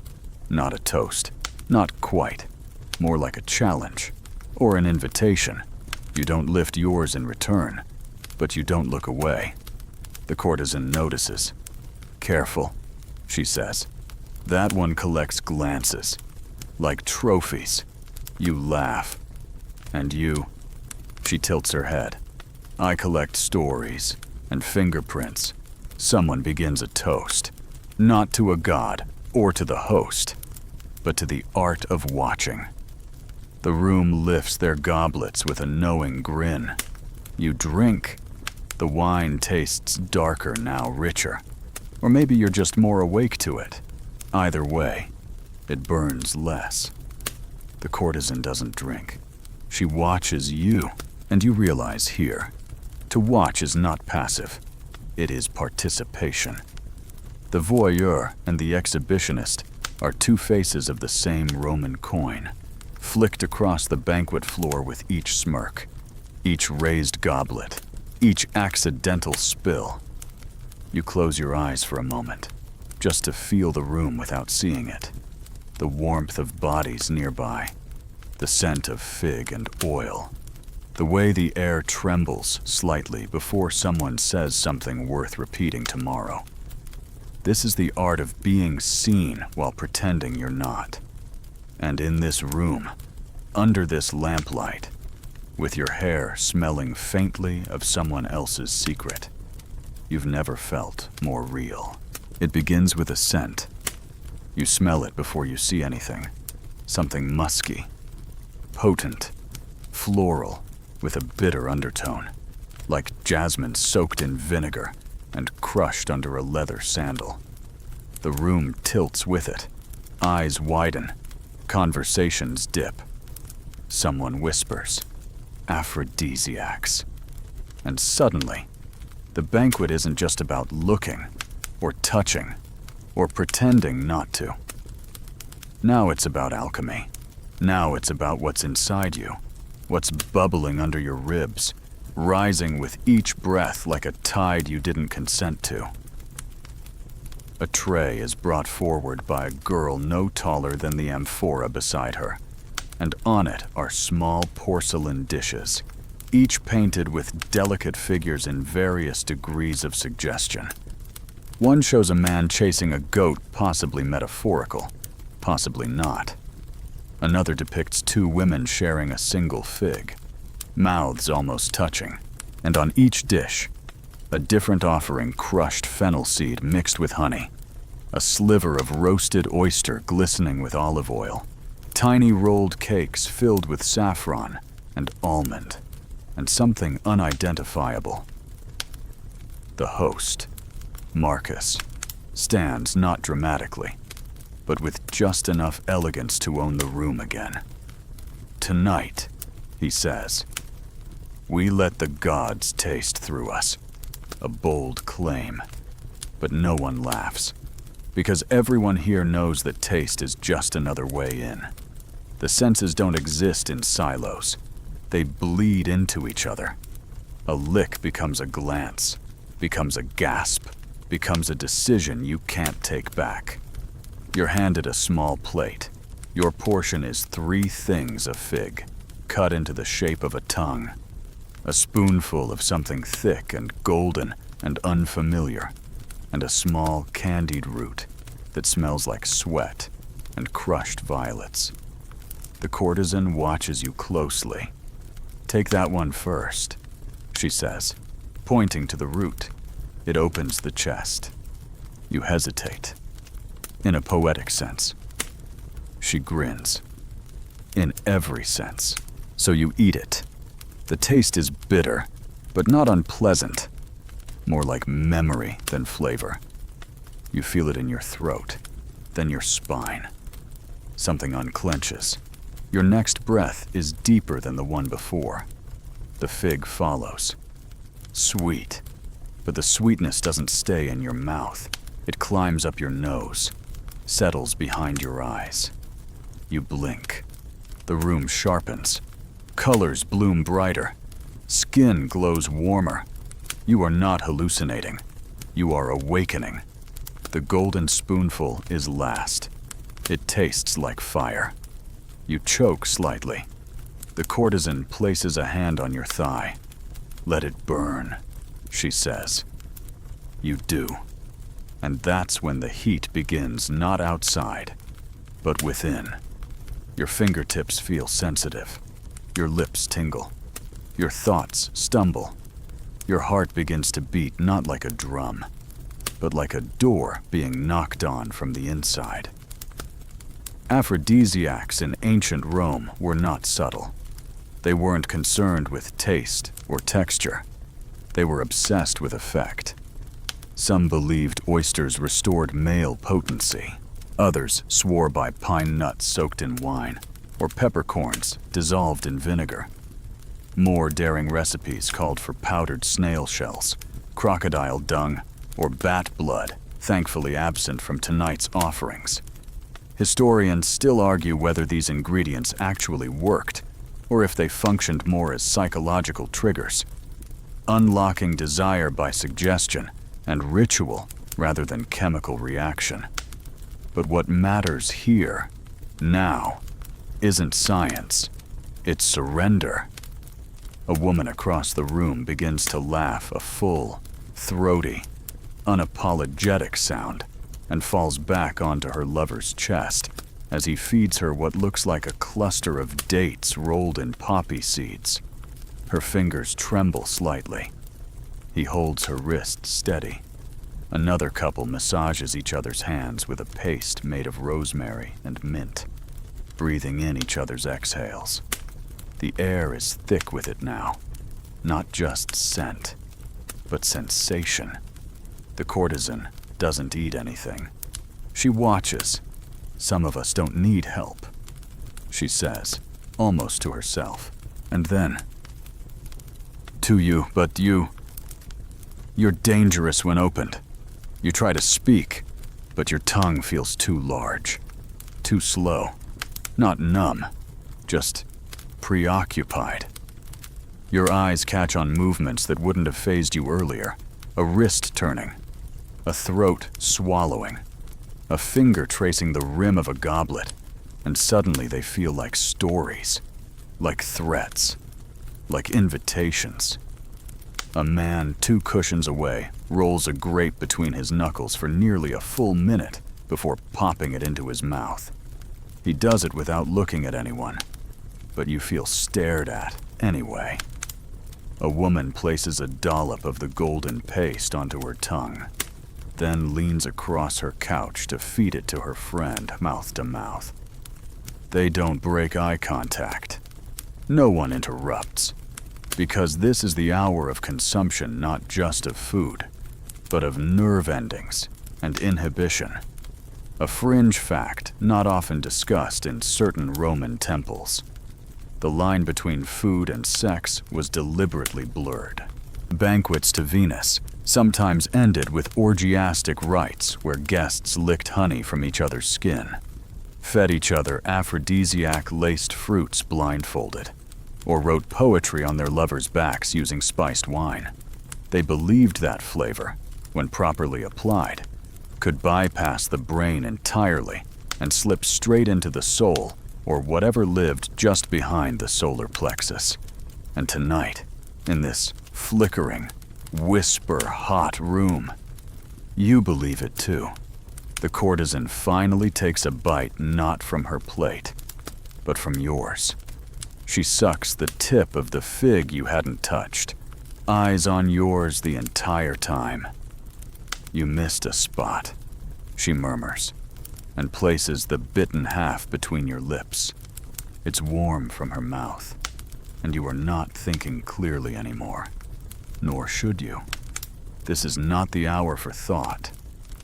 Not a toast. Not quite. More like a challenge. Or an invitation. You don't lift yours in return, but you don't look away. The courtesan notices. Careful, she says. That one collects glances. Like trophies. You laugh. And you? She tilts her head. I collect stories and fingerprints. Someone begins a toast. Not to a god or to the host, but to the art of watching. The room lifts their goblets with a knowing grin. You drink. The wine tastes darker now, richer. Or maybe you're just more awake to it. Either way, it burns less. The courtesan doesn't drink. She watches you, and you realize here, to watch is not passive. It is participation. The voyeur and the exhibitionist are two faces of the same Roman coin, flicked across the banquet floor with each smirk, each raised goblet, each accidental spill. You close your eyes for a moment, just to feel the room without seeing it. The warmth of bodies nearby, the scent of fig and oil, the way the air trembles slightly before someone says something worth repeating tomorrow. This is the art of being seen while pretending you're not. And in this room, under this lamplight, with your hair smelling faintly of someone else's secret, you've never felt more real. It begins with a scent. You smell it before you see anything. Something musky, potent, floral, with a bitter undertone, like jasmine soaked in vinegar and crushed under a leather sandal. The room tilts with it. Eyes widen. Conversations dip. Someone whispers, "Aphrodisiacs." And suddenly, the banquet isn't just about looking, or touching, or pretending not to. Now it's about alchemy. Now it's about what's inside you, what's bubbling under your ribs, rising with each breath like a tide you didn't consent to. A tray is brought forward by a girl no taller than the amphora beside her, and on it are small porcelain dishes, each painted with delicate figures in various degrees of suggestion. One shows a man chasing a goat, possibly metaphorical, possibly not. Another depicts two women sharing a single fig, mouths almost touching, and on each dish, a different offering crushed fennel seed mixed with honey, a sliver of roasted oyster glistening with olive oil, tiny rolled cakes filled with saffron and almond, and something unidentifiable. The host, Marcus, stands not dramatically, but with just enough elegance to own the room again. "Tonight," he says, "we let the gods taste through us." A bold claim, but no one laughs, because everyone here knows that taste is just another way in. The senses don't exist in silos. They bleed into each other. A lick becomes a glance, becomes a gasp, becomes a decision you can't take back. You're handed a small plate. Your portion is 3 things of fig, cut into the shape of a tongue. A spoonful of something thick and golden and unfamiliar, and a small candied root that smells like sweat and crushed violets. The courtesan watches you closely. "Take that one first," she says, pointing to the root. It opens the chest. You hesitate. In a poetic sense. She grins. in every sense. So you eat it. The taste is bitter, but not unpleasant. More like memory than flavor. You feel it in your throat, then your spine. Something unclenches. Your next breath is deeper than the one before. The fig follows. Sweet. But the sweetness doesn't stay in your mouth. It climbs up your nose, settles behind your eyes. You blink. The room sharpens. Colors bloom brighter. Skin glows warmer. You are not hallucinating. You are awakening. The golden spoonful is last. It tastes like fire. You choke slightly. The courtesan places a hand on your thigh. "Let it burn," she says. You do. And that's when the heat begins, not outside, but within. Your fingertips feel sensitive. Your lips tingle. Your thoughts stumble. Your heart begins to beat not like a drum, but like a door being knocked on from the inside. Aphrodisiacs in ancient Rome were not subtle. They weren't concerned with taste or texture. They were obsessed with effect. Some believed oysters restored male potency. Others swore by pine nuts soaked in wine, or peppercorns dissolved in vinegar. More daring recipes called for powdered snail shells, crocodile dung, or bat blood, thankfully absent from tonight's offerings. Historians still argue whether these ingredients actually worked, or if they functioned more as psychological triggers, unlocking desire by suggestion and ritual rather than chemical reaction. But what matters here, now, isn't science, it's surrender. A woman across the room begins to laugh, a full, throaty, unapologetic sound, and falls back onto her lover's chest as he feeds her what looks like a cluster of dates rolled in poppy seeds. Her fingers tremble slightly. He holds her wrist steady. Another couple massages each other's hands with a paste made of rosemary and mint, breathing in each other's exhales. The air is thick with it now, not just scent, but sensation. The courtesan doesn't eat anything. She watches. "Some of us don't need help," she says, almost to herself. And then, "To you, but you're dangerous when opened. You try to speak, but your tongue feels too large, too slow, not numb, just preoccupied. Your eyes catch on movements that wouldn't have fazed you earlier, a wrist turning, a throat swallowing, a finger tracing the rim of a goblet, and suddenly they feel like stories, like threats, like invitations. A man 2 cushions away rolls a grape between his knuckles for nearly a full minute before popping it into his mouth. He does it without looking at anyone, but you feel stared at anyway. A woman places a dollop of the golden paste onto her tongue, then leans across her couch to feed it to her friend, mouth to mouth. They don't break eye contact. No one interrupts, because this is the hour of consumption not just of food, but of nerve endings and inhibition. A fringe fact not often discussed in certain Roman temples. The line between food and sex was deliberately blurred. Banquets to Venus sometimes ended with orgiastic rites where guests licked honey from each other's skin, fed each other aphrodisiac-laced fruits blindfolded, or wrote poetry on their lovers' backs using spiced wine. They believed that flavor, when properly applied, could bypass the brain entirely and slip straight into the soul or whatever lived just behind the solar plexus. And tonight, in this flickering, whisper-hot room, you believe it too. The courtesan finally takes a bite not from her plate, but from yours. She sucks the tip of the fig you hadn't touched, eyes on yours the entire time. "You missed a spot," she murmurs, and places the bitten half between your lips. It's warm from her mouth, and you are not thinking clearly anymore. Nor should you. This is not the hour for thought.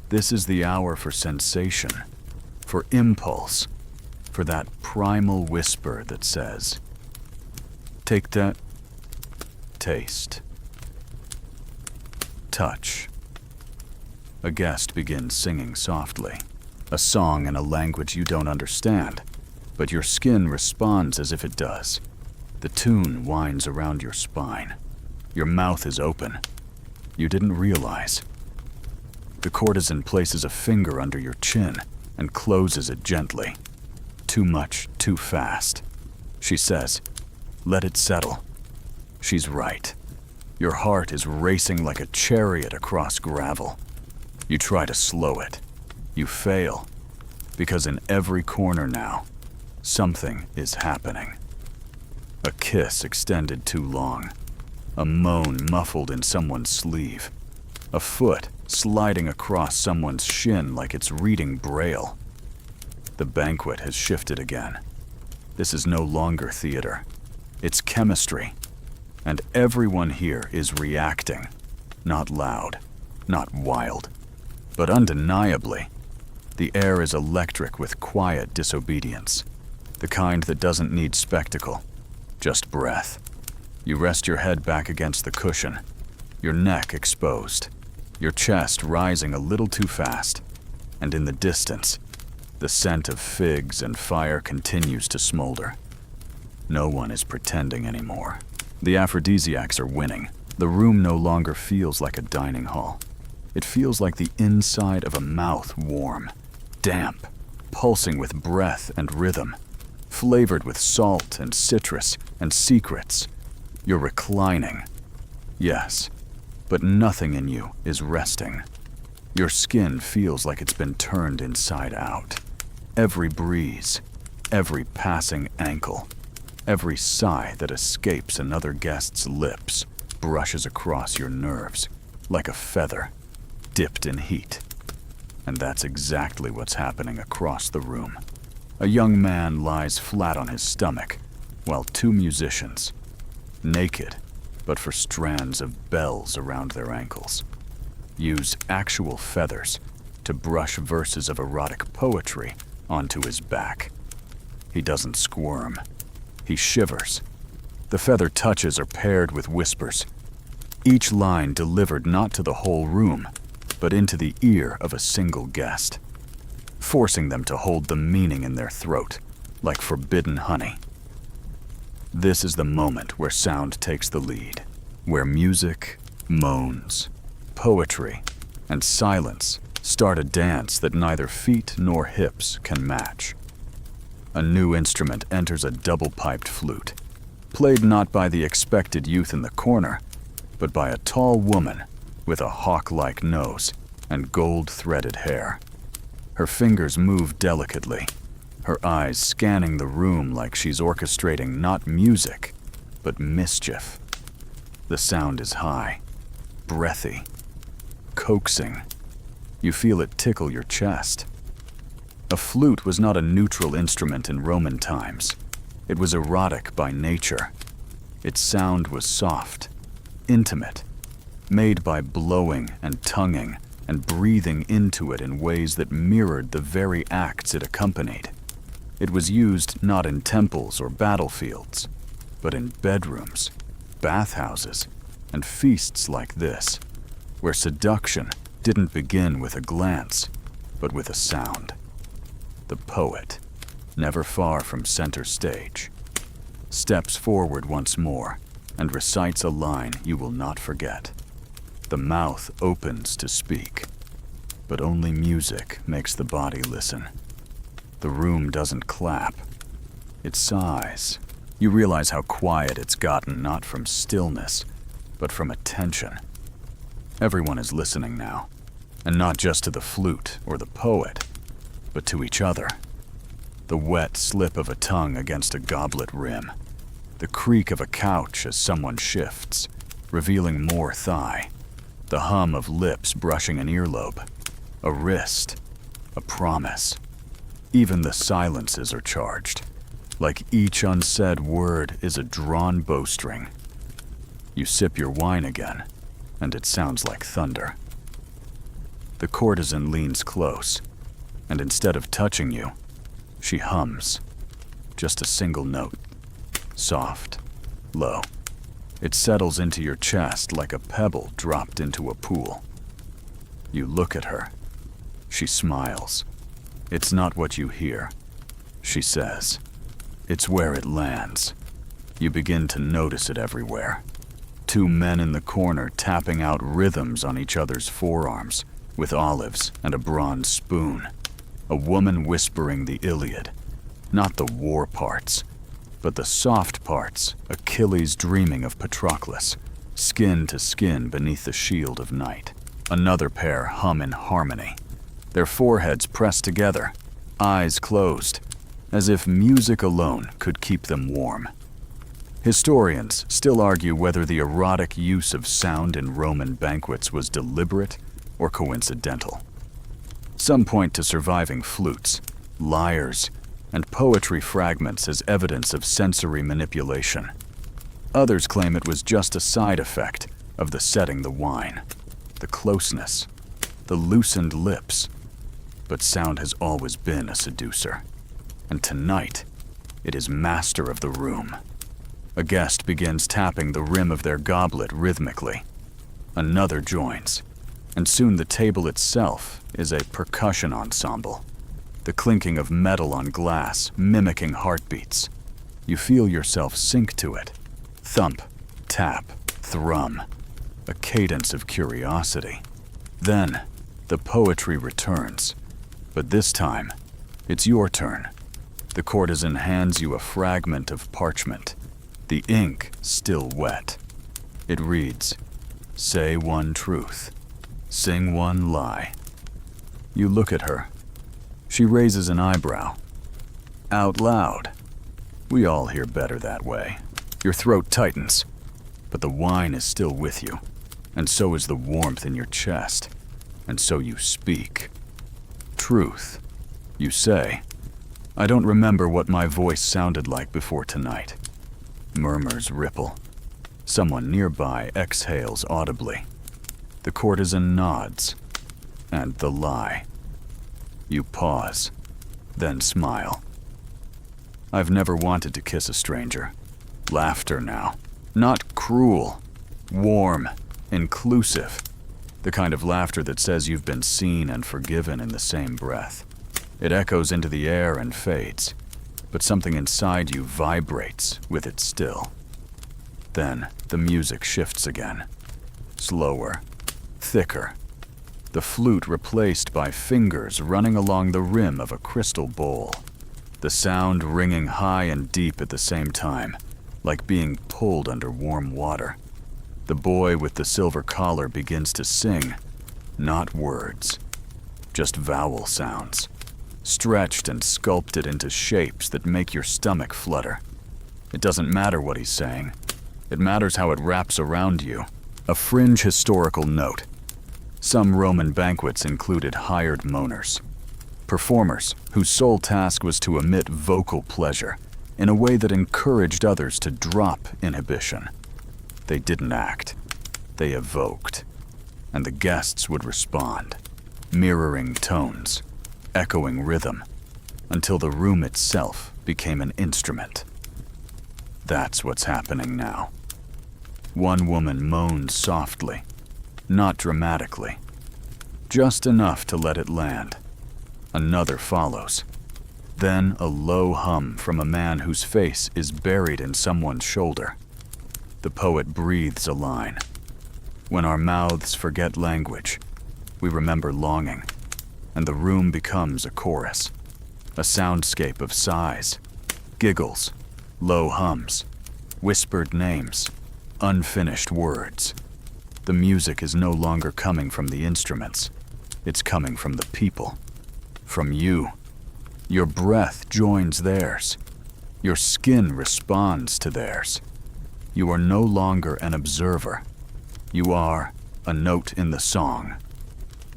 This is the hour for sensation, for impulse, for that primal whisper that says, take that, taste, touch. A guest begins singing softly, a song in a language you don't understand, but your skin responds as if it does. The tune winds around your spine. Your mouth is open. You didn't realize. The courtesan places a finger under your chin and closes it gently. Too much, too fast. She says, let it settle. She's right. Your heart is racing like a chariot across gravel. You try to slow it. You fail, because in every corner now, something is happening. A kiss extended too long. A moan muffled in someone's sleeve. A foot sliding across someone's shin like it's reading Braille. The banquet has shifted again. This is no longer theater. It's chemistry. And everyone here is reacting. Not loud, not wild, but undeniably. The air is electric with quiet disobedience. The kind that doesn't need spectacle, just breath. You rest your head back against the cushion, your neck exposed, your chest rising a little too fast, and in the distance, the scent of figs and fire continues to smolder. No one is pretending anymore. The aphrodisiacs are winning. The room no longer feels like a dining hall. It feels like the inside of a mouth warm, damp, pulsing with breath and rhythm, flavored with salt and citrus and secrets. You're reclining. Yes, but nothing in you is resting. Your skin feels like it's been turned inside out. Every breeze, every passing ankle, every sigh that escapes another guest's lips brushes across your nerves like a feather dipped in heat. And that's exactly what's happening across the room. A young man lies flat on his stomach, while two musicians, naked, but for strands of bells around their ankles, use actual feathers to brush verses of erotic poetry onto his back. He doesn't squirm. He shivers. The feather touches are paired with whispers, each line delivered not to the whole room, but into the ear of a single guest, forcing them to hold the meaning in their throat, like forbidden honey. This is the moment where sound takes the lead, where music, moans, poetry, and silence start a dance that neither feet nor hips can match. A new instrument enters a double-piped flute, played not by the expected youth in the corner, but by a tall woman with a hawk-like nose and gold-threaded hair. Her fingers move delicately, her eyes scanning the room like she's orchestrating not music, but mischief. The sound is high, breathy, coaxing. You feel it tickle your chest. A flute was not a neutral instrument in Roman times. It was erotic by nature. Its sound was soft, intimate, made by blowing and tonguing and breathing into it in ways that mirrored the very acts it accompanied. It was used not in temples or battlefields, but in bedrooms, bathhouses, and feasts like this, where seduction didn't begin with a glance, but with a sound. The poet, never far from center stage, steps forward once more and recites a line you will not forget. The mouth opens to speak, but only music makes the body listen. The room doesn't clap. It sighs. You realize how quiet it's gotten, not from stillness, but from attention. Everyone is listening now, and not just to the flute or the poet, but to each other. The wet slip of a tongue against a goblet rim, the creak of a couch as someone shifts, revealing more thigh, the hum of lips brushing an earlobe, a wrist, a promise. Even the silences are charged. like each unsaid word is a drawn bowstring. You sip your wine again, and it sounds like thunder. The courtesan leans close, and instead of touching you, she hums. Just a single note. Soft, low. It settles into your chest like a pebble dropped into a pool. You look at her. She smiles. It's not what you hear, she says. It's where it lands. You begin to notice it everywhere. Two men in the corner tapping out rhythms on each other's forearms with olives and a bronze spoon. A woman whispering the Iliad, not the war parts, but the soft parts, Achilles dreaming of Patroclus, skin to skin beneath the shield of night. Another pair hum in harmony, their foreheads pressed together, eyes closed, as if music alone could keep them warm. Historians still argue whether the erotic use of sound in Roman banquets was deliberate or coincidental. Some point to surviving flutes, lyres, and poetry fragments as evidence of sensory manipulation. Others claim it was just a side effect of the setting the wine, the closeness, the loosened lips. But sound has always been a seducer, and tonight it is master of the room. A guest begins tapping the rim of their goblet rhythmically. Another joins, and soon the table itself is a percussion ensemble. The clinking of metal on glass, mimicking heartbeats. You feel yourself sink to it. Thump, tap, thrum. A cadence of curiosity. Then, the poetry returns. But this time, it's your turn. The courtesan hands you a fragment of parchment, the ink still wet. It reads, "Say one truth, sing one lie." You look at her. She raises an eyebrow. Out loud. We all hear better that way. Your throat tightens, but the wine is still with you, and so is the warmth in your chest, and so you speak. Truth, you say. I don't remember what my voice sounded like before tonight. Murmurs ripple. Someone nearby exhales audibly. The courtesan nods, and the lie. You pause, then smile. I've never wanted to kiss a stranger. Laughter now. Not cruel. Warm. Inclusive. The kind of laughter that says you've been seen and forgiven in the same breath. It echoes into the air and fades, but something inside you vibrates with it still. Then the music shifts again. Slower. Thicker. The flute replaced by fingers running along the rim of a crystal bowl. The sound ringing high and deep at the same time, like being pulled under warm water. The boy with the silver collar begins to sing, not words, just vowel sounds, stretched and sculpted into shapes that make your stomach flutter. It doesn't matter what he's saying. It matters how it wraps around you. A fringe historical note. Some Roman banquets included hired moaners, performers whose sole task was to emit vocal pleasure in a way that encouraged others to drop inhibition. They didn't act, they evoked, and the guests would respond, mirroring tones, echoing rhythm, until the room itself became an instrument. That's what's happening now. One woman moans softly, not dramatically, just enough to let it land. Another follows. Then a low hum from a man whose face is buried in someone's shoulder. The poet breathes a line. When our mouths forget language, we remember longing, and the room becomes a chorus, a soundscape of sighs, giggles, low hums, whispered names, unfinished words. The music is no longer coming from the instruments. It's coming from the people. From you. Your breath joins theirs. Your skin responds to theirs. You are no longer an observer. You are a note in the song.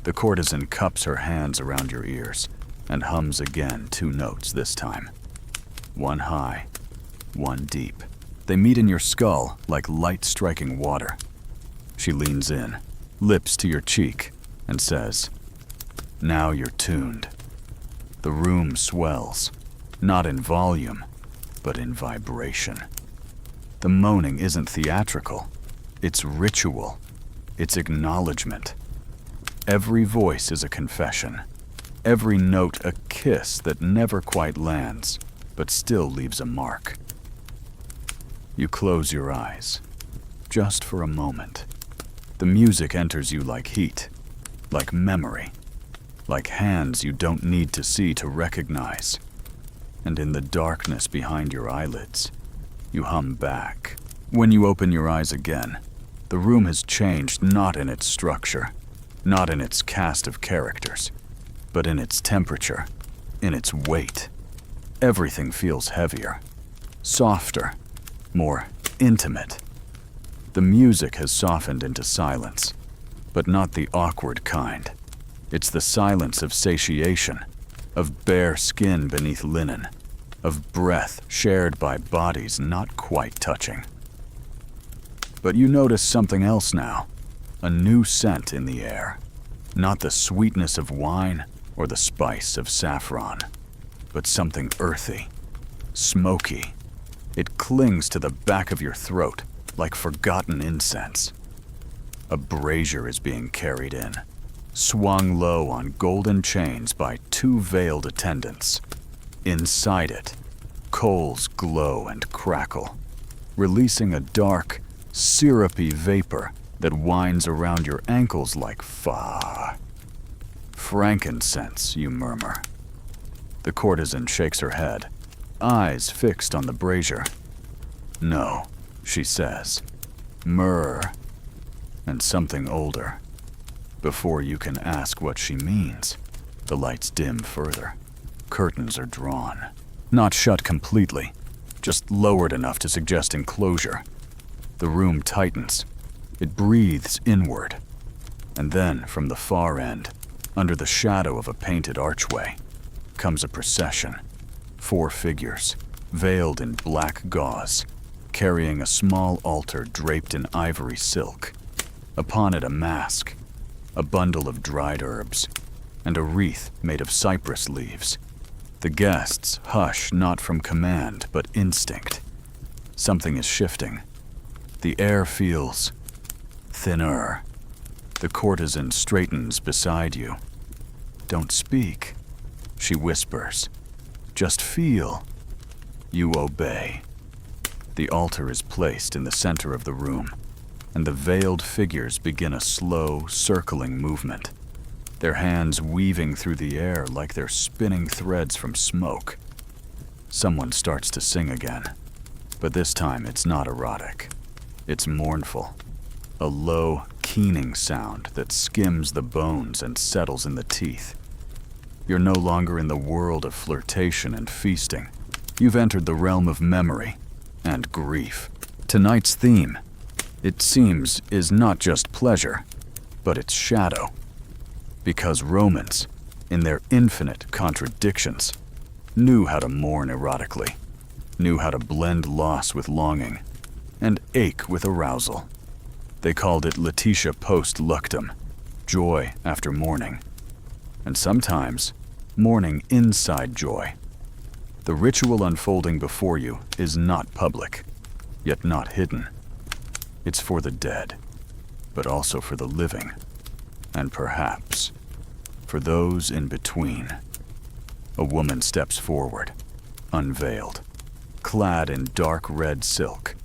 The courtesan cups her hands around your ears and hums again 2 notes this time. One high, one deep. They meet in your skull like light striking water. She leans in, lips to your cheek, and says, "Now you're tuned." The room swells, not in volume, but in vibration. The moaning isn't theatrical, it's ritual, it's acknowledgement. Every voice is a confession, every note a kiss that never quite lands, but still leaves a mark. You close your eyes, just for a moment. The music enters you like heat, like memory, like hands you don't need to see to recognize. And in the darkness behind your eyelids, you hum back. When you open your eyes again, the room has changed not in its structure, not in its cast of characters, but in its temperature, in its weight. Everything feels heavier, softer, more intimate. The music has softened into silence, but not the awkward kind. It's the silence of satiation, of bare skin beneath linen, of breath shared by bodies not quite touching. But you notice something else now, a new scent in the air. Not the sweetness of wine or the spice of saffron, but something earthy, smoky. It clings to the back of your throat like forgotten incense. A brazier is being carried in, swung low on golden chains by two veiled attendants. Inside it, coals glow and crackle, releasing a dark, syrupy vapor that winds around your ankles like fa. Frankincense, you murmur. The courtesan shakes her head, eyes fixed on the brazier. No, she says. Myrrh. And something older. Before you can ask what she means, the lights dim further. Curtains are drawn. Not shut completely, just lowered enough to suggest enclosure. The room tightens. It breathes inward. And then, from the far end, under the shadow of a painted archway, comes a procession. 4 figures, veiled in black gauze, carrying a small altar draped in ivory silk. Upon it a mask, a bundle of dried herbs, and a wreath made of cypress leaves. The guests hush not from command, but instinct. Something is shifting. The air feels thinner. The courtesan straightens beside you. Don't speak, she whispers. Just feel. You obey. The altar is placed in the center of the room, and the veiled figures begin a slow, circling movement, their hands weaving through the air like they're spinning threads from smoke. Someone starts to sing again, but this time it's not erotic. It's mournful, a low, keening sound that skims the bones and settles in the teeth. You're no longer in the world of flirtation and feasting. You've entered the realm of memory and grief. Tonight's theme, it seems, is not just pleasure, but its shadow. Because Romans, in their infinite contradictions, knew how to mourn erotically, knew how to blend loss with longing, and ache with arousal. They called it Letitia post luctum, joy after mourning, and sometimes mourning inside joy. The ritual unfolding before you is not public, yet not hidden. It's for the dead, but also for the living, and perhaps for those in between. A woman steps forward, unveiled, clad in dark red silk.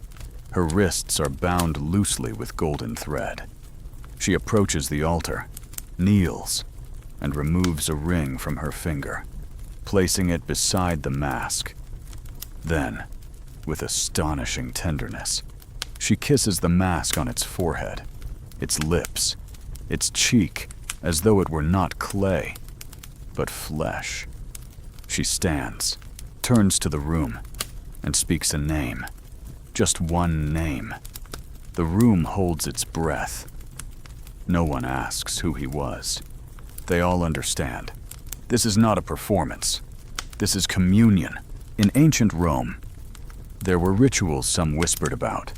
Her wrists are bound loosely with golden thread. She approaches the altar, kneels, and removes a ring from her finger, placing it beside the mask. Then, with astonishing tenderness, she kisses the mask on its forehead, its lips, its cheek, as though it were not clay, but flesh. She stands, turns to the room, and speaks a name. Just one name. The room holds its breath. No one asks who he was. They all understand. This is not a performance. This is communion, In ancient Rome, there were rituals some whispered about,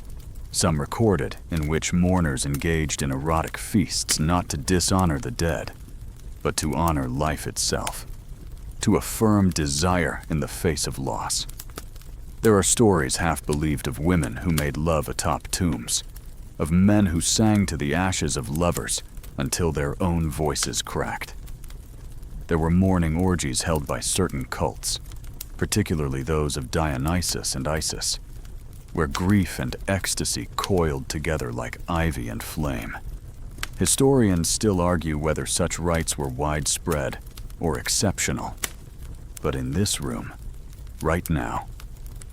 some recorded, in which mourners engaged in erotic feasts not to dishonor the dead, but to honor life itself, to affirm desire in the face of loss. There are stories half-believed of women who made love atop tombs, of men who sang to the ashes of lovers until their own voices cracked. There were mourning orgies held by certain cults, particularly those of Dionysus and Isis, where grief and ecstasy coiled together like ivy and flame. Historians still argue whether such rites were widespread or exceptional. But in this room, right now,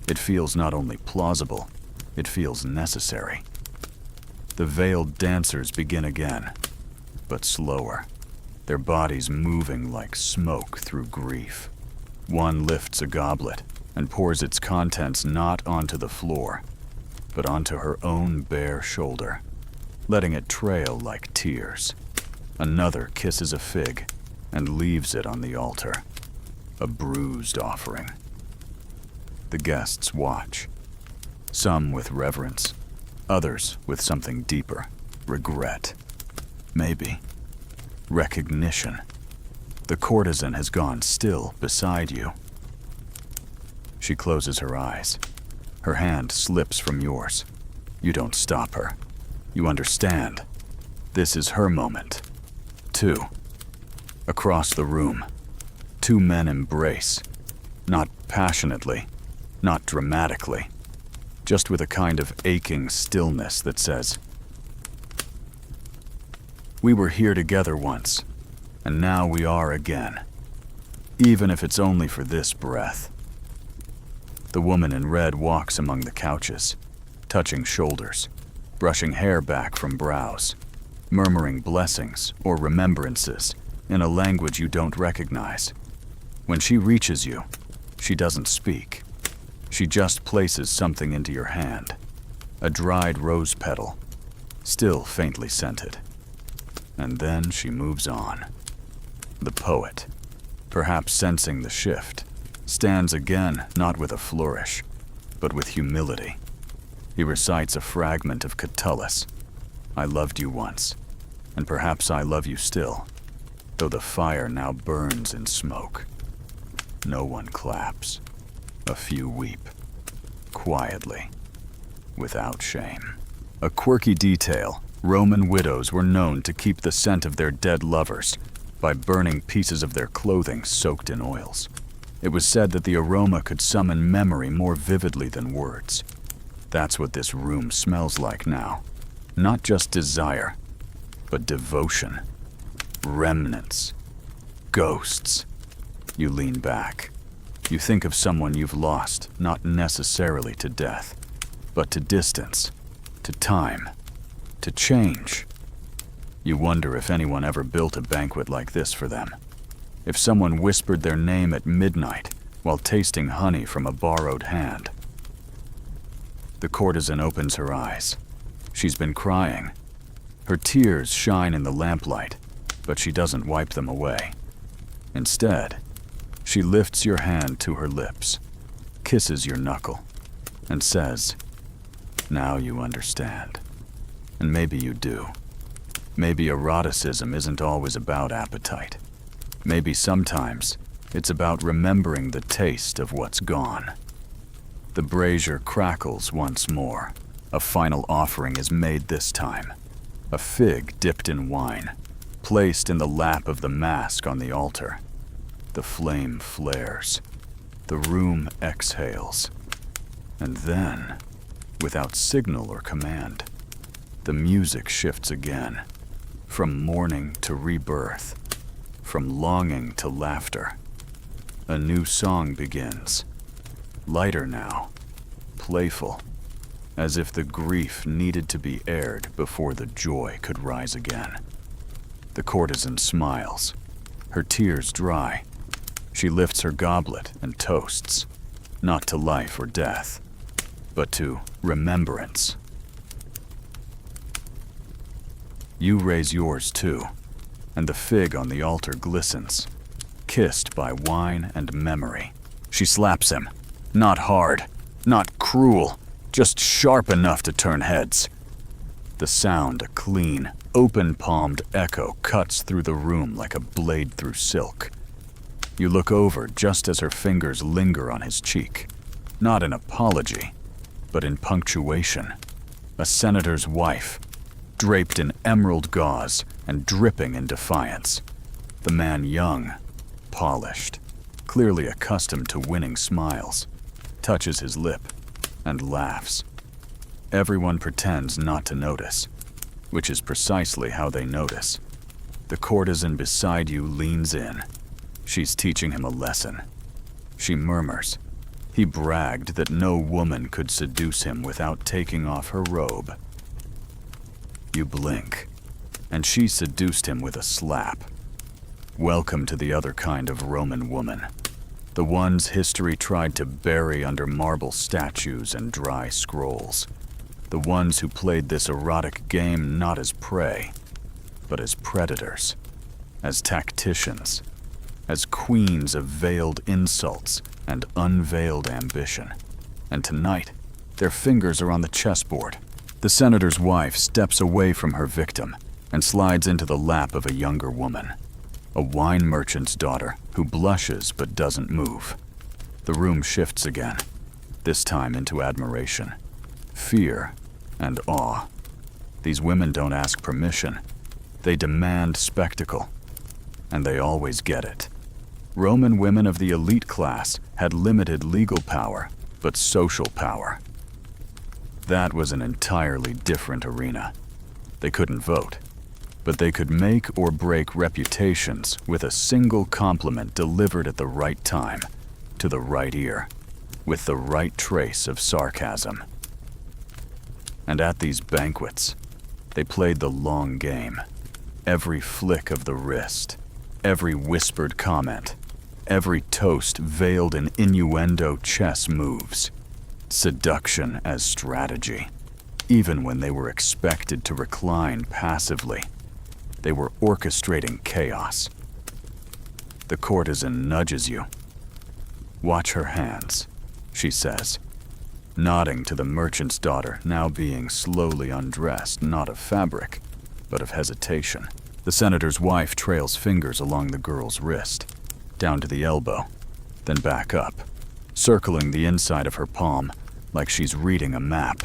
it feels not only plausible, it feels necessary. The veiled dancers begin again, but slower, their bodies moving like smoke through grief. One lifts a goblet and pours its contents not onto the floor, but onto her own bare shoulder, letting it trail like tears. Another kisses a fig and leaves it on the altar, a bruised offering. The guests watch, some with reverence, others with something deeper, regret, maybe recognition. The courtesan has gone still beside you. She closes her eyes. Her hand slips from yours. You don't stop her. You understand. This is her moment. 2. Across the room, 2 men embrace. Not passionately, not dramatically, just with a kind of aching stillness that says, "We were here together once, and now we are again, even if it's only for this breath." The woman in red walks among the couches, touching shoulders, brushing hair back from brows, murmuring blessings or remembrances in a language you don't recognize. When she reaches you, she doesn't speak. She just places something into your hand, a dried rose petal, still faintly scented. And then she moves on. The poet, perhaps sensing the shift, stands again not with a flourish, but with humility. He recites a fragment of Catullus. "I loved you once, and perhaps I love you still, though the fire now burns in smoke." No one claps. A few weep, quietly, without shame. A quirky detail: Roman widows were known to keep the scent of their dead lovers by burning pieces of their clothing soaked in oils. It was said that the aroma could summon memory more vividly than words. That's what this room smells like now. Not just desire, but devotion. Remnants. Ghosts. You lean back. You think of someone you've lost, not necessarily to death, but to distance, to time, to change. You wonder if anyone ever built a banquet like this for them. If someone whispered their name at midnight while tasting honey from a borrowed hand. The courtesan opens her eyes. She's been crying. Her tears shine in the lamplight, but she doesn't wipe them away. Instead, she lifts your hand to her lips, kisses your knuckle, and says, "Now you understand." And maybe you do. Maybe eroticism isn't always about appetite. Maybe sometimes it's about remembering the taste of what's gone. The brazier crackles once more. A final offering is made this time. A fig dipped in wine, placed in the lap of the mask on the altar. The flame flares. The room exhales. And then, without signal or command, the music shifts again, from mourning to rebirth, from longing to laughter. A new song begins, lighter now, playful, as if the grief needed to be aired before the joy could rise again. The courtesan smiles, her tears dry. She lifts her goblet and toasts, not to life or death, but to remembrance. You raise yours too, and the fig on the altar glistens, kissed by wine and memory. She slaps him. Not hard, not cruel, just sharp enough to turn heads. The sound, a clean, open-palmed echo, cuts through the room like a blade through silk. You look over just as her fingers linger on his cheek, not in apology, but in punctuation. A senator's wife, draped in emerald gauze and dripping in defiance. The man young, polished, clearly accustomed to winning smiles, touches his lip and laughs. Everyone pretends not to notice, which is precisely how they notice. The courtesan beside you leans in. She's teaching him a lesson. She murmurs. He bragged that no woman could seduce him without taking off her robe. You blink, and she seduced him with a slap. Welcome to the other kind of Roman woman. The ones history tried to bury under marble statues and dry scrolls. The ones who played this erotic game not as prey, but as predators, as tacticians, as queens of veiled insults and unveiled ambition. And tonight, their fingers are on the chessboard. The senator's wife steps away from her victim and slides into the lap of a younger woman, a wine merchant's daughter who blushes but doesn't move. The room shifts again, this time into admiration, fear, and awe. These women don't ask permission. They demand spectacle, and they always get it. Roman women of the elite class had limited legal power, but social power. That was an entirely different arena. They couldn't vote, but they could make or break reputations with a single compliment delivered at the right time, to the right ear, with the right trace of sarcasm. And at these banquets, they played the long game. Every flick of the wrist, every whispered comment, every toast veiled in innuendo chess moves. Seduction as strategy. Even when they were expected to recline passively, they were orchestrating chaos. The courtesan nudges you. Watch her hands, she says, nodding to the merchant's daughter now being slowly undressed, not of fabric, but of hesitation. The senator's wife trails fingers along the girl's wrist, down to the elbow, then back up, circling the inside of her palm like she's reading a map.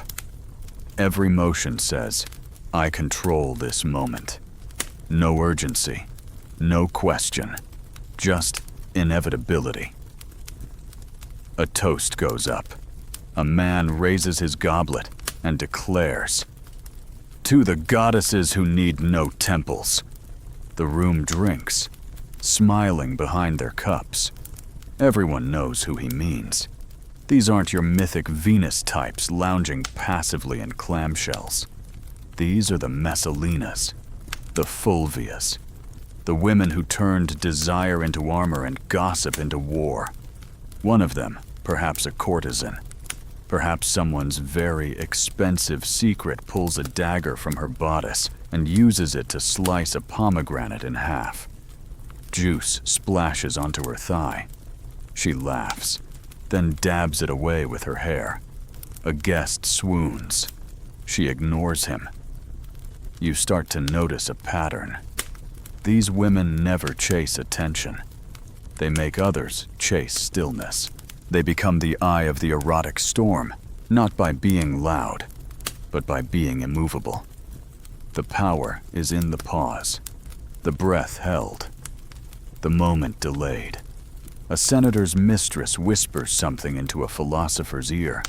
Every motion says, I control this moment. No urgency, no question, just inevitability. A toast goes up. A man raises his goblet and declares, "To the goddesses who need no temples." The room drinks, smiling behind their cups. Everyone knows who he means. These aren't your mythic Venus types lounging passively in clamshells. These are the Messalinas, the Fulvias, the women who turned desire into armor and gossip into war. One of them, perhaps a courtesan, perhaps someone's very expensive secret, pulls a dagger from her bodice and uses it to slice a pomegranate in half. Juice splashes onto her thigh. She laughs, then dabs it away with her hair. A guest swoons. She ignores him. You start to notice a pattern. These women never chase attention. They make others chase stillness. They become the eye of the erotic storm, not by being loud, but by being immovable. The power is in the pause, the breath held, the moment delayed. A senator's mistress whispers something into a philosopher's ear.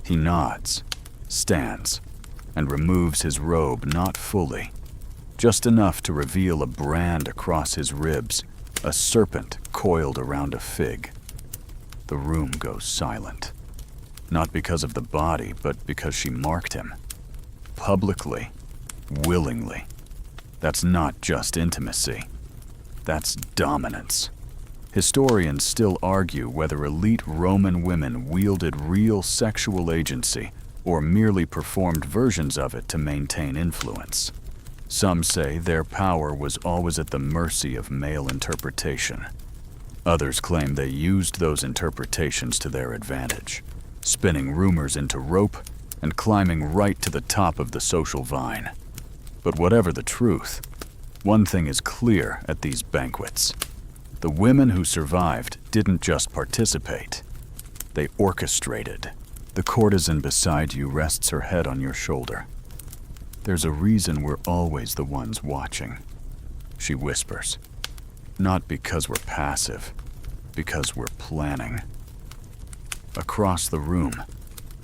He nods, stands, and removes his robe not fully, just enough to reveal a brand across his ribs, a serpent coiled around a fig. The room goes silent, not because of the body, but because she marked him. Publicly, willingly. That's not just intimacy. That's dominance. Historians still argue whether elite Roman women wielded real sexual agency or merely performed versions of it to maintain influence. Some say their power was always at the mercy of male interpretation. Others claim they used those interpretations to their advantage, spinning rumors into rope and climbing right to the top of the social vine. But whatever the truth, one thing is clear at these banquets. The women who survived didn't just participate, they orchestrated. The courtesan beside you rests her head on your shoulder. There's a reason we're always the ones watching, she whispers. Not because we're passive, because we're planning. Across the room,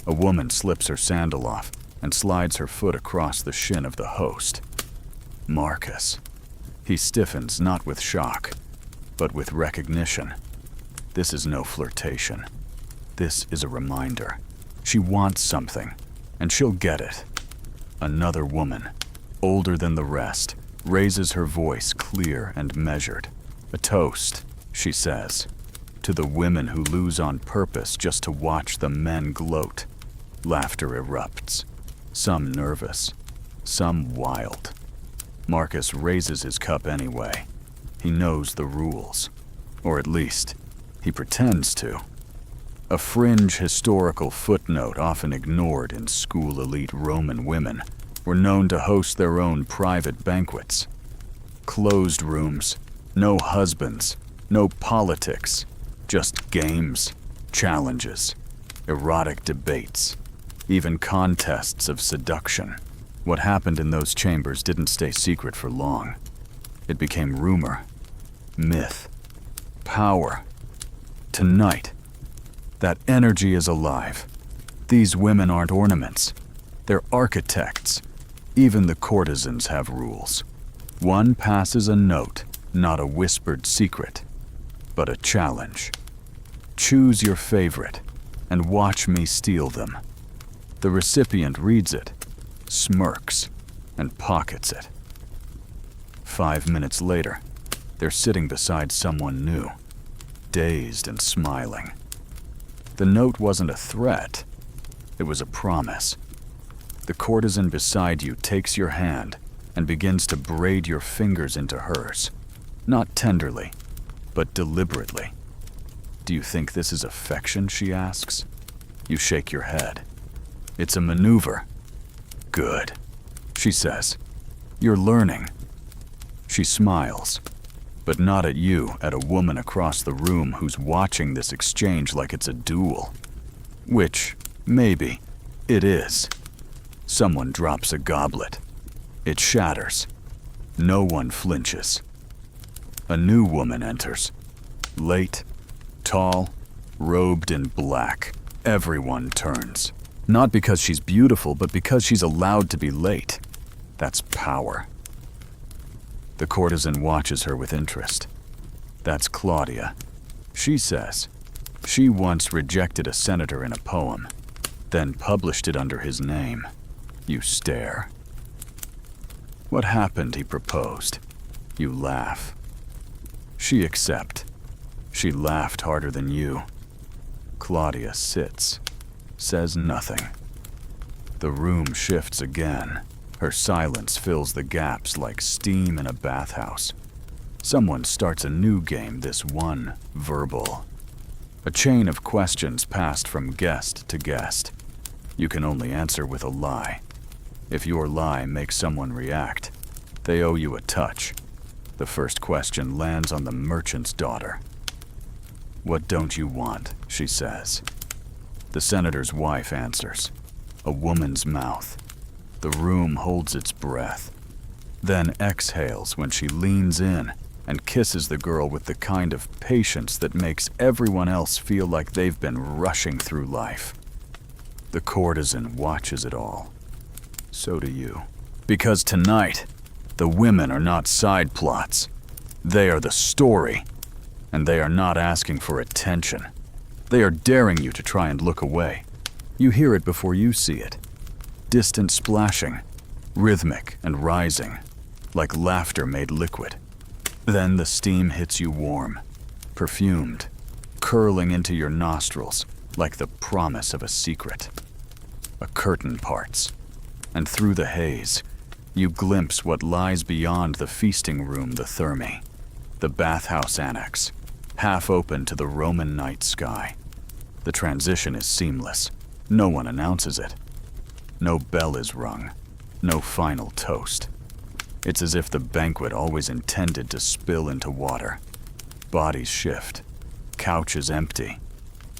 a woman slips her sandal off and slides her foot across the shin of the host. Marcus. He stiffens not with shock, but with recognition. This is no flirtation. This is a reminder. She wants something, and she'll get it. Another woman, older than the rest, raises her voice clear and measured. A toast, she says, to the women who lose on purpose just to watch the men gloat. Laughter erupts, some nervous, some wild. Marcus raises his cup anyway. He knows the rules, or at least, he pretends to. A fringe historical footnote often ignored in school elite Roman women were known to host their own private banquets. Closed rooms, no husbands, no politics, just games, challenges, erotic debates, even contests of seduction. What happened in those chambers didn't stay secret for long. It became rumor, myth, power. Tonight, that energy is alive. These women aren't ornaments. They're architects. Even the courtesans have rules. One passes a note, not a whispered secret, but a challenge. Choose your favorite and watch me steal them. The recipient reads it, smirks, and pockets it. 5 minutes later, they're sitting beside someone new, dazed and smiling. The note wasn't a threat, it was a promise. The courtesan beside you takes your hand and begins to braid your fingers into hers. Not tenderly, but deliberately. Do you think this is affection, she asks. You shake your head. It's a maneuver. Good, she says. You're learning. She smiles, but not at you, at a woman across the room who's watching this exchange like it's a duel. Which, maybe, it is. Someone drops a goblet. It shatters. No one flinches. A new woman enters. Late, tall, robed in black. Everyone turns. Not because she's beautiful, but because she's allowed to be late. That's power. The courtesan watches her with interest. That's Claudia. She says she once rejected a senator in a poem, then published it under his name. You stare. What happened, he proposed. You laugh. She accept. She laughed harder than you. Claudia sits, says nothing. The room shifts again. Her silence fills the gaps like steam in a bathhouse. Someone starts a new game, this one verbal. A chain of questions passed from guest to guest. You can only answer with a lie. If your lie makes someone react, they owe you a touch. The first question lands on the merchant's daughter. What don't you want, she says. The senator's wife answers. A woman's mouth. The room holds its breath, then exhales when she leans in and kisses the girl with the kind of patience that makes everyone else feel like they've been rushing through life. The courtesan watches it all. So do you. Because tonight, the women are not side plots. They are the story, and they are not asking for attention. They are daring you to try and look away. You hear it before you see it. Distant splashing, rhythmic and rising, like laughter made liquid. Then the steam hits you warm, perfumed, curling into your nostrils like the promise of a secret. A curtain parts, and through the haze, you glimpse what lies beyond the feasting room, the therme, the bathhouse annex, half open to the Roman night sky. The transition is seamless. No one announces it. No bell is rung. No final toast. It's as if the banquet always intended to spill into water. Bodies shift. Couches empty.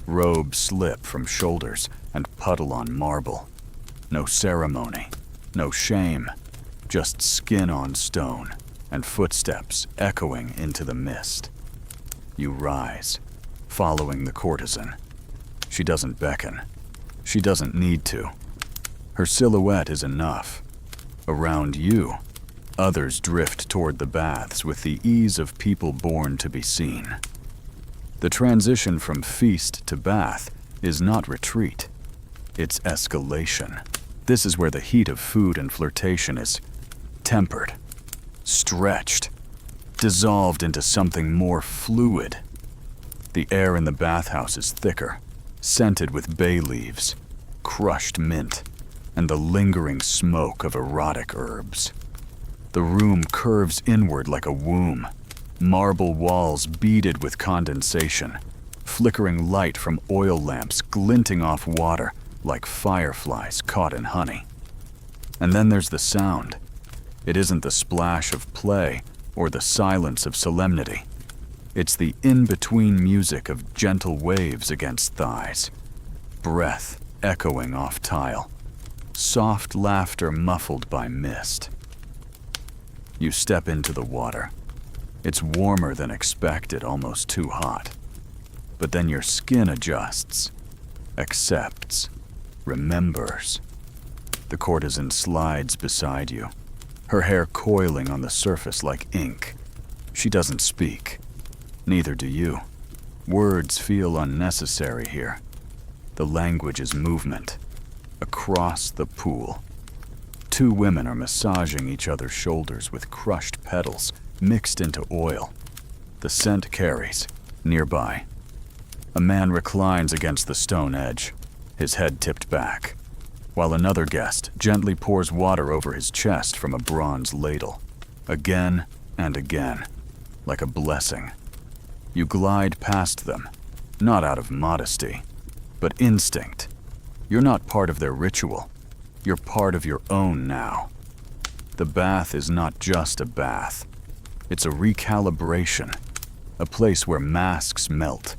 Robes slip from shoulders and puddle on marble. No ceremony. No shame. Just skin on stone and footsteps echoing into the mist. You rise, following the courtesan. She doesn't beckon. She doesn't need to. Her silhouette is enough. Around you, others drift toward the baths with the ease of people born to be seen. The transition from feast to bath is not retreat. It's escalation. This is where the heat of food and flirtation is tempered, stretched, dissolved into something more fluid. The air in the bathhouse is thicker, scented with bay leaves, crushed mint, and the lingering smoke of erotic herbs. The room curves inward like a womb, marble walls beaded with condensation, flickering light from oil lamps glinting off water like fireflies caught in honey. And then there's the sound. It isn't the splash of play or the silence of solemnity. It's the in-between music of gentle waves against thighs, breath echoing off tile, soft laughter muffled by mist. You step into the water. It's warmer than expected, almost too hot. But then your skin adjusts, accepts, remembers. The courtesan slides beside you, her hair coiling on the surface like ink. She doesn't speak. Neither do you. Words feel unnecessary here. The language is movement. Across the pool. Two women are massaging each other's shoulders with crushed petals mixed into oil. The scent carries. Nearby, a man reclines against the stone edge, his head tipped back, while another guest gently pours water over his chest from a bronze ladle, again and again, like a blessing. You glide past them, not out of modesty, but instinct. You're not part of their ritual. You're part of your own now. The bath is not just a bath. It's a recalibration, a place where masks melt,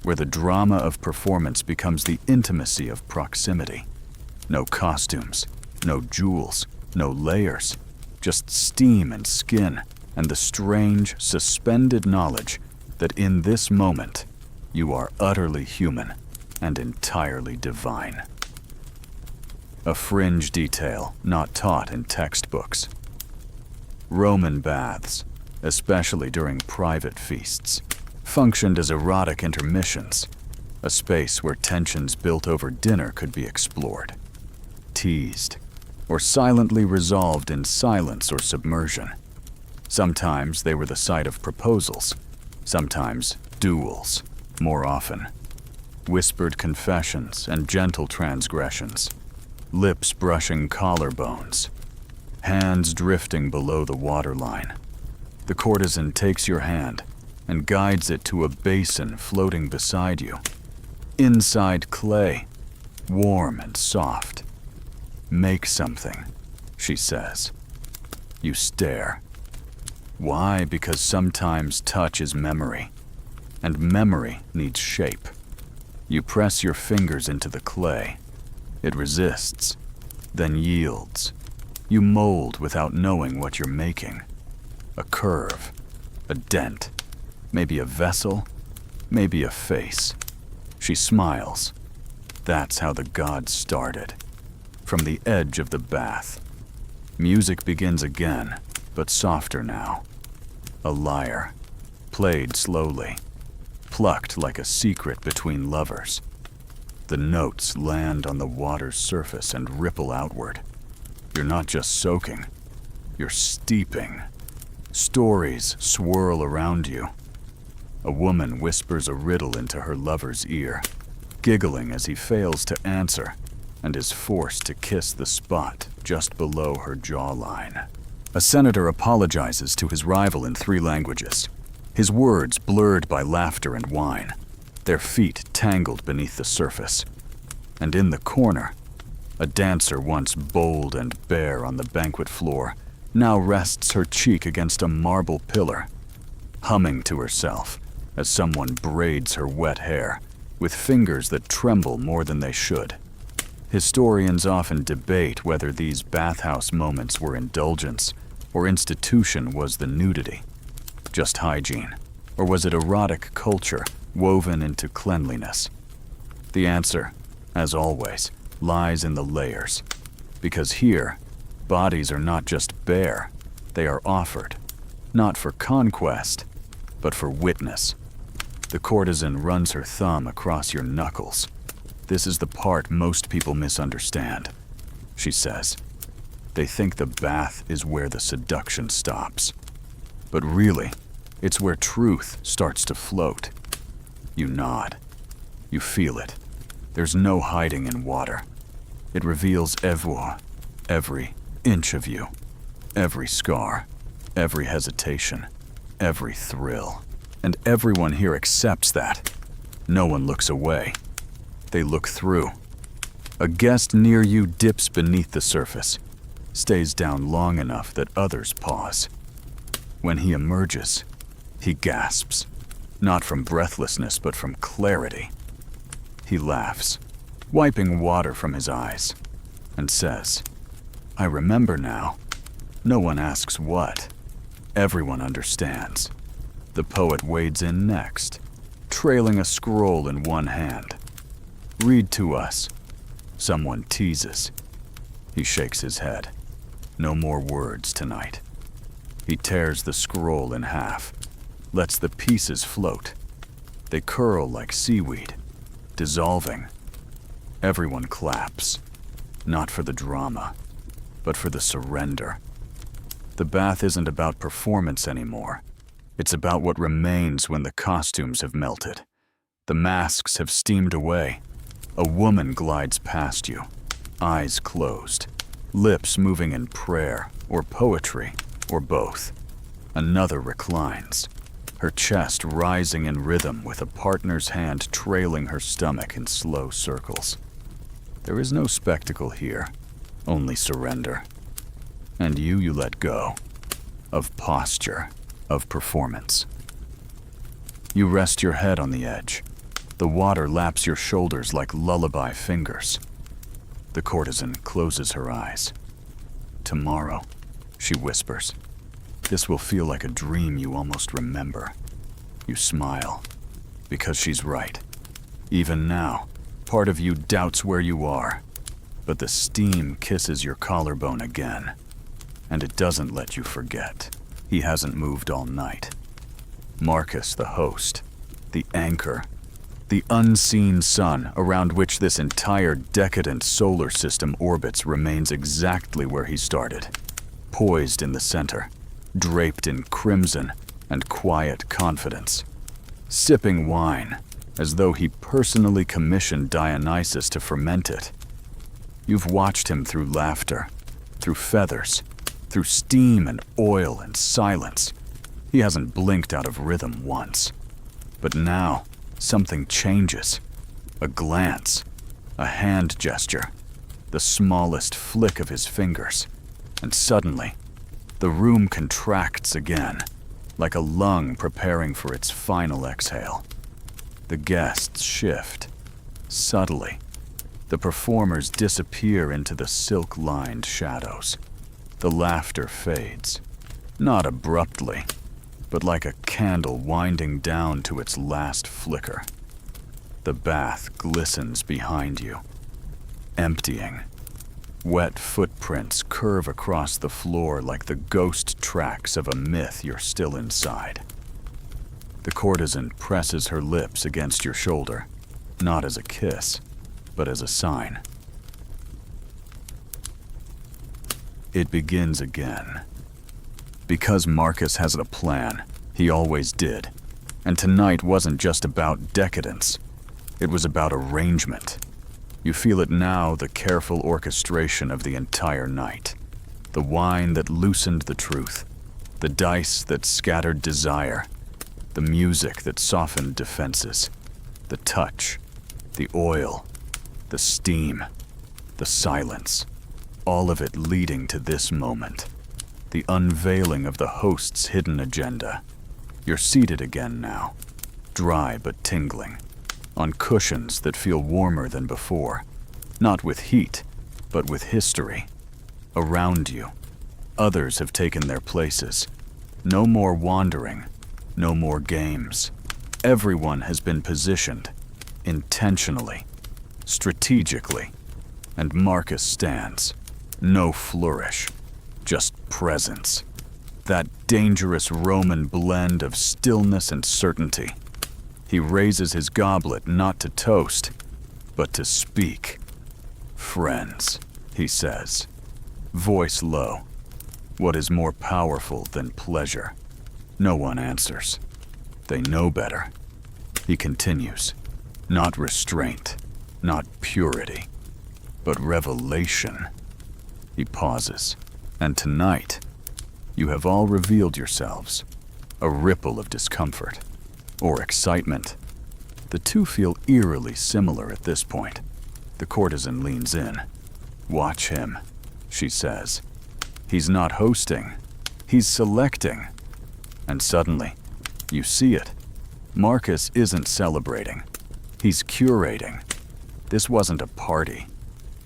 where the drama of performance becomes the intimacy of proximity. No costumes, no jewels, no layers, just steam and skin, and the strange, suspended knowledge that in this moment, you are utterly human and entirely divine. A fringe detail not taught in textbooks. Roman baths, especially during private feasts, functioned as erotic intermissions, a space where tensions built over dinner could be explored, teased, or silently resolved in silence or submersion. Sometimes they were the site of proposals, sometimes duels, more often. Whispered confessions and gentle transgressions, lips brushing collarbones, hands drifting below the waterline. The courtesan takes your hand and guides it to a basin floating beside you. Inside clay, warm and soft. Make something, she says. You stare. Why? Because sometimes touch is memory, and memory needs shape. You press your fingers into the clay. It resists, then yields. You mold without knowing what you're making. A curve, a dent, maybe a vessel, maybe a face. She smiles. That's how the gods started. From the edge of the bath. Music begins again, but softer now. A lyre, played slowly, plucked like a secret between lovers. The notes land on the water's surface and ripple outward. You're not just soaking, you're steeping. Stories swirl around you. A woman whispers a riddle into her lover's ear, giggling as he fails to answer and is forced to kiss the spot just below her jawline. A senator apologizes to his rival in 3 languages. his words blurred by laughter and wine, their feet tangled beneath the surface. And in the corner, a dancer once bold and bare on the banquet floor now rests her cheek against a marble pillar, humming to herself as someone braids her wet hair with fingers that tremble more than they should. Historians often debate whether these bathhouse moments were indulgence or institution was the nudity, just hygiene, or was it erotic culture woven into cleanliness? The answer, as always, lies in the layers, because here, bodies are not just bare, they are offered, not for conquest, but for witness. The courtesan runs her thumb across your knuckles. This is the part most people misunderstand, she says. They think the bath is where the seduction stops. But really, it's where truth starts to float. You nod. You feel it. There's no hiding in water. It reveals every inch of you, every scar, every hesitation, every thrill. And everyone here accepts that. No one looks away. They look through. A guest near you dips beneath the surface, stays down long enough that others pause. When he emerges, he gasps, not from breathlessness but from clarity. He laughs, wiping water from his eyes, and says, "I remember now." No one asks what. Everyone understands. The poet wades in next, trailing a scroll in one hand. "Read to us." Someone teases. He shakes his head. No more words tonight. He tears the scroll in half, lets the pieces float. They curl like seaweed, dissolving. Everyone claps, not for the drama, but for the surrender. The bath isn't about performance anymore. It's about what remains when the costumes have melted. The masks have steamed away. A woman glides past you, eyes closed, lips moving in prayer or poetry or both. Another reclines, her chest rising in rhythm with a partner's hand trailing her stomach in slow circles. There is no spectacle here, only surrender. And you let go of posture, of performance. You rest your head on the edge. The water laps your shoulders like lullaby fingers. The courtesan closes her eyes. "Tomorrow," she whispers. "This will feel like a dream you almost remember." You smile, because she's right. Even now, part of you doubts where you are, but the steam kisses your collarbone again, and it doesn't let you forget. He hasn't moved all night. Marcus, the host, the anchor, the unseen sun around which this entire decadent solar system orbits, remains exactly where he started, poised in the center, draped in crimson and quiet confidence, sipping wine as though he personally commissioned Dionysus to ferment it. You've watched him through laughter, through feathers, through steam and oil and silence. He hasn't blinked out of rhythm once. But now, something changes. A glance, a hand gesture, the smallest flick of his fingers, and suddenly, the room contracts again, like a lung preparing for its final exhale. The guests shift, subtly. The performers disappear into the silk-lined shadows. The laughter fades, not abruptly, but like a candle winding down to its last flicker. The bath glistens behind you, emptying. Wet footprints curve across the floor like the ghost tracks of a myth you're still inside. The courtesan presses her lips against your shoulder, not as a kiss, but as a sign. It begins again. Because Marcus has a plan, he always did. And tonight wasn't just about decadence. It was about arrangement. You feel it now, the careful orchestration of the entire night. The wine that loosened the truth. The dice that scattered desire. The music that softened defenses, the touch, the oil, the steam, the silence, all of it leading to this moment. The unveiling of the host's hidden agenda. You're seated again now, dry but tingling, on cushions that feel warmer than before, not with heat, but with history. Around you, others have taken their places. No more wandering, no more games. Everyone has been positioned, intentionally, strategically, and Marcus stands. No flourish, just presence. That dangerous Roman blend of stillness and certainty. He raises his goblet not to toast, but to speak. "Friends," he says, voice low. What is more powerful than pleasure? No one answers. They know better. He continues, not restraint, not purity, but revelation. He pauses, and tonight, you have all revealed yourselves. A ripple of discomfort, or excitement. The two feel eerily similar at this point. The courtesan leans in. "Watch him," she says. "He's not hosting, he's selecting." And suddenly, you see it. Marcus isn't celebrating, he's curating. This wasn't a party,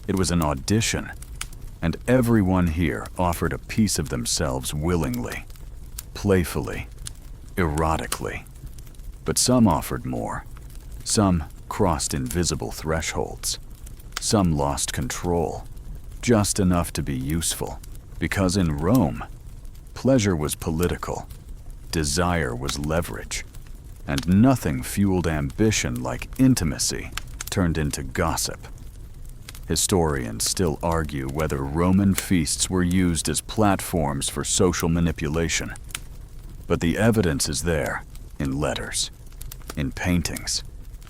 it was an audition. And everyone here offered a piece of themselves willingly, playfully, erotically. But some offered more. Some crossed invisible thresholds. Some lost control, just enough to be useful. Because in Rome, pleasure was political, desire was leverage, and nothing fueled ambition like intimacy turned into gossip. Historians still argue whether Roman feasts were used as platforms for social manipulation. But the evidence is there, in letters, in paintings,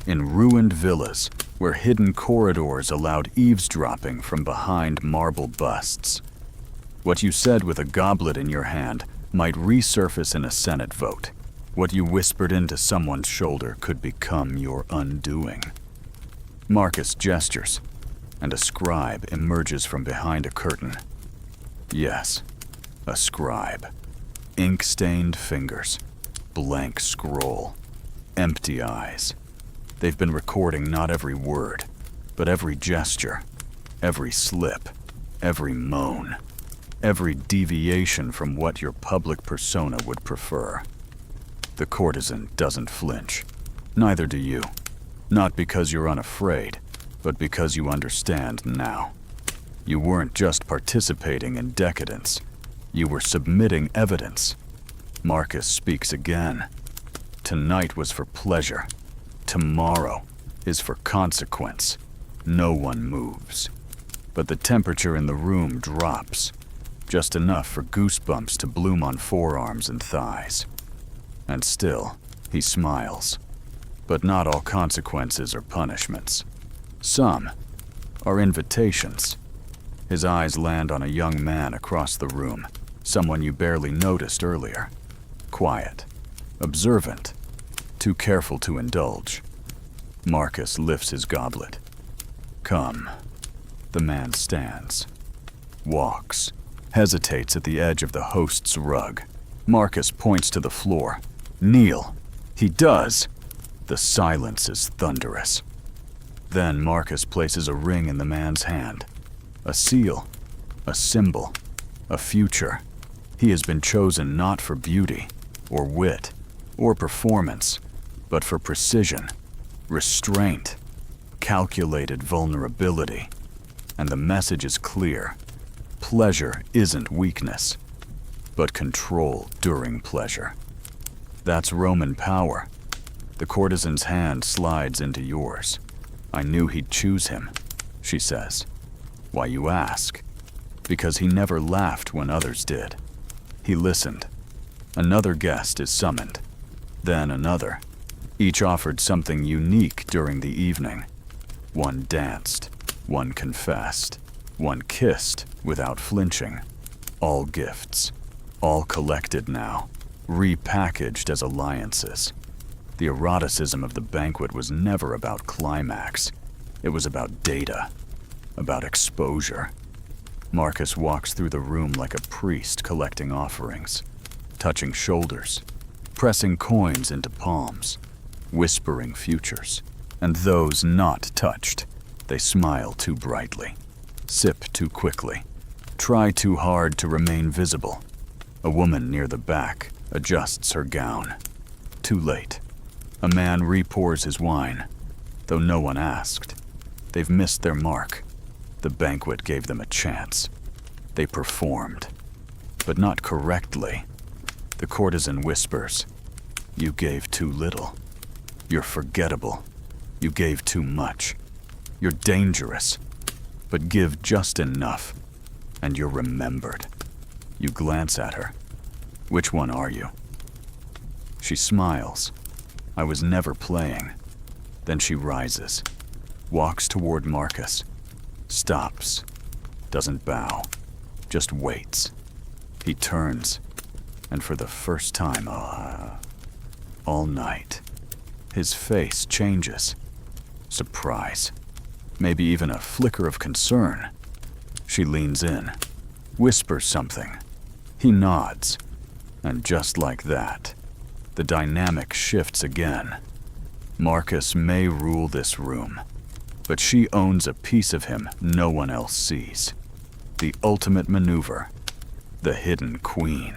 in ruined villas where hidden corridors allowed eavesdropping from behind marble busts. What you said with a goblet in your hand might resurface in a Senate vote. What you whispered into someone's shoulder could become your undoing. Marcus gestures, and a scribe emerges from behind a curtain. Yes, a scribe. Ink-stained fingers, blank scroll, empty eyes. They've been recording not every word, but every gesture, every slip, every moan, every deviation from what your public persona would prefer. The courtesan doesn't flinch. Neither do you. Not because you're unafraid, but because you understand now. You weren't just participating in decadence. You were submitting evidence. Marcus speaks again. Tonight was for pleasure. Tomorrow is for consequence. No one moves. But the temperature in the room drops, just enough for goosebumps to bloom on forearms and thighs. And still, he smiles. But not all consequences are punishments. Some are invitations. His eyes land on a young man across the room, someone you barely noticed earlier. Quiet, observant, too careful to indulge. Marcus lifts his goblet. "Come." The man stands, walks, hesitates at the edge of the host's rug. Marcus points to the floor. "Kneel." He does. The silence is thunderous. Then Marcus places a ring in the man's hand. A seal, a symbol, a future. He has been chosen not for beauty, or wit, or performance, but for precision, restraint, calculated vulnerability. And the message is clear. Pleasure isn't weakness, but control during pleasure. That's Roman power. The courtesan's hand slides into yours. "I knew he'd choose him," she says. "Why, you ask?" Because he never laughed when others did. He listened. Another guest is summoned. Then another. Each offered something unique during the evening. One danced. One confessed. One kissed without flinching. All gifts. All collected now. repackaged as alliances. The eroticism of the banquet was never about climax. It was about data, about exposure. Marcus walks through the room like a priest collecting offerings, touching shoulders, pressing coins into palms, whispering futures. And those not touched, they smile too brightly, sip too quickly, try too hard to remain visible. A woman near the back adjusts her gown. Too late. A man repours his wine, though no one asked. They've missed their mark. The banquet gave them a chance. They performed, but not correctly. The courtesan whispers, "You gave too little. You're forgettable. You gave too much. You're dangerous, but give just enough, and you're remembered." You glance at her. Which one are you? She smiles. I was never playing. Then she rises, walks toward Marcus, stops, doesn't bow, just waits. He turns, and for the first time all night, his face changes. Surprise, maybe even a flicker of concern. She leans in, whispers something. He nods, and just like that, the dynamic shifts again. Marcus may rule this room, but she owns a piece of him no one else sees. The ultimate maneuver, the hidden queen.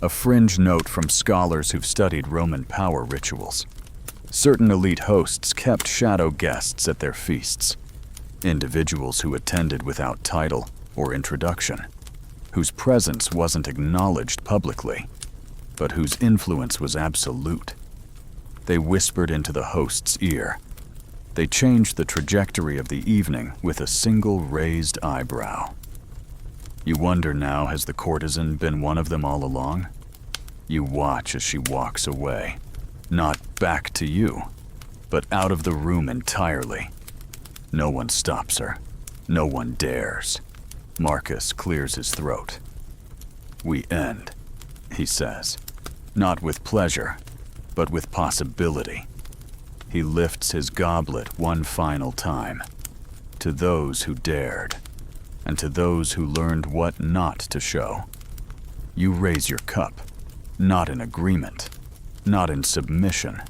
A fringe note from scholars who've studied Roman power rituals. Certain elite hosts kept shadow guests at their feasts, individuals who attended without title or introduction, whose presence wasn't acknowledged publicly, but whose influence was absolute. They whispered into the host's ear. They changed the trajectory of the evening with a single raised eyebrow. You wonder now, has the courtesan been one of them all along? You watch as she walks away, not back to you, but out of the room entirely. No one stops her. No one dares. Marcus clears his throat. "We end," he says, not with pleasure, but with possibility. He lifts his goblet one final time, to those who dared, and to those who learned what not to show. You raise your cup, not in agreement, not in submission,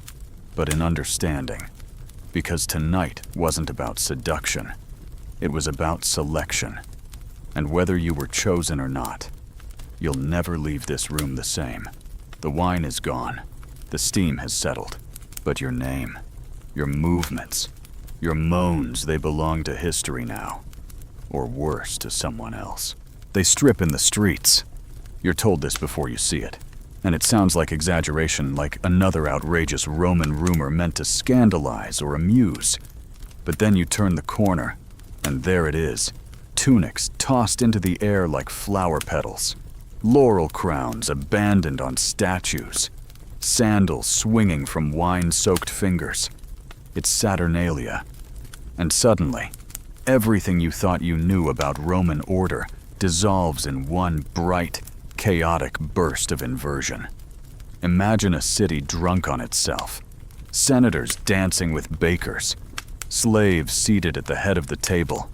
but in understanding, because tonight wasn't about seduction. It was about selection, and whether you were chosen or not, you'll never leave this room the same. The wine is gone, the steam has settled, but your name, your movements, your moans, they belong to history now, or worse, to someone else. They strip in the streets. You're told this before you see it, and it sounds like exaggeration, like another outrageous Roman rumor meant to scandalize or amuse. But then you turn the corner, and there it is, tunics tossed into the air like flower petals, laurel crowns abandoned on statues, sandals swinging from wine-soaked fingers. It's Saturnalia. And suddenly, everything you thought you knew about Roman order dissolves in one bright, chaotic burst of inversion. Imagine a city drunk on itself, senators dancing with bakers, slaves seated at the head of the table,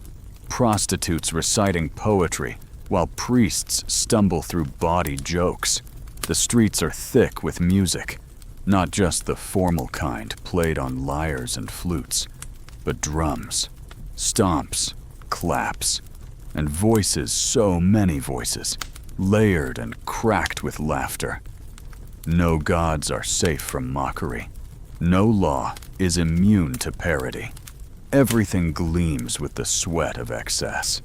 prostitutes reciting poetry while priests stumble through bawdy jokes. The streets are thick with music, not just the formal kind played on lyres and flutes, but drums, stomps, claps, and voices, so many voices, layered and cracked with laughter. No gods are safe from mockery. No law is immune to parody. Everything gleams with the sweat of excess.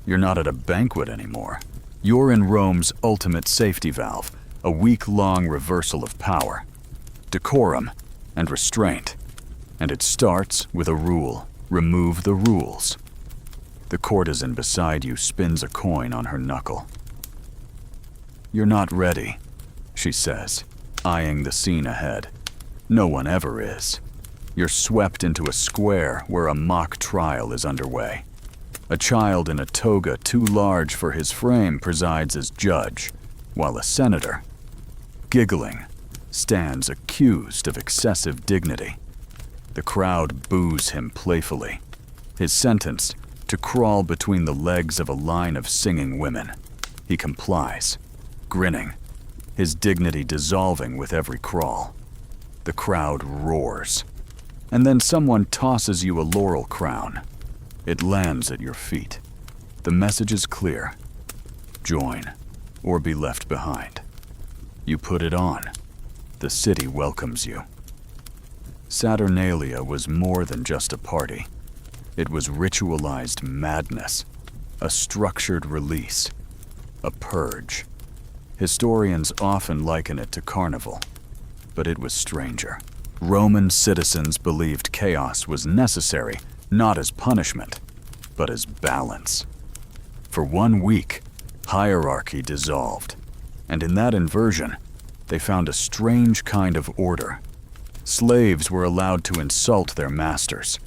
You're not at a banquet anymore. You're in Rome's ultimate safety valve, a week-long reversal of power, decorum, and restraint. And it starts with a rule: remove the rules. The courtesan beside you spins a coin on her knuckle. "You're not ready," she says, eyeing the scene ahead. No one ever is. You're swept into a square where a mock trial is underway. A child in a toga too large for his frame presides as judge, while a senator, giggling, stands accused of excessive dignity. The crowd boos him playfully. His sentence, to crawl between the legs of a line of singing women. He complies, grinning, his dignity dissolving with every crawl. The crowd roars. And then someone tosses you a laurel crown. It lands at your feet. The message is clear. Join, or be left behind. You put it on. The city welcomes you. Saturnalia was more than just a party. It was ritualized madness, a structured release, a purge. Historians often liken it to carnival, but it was stranger. Roman citizens believed chaos was necessary, not as punishment, but as balance. For 1 week, hierarchy dissolved, and in that inversion, they found a strange kind of order. Slaves were allowed to insult their masters.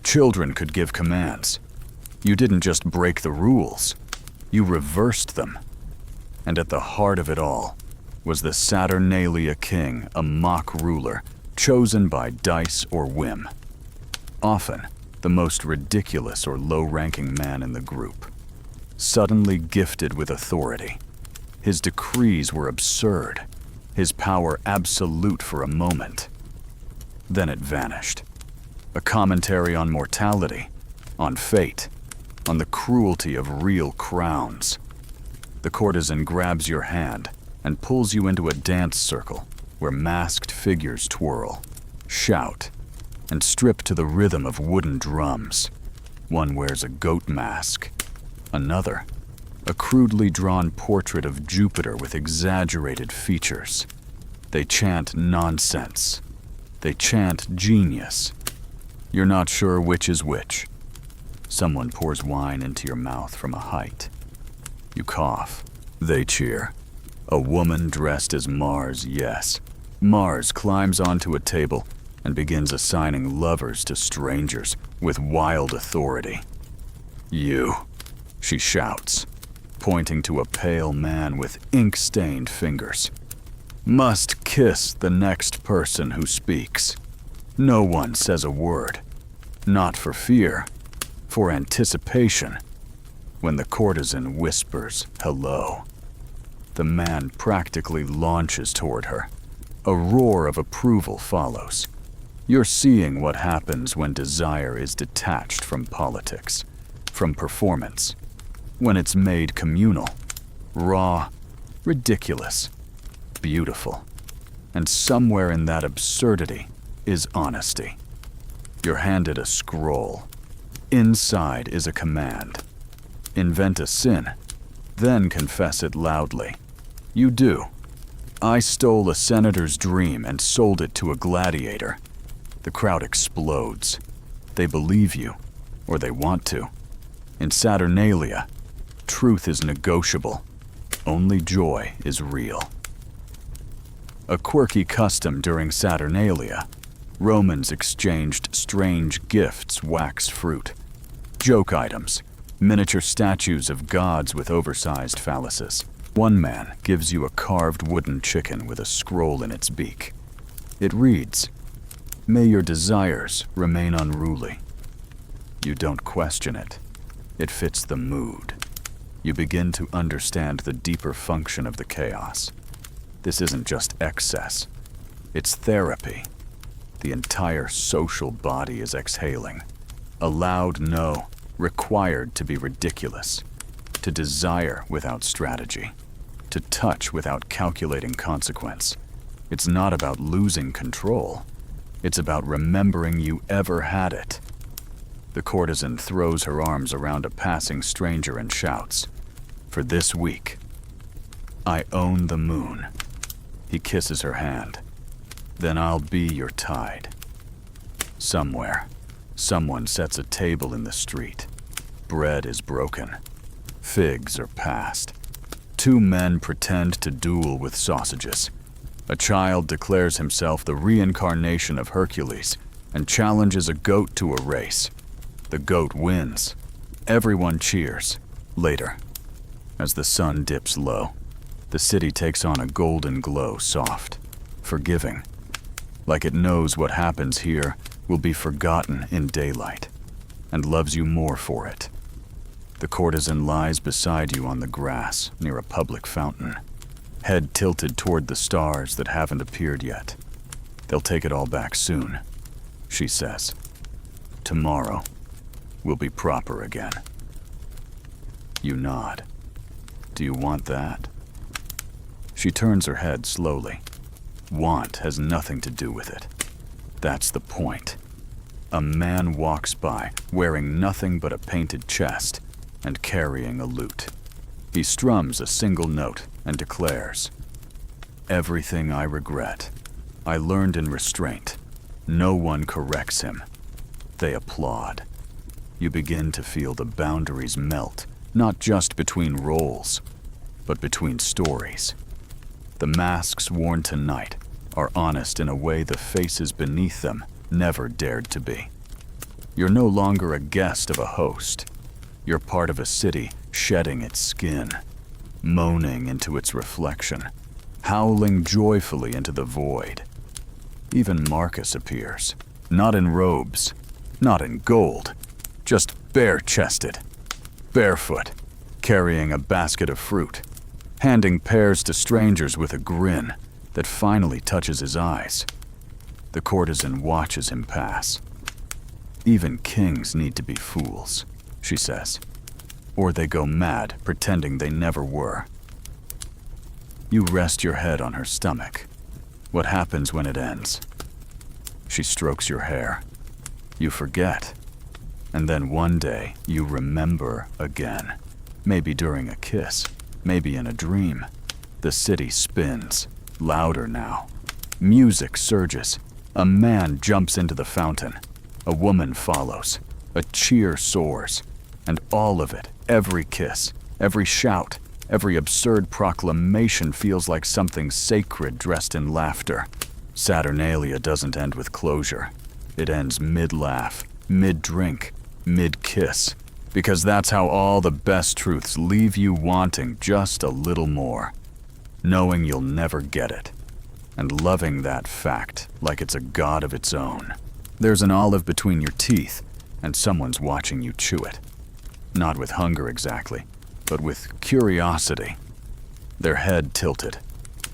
Children could give commands. You didn't just break the rules, you reversed them. And at the heart of it all was the Saturnalia king, a mock ruler, chosen by dice or whim. Often, the most ridiculous or low-ranking man in the group. Suddenly gifted with authority. His decrees were absurd, his power absolute for a moment. Then it vanished. A commentary on mortality, on fate, on the cruelty of real crowns. The courtesan grabs your hand and pulls you into a dance circle where masked figures twirl, shout, and strip to the rhythm of wooden drums. One wears a goat mask. Another, a crudely drawn portrait of Jupiter with exaggerated features. They chant nonsense. They chant genius. You're not sure which is which. Someone pours wine into your mouth from a height. You cough. They cheer. A woman dressed as Mars, yes. Mars climbs onto a table and begins assigning lovers to strangers with wild authority. You, she shouts, pointing to a pale man with ink-stained fingers, must kiss the next person who speaks. No one says a word, not for fear, for anticipation. When the courtesan whispers hello, the man practically launches toward her. A roar of approval follows. You're seeing what happens when desire is detached from politics, from performance, when it's made communal, raw, ridiculous, beautiful. And somewhere in that absurdity is honesty. You're handed a scroll. Inside is a command. Invent a sin, then confess it loudly. You do. I stole a senator's dream and sold it to a gladiator. The crowd explodes. They believe you, or they want to. In Saturnalia, truth is negotiable. Only joy is real. A quirky custom during Saturnalia, Romans exchanged strange gifts, wax fruit, joke items, miniature statues of gods with oversized phalluses. One man gives you a carved wooden chicken with a scroll in its beak. It reads, "May your desires remain unruly." You don't question it. It fits the mood. You begin to understand the deeper function of the chaos. This isn't just excess. It's therapy. The entire social body is exhaling. A loud no, required to be ridiculous. To desire without strategy. To touch without calculating consequence. It's not about losing control. It's about remembering you ever had it. The courtesan throws her arms around a passing stranger and shouts, "For this week, I own the moon." He kisses her hand. "Then I'll be your tide." Somewhere, someone sets a table in the street. Bread is broken. Figs are passed. 2 men pretend to duel with sausages. A child declares himself the reincarnation of Hercules and challenges a goat to a race. The goat wins. Everyone cheers. Later, as the sun dips low, The city takes on a golden glow, soft, forgiving, like it knows what happens here will be forgotten in daylight, and loves you more for it. The courtesan lies beside you on the grass near a public fountain, head tilted toward the stars that haven't appeared yet. They'll take it all back soon, she says. Tomorrow will be proper again. You nod. Do you want that? She turns her head slowly. Want has nothing to do with it. That's the point. A man walks by, wearing nothing but a painted chest and carrying a lute. He strums a single note and declares, "Everything I regret, I learned in restraint. No one corrects him." They applaud. You begin to feel the boundaries melt, not just between roles, but between stories. The masks worn tonight are honest in a way the faces beneath them never dared to be. You're no longer a guest of a host. You're part of a city shedding its skin, moaning into its reflection, howling joyfully into the void. Even Marcus appears, not in robes, not in gold, just bare-chested, barefoot, carrying a basket of fruit, handing pears to strangers with a grin that finally touches his eyes. The courtesan watches him pass. Even kings need to be fools, she says, or they go mad pretending they never were. You rest your head on her stomach. What happens when it ends? She strokes your hair. You forget. And then one day you remember again. Maybe during a kiss, maybe in a dream. The city spins, louder now. Music surges. A man jumps into the fountain. A woman follows. A cheer soars. And all of it, every kiss, every shout, every absurd proclamation feels like something sacred dressed in laughter. Saturnalia doesn't end with closure. It ends mid-laugh, mid-drink, mid-kiss. Because that's how all the best truths leave you wanting just a little more. Knowing you'll never get it. And loving that fact like it's a god of its own. There's an olive between your teeth, and someone's watching you chew it. Not with hunger exactly, but with curiosity. Their head tilted,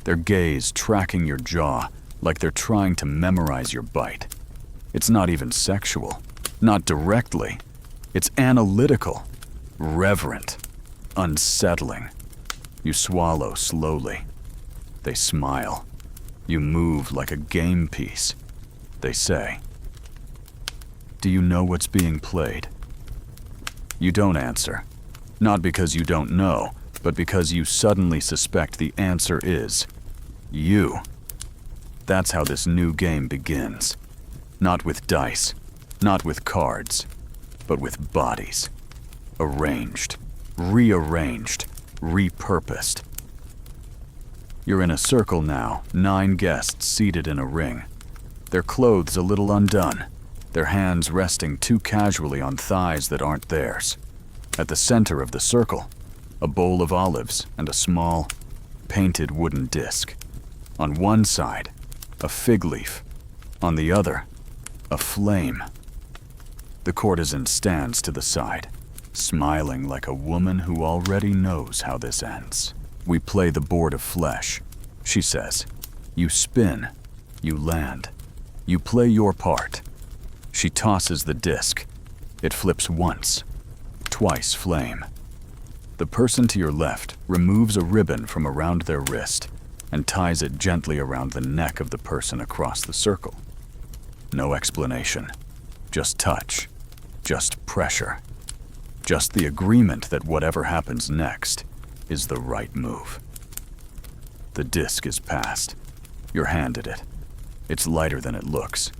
their gaze tracking your jaw like they're trying to memorize your bite. It's not even sexual, not directly. It's analytical, reverent, unsettling. You swallow slowly. They smile. You move like a game piece. They say, "Do you know what's being played?" You don't answer. Not because you don't know, but because you suddenly suspect the answer is you. That's how this new game begins. Not with dice, not with cards, but with bodies. Arranged, rearranged, repurposed. You're in a circle now, 9 guests seated in a ring. Their clothes a little undone, their hands resting too casually on thighs that aren't theirs. At the center of the circle, a bowl of olives and a small, painted wooden disc. On one side, a fig leaf. On the other, a flame. The courtesan stands to the side, smiling like a woman who already knows how this ends. "We play the board of flesh," she says. "You spin, you land. You play your part." She tosses the disc. It flips once, twice flame. The person to your left removes a ribbon from around their wrist and ties it gently around the neck of the person across the circle. No explanation, just touch, just pressure, just the agreement that whatever happens next is the right move. The disc is passed. You're handed it. It's lighter than it looks.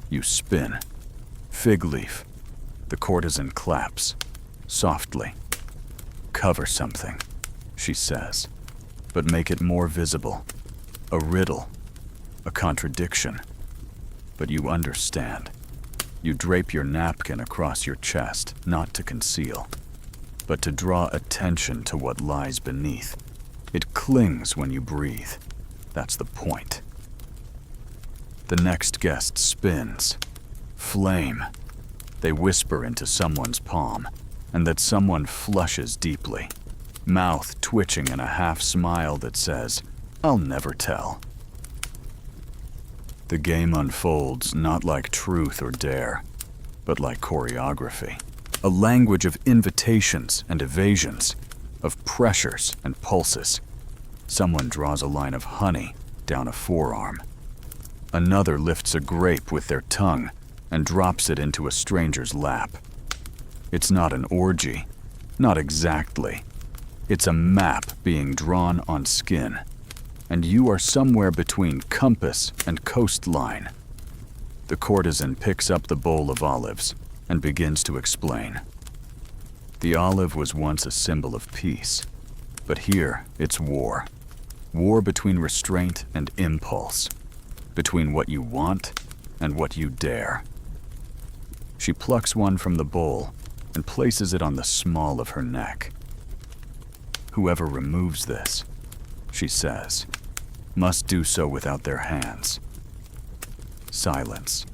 You spin. Fig leaf. The courtesan claps, softly. "Cover something," she says, "but make it more visible. A riddle, a contradiction. But you understand. You drape your napkin across your chest, not to conceal, but to draw attention to what lies beneath. It clings when you breathe. That's the point. The next guest spins. Flame. They whisper into someone's palm, and that someone flushes deeply, mouth twitching in a half smile that says, "I'll never tell." The game unfolds not like truth or dare, but like choreography. A language of invitations and evasions, of pressures and pulses. Someone draws a line of honey down a forearm. Another lifts a grape with their tongue and drops it into a stranger's lap. It's not an orgy, not exactly. It's a map being drawn on skin, and you are somewhere between compass and coastline. The courtesan picks up the bowl of olives and begins to explain. The olive was once a symbol of peace, but here it's war. War between restraint and impulse, between what you want and what you dare. She plucks one from the bowl and places it on the small of her neck. Whoever removes this, she says, must do so without their hands. Silence,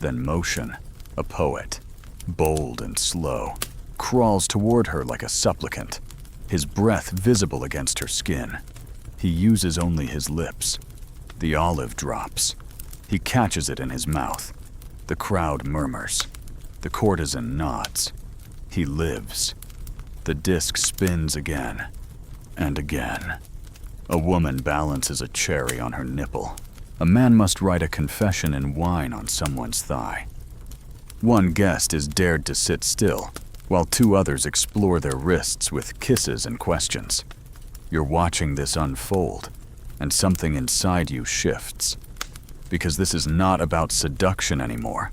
then motion. A poet, bold and slow, crawls toward her like a supplicant, his breath visible against her skin. He uses only his lips. The olive drops. He catches it in his mouth. The crowd murmurs. The courtesan nods. He lives. The disc spins again and again. A woman balances a cherry on her nipple. A man must write a confession in wine on someone's thigh. One guest is dared to sit still, while two others explore their wrists with kisses and questions. You're watching this unfold, and something inside you shifts. Because this is not about seduction anymore.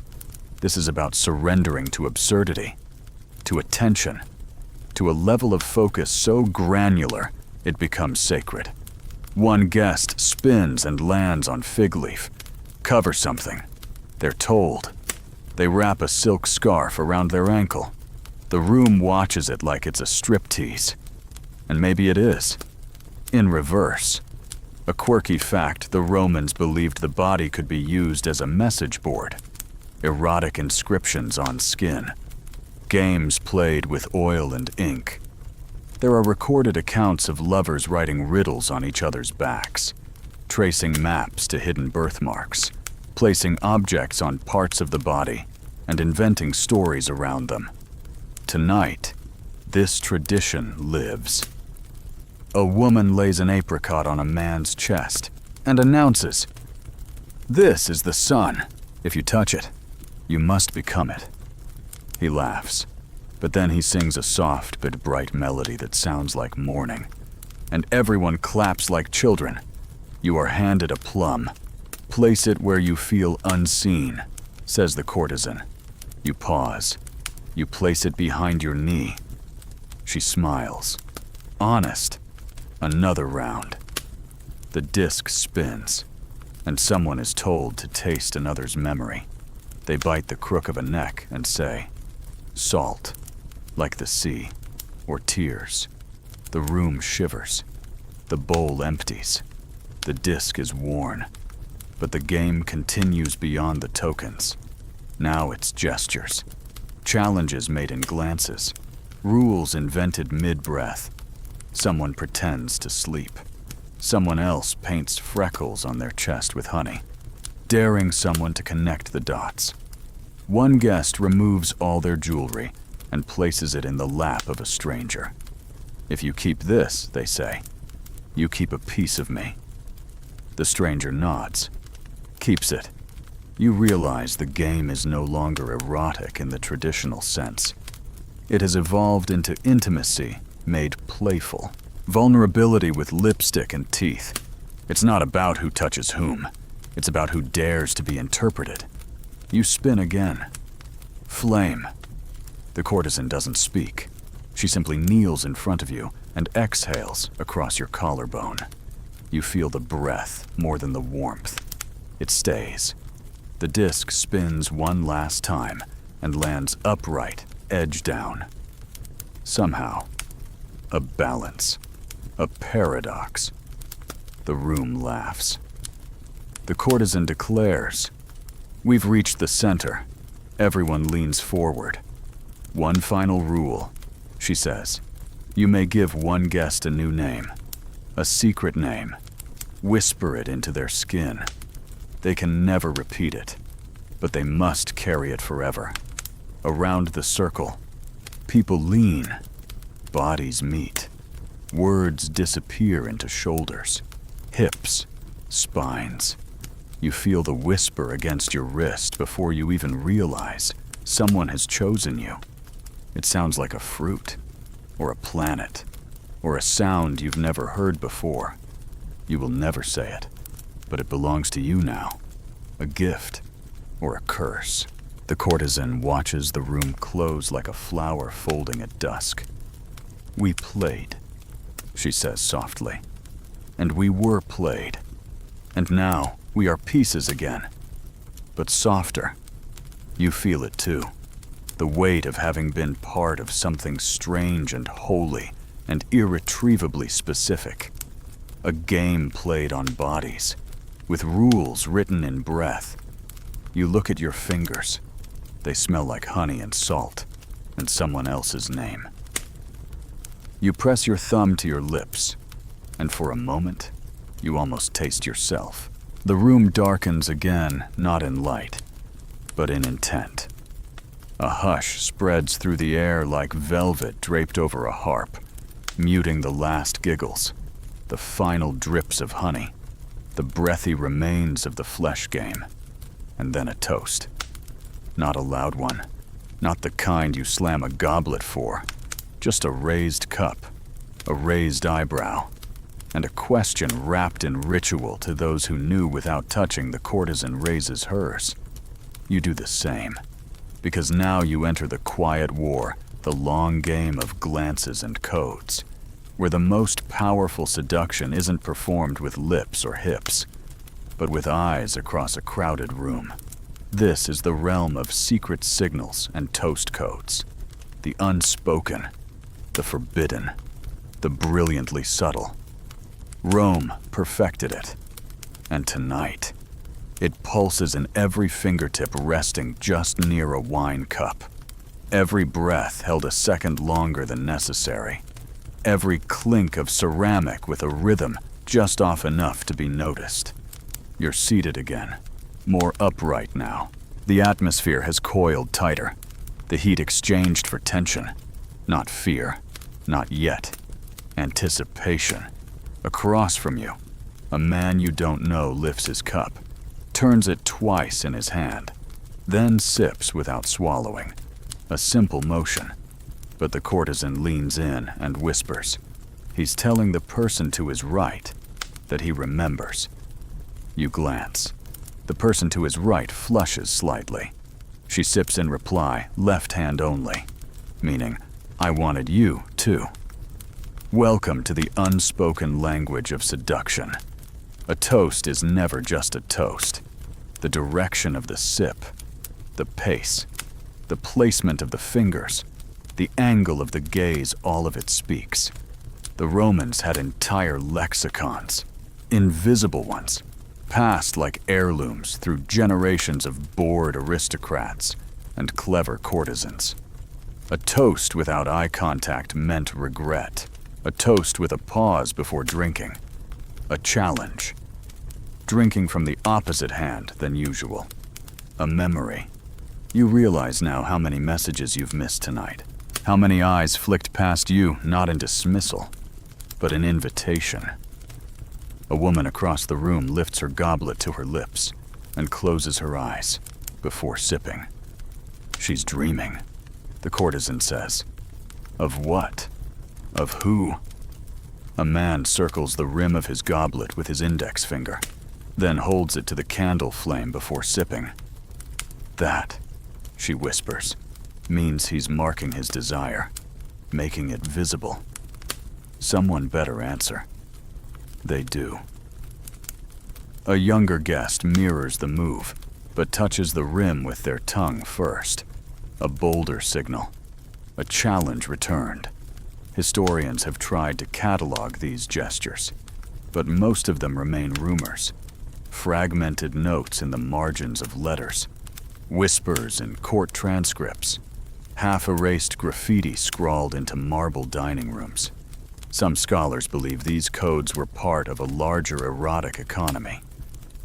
This is about surrendering to absurdity, to attention, to a level of focus so granular it becomes sacred. One guest spins and lands on fig leaf. Cover something. They're told. They wrap a silk scarf around their ankle. The room watches it like it's a striptease. And maybe it is. In reverse. A quirky fact, the Romans believed the body could be used as a message board. Erotic inscriptions on skin. Games played with oil and ink. There are recorded accounts of lovers writing riddles on each other's backs, tracing maps to hidden birthmarks, placing objects on parts of the body, and inventing stories around them. Tonight, this tradition lives. A woman lays an apricot on a man's chest and announces, "This is the sun. If you touch it, you must become it." He laughs, but then he sings a soft but bright melody that sounds like morning, and everyone claps like children. You are handed a plum. "Place it where you feel unseen," says the courtesan. You pause. You place it behind your knee. She smiles. Honest. Another round. The disc spins, and someone is told to taste another's memory. They bite the crook of a neck and say, "Salt, like the sea, or tears." The room shivers. The bowl empties. The disc is worn. But the game continues beyond the tokens. Now it's gestures. Challenges made in glances. Rules invented mid-breath. Someone pretends to sleep. Someone else paints freckles on their chest with honey, daring someone to connect the dots. One guest removes all their jewelry and places it in the lap of a stranger. "If you keep this," they say, "you keep a piece of me." The stranger nods, keeps it. You realize the game is no longer erotic in the traditional sense. It has evolved into intimacy made playful, vulnerability with lipstick and teeth. It's not about who touches whom. It's about who dares to be interpreted. You spin again. Flame. The courtesan doesn't speak. She simply kneels in front of you and exhales across your collarbone. You feel the breath more than the warmth. It stays. The disc spins one last time and lands upright, edge down. Somehow, a balance. A paradox. The room laughs. The courtesan declares, "We've reached the center." Everyone leans forward. "One final rule," she says. "You may give one guest a new name, a secret name. Whisper it into their skin. They can never repeat it, but they must carry it forever." Around the circle, people lean. Bodies meet. Words disappear into shoulders, hips, spines. You feel the whisper against your wrist before you even realize someone has chosen you. It sounds like a fruit, or a planet, or a sound you've never heard before. You will never say it, but it belongs to you now. A gift, or a curse. The courtesan watches the room close like a flower folding at dusk. "We played," she says softly. "And we were played. And now we are pieces again. But softer. You feel it too. The weight of having been part of something strange and holy and irretrievably specific. A game played on bodies, with rules written in breath. You look at your fingers. They smell like honey and salt, and someone else's name. You press your thumb to your lips, and for a moment, you almost taste yourself. The room darkens again, not in light, but in intent. A hush spreads through the air like velvet draped over a harp, muting the last giggles, the final drips of honey, the breathy remains of the flesh game, and then a toast. Not a loud one, not the kind you slam a goblet for, just a raised cup, a raised eyebrow, and a question wrapped in ritual to those who knew without touching the courtesan raises hers. You do the same, because now you enter the quiet war, the long game of glances and codes, where the most powerful seduction isn't performed with lips or hips, but with eyes across a crowded room. This is the realm of secret signals and toast codes, the unspoken, the forbidden, the brilliantly subtle. Rome perfected it, and tonight, it pulses in every fingertip resting just near a wine cup. Every breath held a second longer than necessary. Every clink of ceramic with a rhythm just off enough to be noticed. You're seated again, more upright now. The atmosphere has coiled tighter, the heat exchanged for tension. Not fear, not yet. Anticipation. Across from you, a man you don't know lifts his cup, turns it twice in his hand, then sips without swallowing. A simple motion, but the courtesan leans in and whispers. He's telling the person to his right that he remembers. You glance. The person to his right flushes slightly. She sips in reply, left hand only, meaning, "I wanted you, too." Welcome to the unspoken language of seduction. A toast is never just a toast. The direction of the sip, the pace, the placement of the fingers, the angle of the gaze, all of it speaks. The Romans had entire lexicons, invisible ones, passed like heirlooms through generations of bored aristocrats and clever courtesans. A toast without eye contact meant regret. A toast with a pause before drinking. A challenge. Drinking from the opposite hand than usual. A memory. You realize now how many messages you've missed tonight. How many eyes flicked past you, not in dismissal, but in invitation. A woman across the room lifts her goblet to her lips and closes her eyes before sipping. She's dreaming, the courtesan says. Of what? Of who? A man circles the rim of his goblet with his index finger, then holds it to the candle flame before sipping. That, she whispers, means he's marking his desire, making it visible. Someone better answer. They do. A younger guest mirrors the move, but touches the rim with their tongue first. A bolder signal. A challenge returned. Historians have tried to catalog these gestures, but most of them remain rumors, fragmented notes in the margins of letters, whispers in court transcripts, half-erased graffiti scrawled into marble dining rooms. Some scholars believe these codes were part of a larger erotic economy,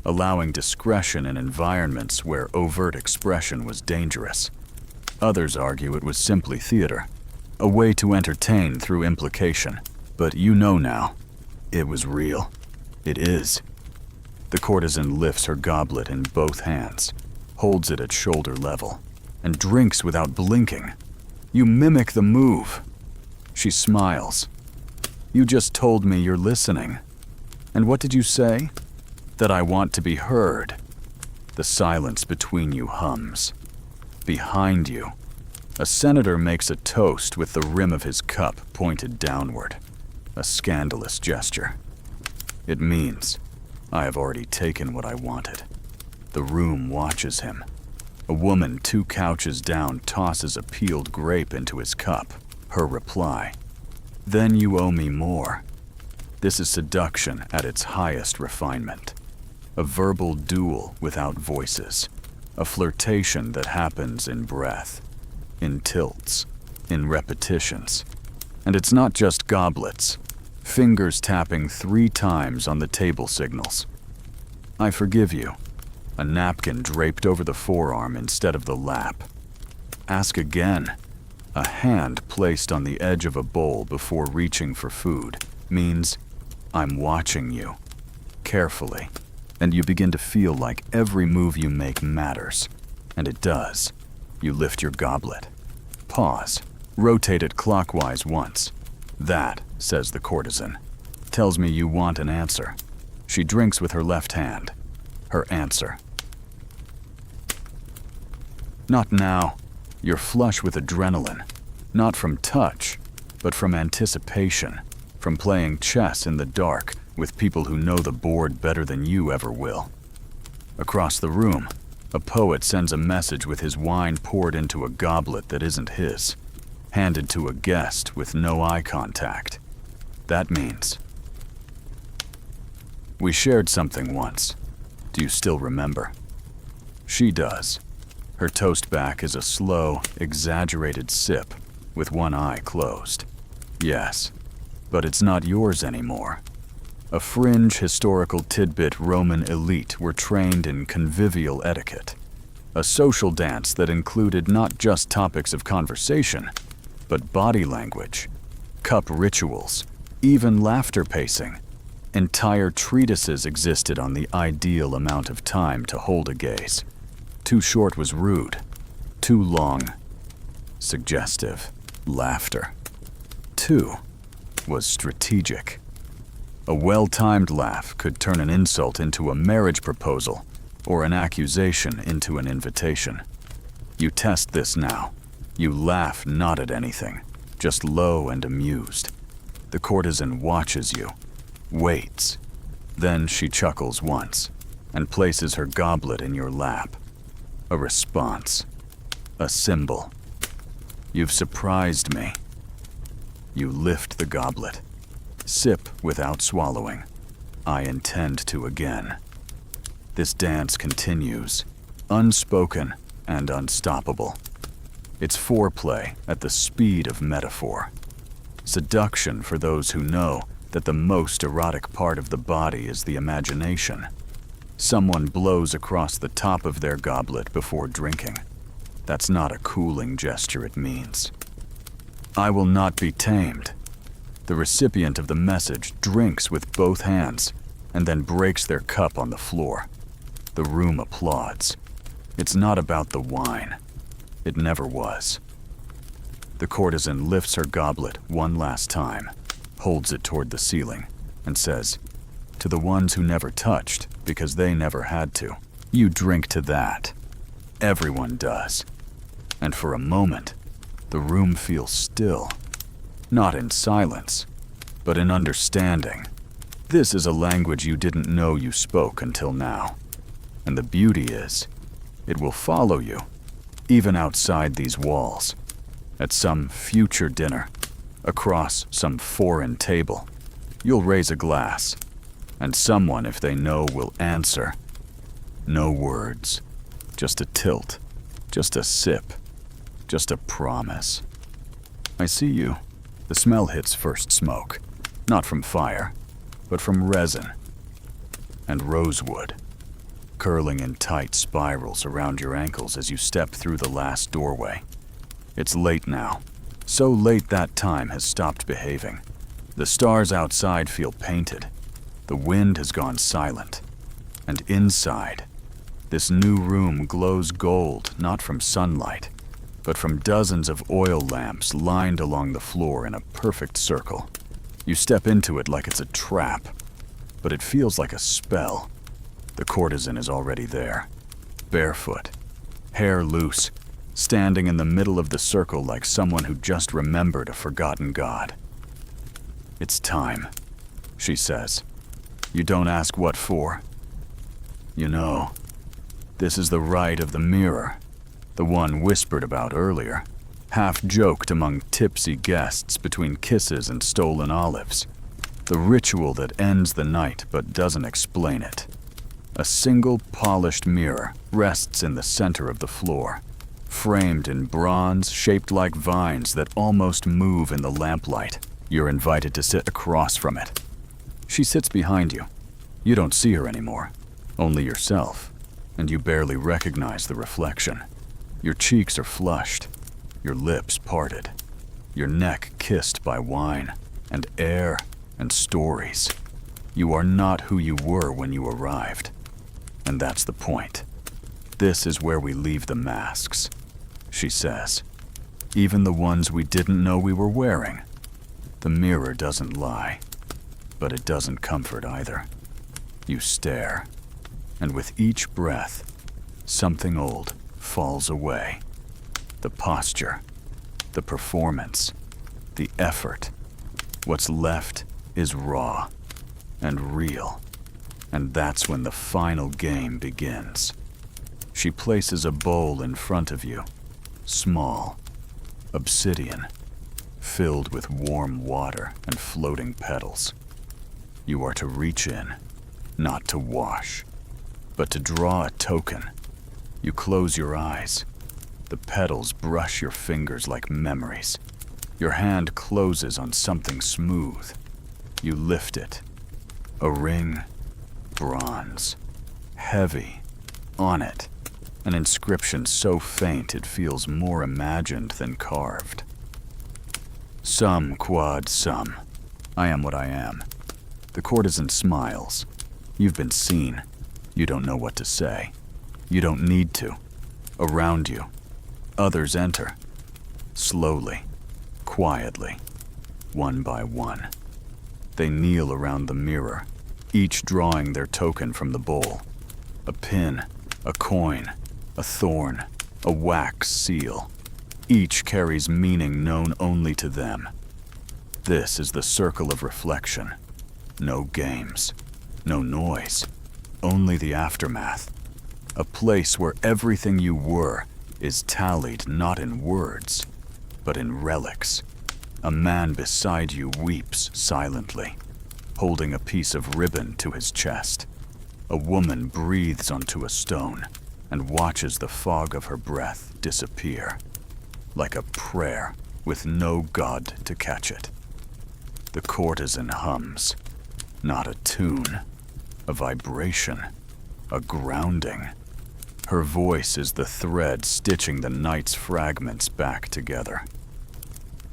allowing discretion in environments where overt expression was dangerous. Others argue it was simply theater, a way to entertain through implication. But you know now, it was real. It is. The courtesan lifts her goblet in both hands, holds it at shoulder level, and drinks without blinking. You mimic the move. She smiles. You just told me you're listening. And what did you say? That I want to be heard. The silence between you hums. Behind you, a senator makes a toast with the rim of his cup pointed downward. A scandalous gesture. It means, I have already taken what I wanted. The room watches him. A woman 2 couches down tosses a peeled grape into his cup. Her reply, then you owe me more. This is seduction at its highest refinement. A verbal duel without voices. A flirtation that happens in breath, in tilts, in repetitions. And it's not just goblets. Fingers tapping 3 times on the table signals. I forgive you. A napkin draped over the forearm instead of the lap. Ask again. A hand placed on the edge of a bowl before reaching for food means I'm watching you, carefully, and you begin to feel like every move you make matters. And it does. You lift your goblet. Pause. Rotate it clockwise once. That, says the courtesan, tells me you want an answer. She drinks with her left hand. Her answer. Not now. You're flush with adrenaline. Not from touch, but from anticipation. From playing chess in the dark with people who know the board better than you ever will. Across the room, a poet sends a message with his wine poured into a goblet that isn't his, handed to a guest with no eye contact. That means, we shared something once. Do you still remember? She does. Her toast back is a slow, exaggerated sip with one eye closed. Yes, but it's not yours anymore. A fringe historical tidbit Roman elite were trained in convivial etiquette, a social dance that included not just topics of conversation, but body language, cup rituals, even laughter pacing. Entire treatises existed on the ideal amount of time to hold a gaze. Too short was rude, too long, suggestive, laughter. Too was strategic. A well-timed laugh could turn an insult into a marriage proposal or an accusation into an invitation. You test this now. You laugh not at anything, just low and amused. The courtesan watches you, waits. Then she chuckles once and places her goblet in your lap. A response. A symbol. You've surprised me. You lift the goblet. Sip without swallowing. I intend to again. This dance continues, unspoken and unstoppable. It's foreplay at the speed of metaphor. Seduction for those who know that the most erotic part of the body is the imagination. Someone blows across the top of their goblet before drinking. That's not a cooling gesture, it means. I will not be tamed. The recipient of the message drinks with both hands and then breaks their cup on the floor. The room applauds. It's not about the wine. It never was. The courtesan lifts her goblet one last time, holds it toward the ceiling, and says, to the ones who never touched because they never had to, you drink to that. Everyone does. And for a moment, the room feels still. Not in silence, but in understanding. This is a language you didn't know you spoke until now. And the beauty is, it will follow you, even outside these walls. At some future dinner, across some foreign table. You'll raise a glass, and someone, if they know, will answer. No words, just a tilt, just a sip, just a promise. I see you. The smell hits first smoke, not from fire, but from resin and rosewood, curling in tight spirals around your ankles as you step through the last doorway. It's late now, so late that time has stopped behaving. The stars outside feel painted. The wind has gone silent. And inside, this new room glows gold, not from sunlight, but from dozens of oil lamps lined along the floor in a perfect circle. You step into it like it's a trap, but it feels like a spell. The courtesan is already there, barefoot, hair loose, standing in the middle of the circle like someone who just remembered a forgotten god. "It's time," she says. "You don't ask what for. You know, this is the rite of the mirror, the one whispered about earlier, half-joked among tipsy guests between kisses and stolen olives. The ritual that ends the night but doesn't explain it. A single polished mirror rests in the center of the floor, framed in bronze shaped like vines that almost move in the lamplight. You're invited to sit across from it. She sits behind you. You don't see her anymore, only yourself, and you barely recognize the reflection. Your cheeks are flushed, your lips parted, your neck kissed by wine and air and stories. You are not who you were when you arrived. And that's the point. This is where we leave the masks, she says. Even the ones we didn't know we were wearing. The mirror doesn't lie, but it doesn't comfort either. You stare, and with each breath, something old falls away. The posture, the performance, the effort. What's left is raw and real, and that's when the final game begins. She places a bowl in front of you, small, obsidian, filled with warm water and floating petals. You are to reach in, not to wash, but to draw a token. You close your eyes. The petals brush your fingers like memories. Your hand closes on something smooth. You lift it. A ring, bronze, heavy. On it, an inscription so faint it feels more imagined than carved. Sum quod sum. I am what I am. The courtesan smiles. You've been seen. You don't know what to say. You don't need to. Around you, others enter. Slowly, quietly, one by one. They kneel around the mirror, each drawing their token from the bowl. A pin, a coin, a thorn, a wax seal. Each carries meaning known only to them. This is the circle of reflection. No games, no noise, only the aftermath. A place where everything you were is tallied not in words, but in relics. A man beside you weeps silently, holding a piece of ribbon to his chest. A woman breathes onto a stone and watches the fog of her breath disappear, like a prayer with no god to catch it. The courtesan hums, not a tune, a vibration, a grounding. Her voice is the thread stitching the night's fragments back together.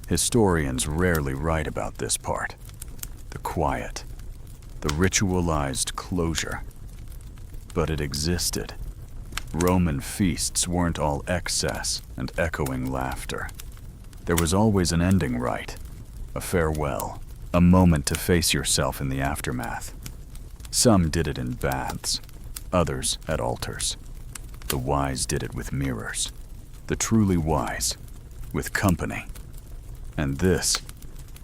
Historians rarely write about this part, the quiet, the ritualized closure. But it existed. Roman feasts weren't all excess and echoing laughter. There was always an ending rite, a farewell, a moment to face yourself in the aftermath. Some did it in baths, others at altars. The wise did it with mirrors, the truly wise, with company. And this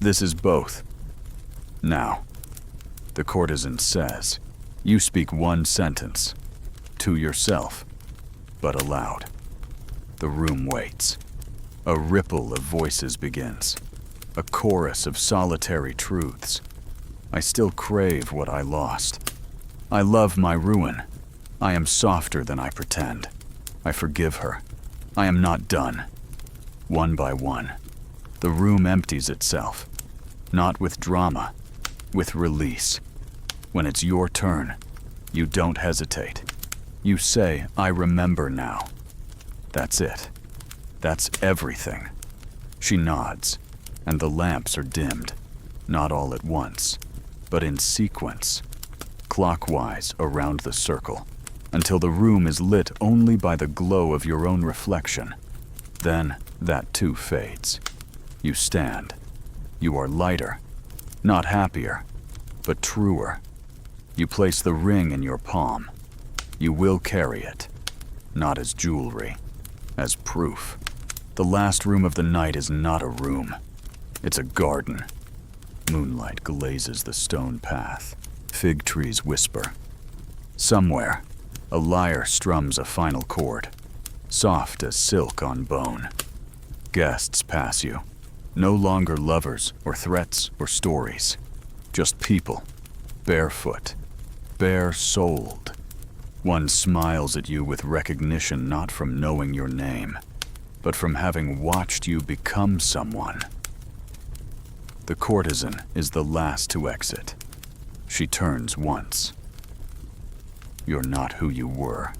is both. Now, the courtesan says, you speak one sentence, to yourself, but aloud. The room waits. A ripple of voices begins. a chorus of solitary truths. I still crave what I lost. I love my ruin. I am softer than I pretend. I forgive her. I am not done. One by one, the room empties itself, not with drama, with release. When it's your turn, you don't hesitate. You say, I remember now. That's it. That's everything. She nods, and the lamps are dimmed, not all at once, but in sequence, clockwise around the circle, until the room is lit only by the glow of your own reflection. Then that too fades. You stand. You are lighter, not happier, but truer. You place the ring in your palm. You will carry it, not as jewelry, as proof. The last room of the night is not a room. It's a garden. Moonlight glazes the stone path. Fig trees whisper. Somewhere, a lyre strums a final chord, soft as silk on bone. Guests pass you, no longer lovers or threats or stories, just people, barefoot, bare-souled. One smiles at you with recognition not from knowing your name, but from having watched you become someone. The courtesan is the last to exit. She turns once. You're not who you were,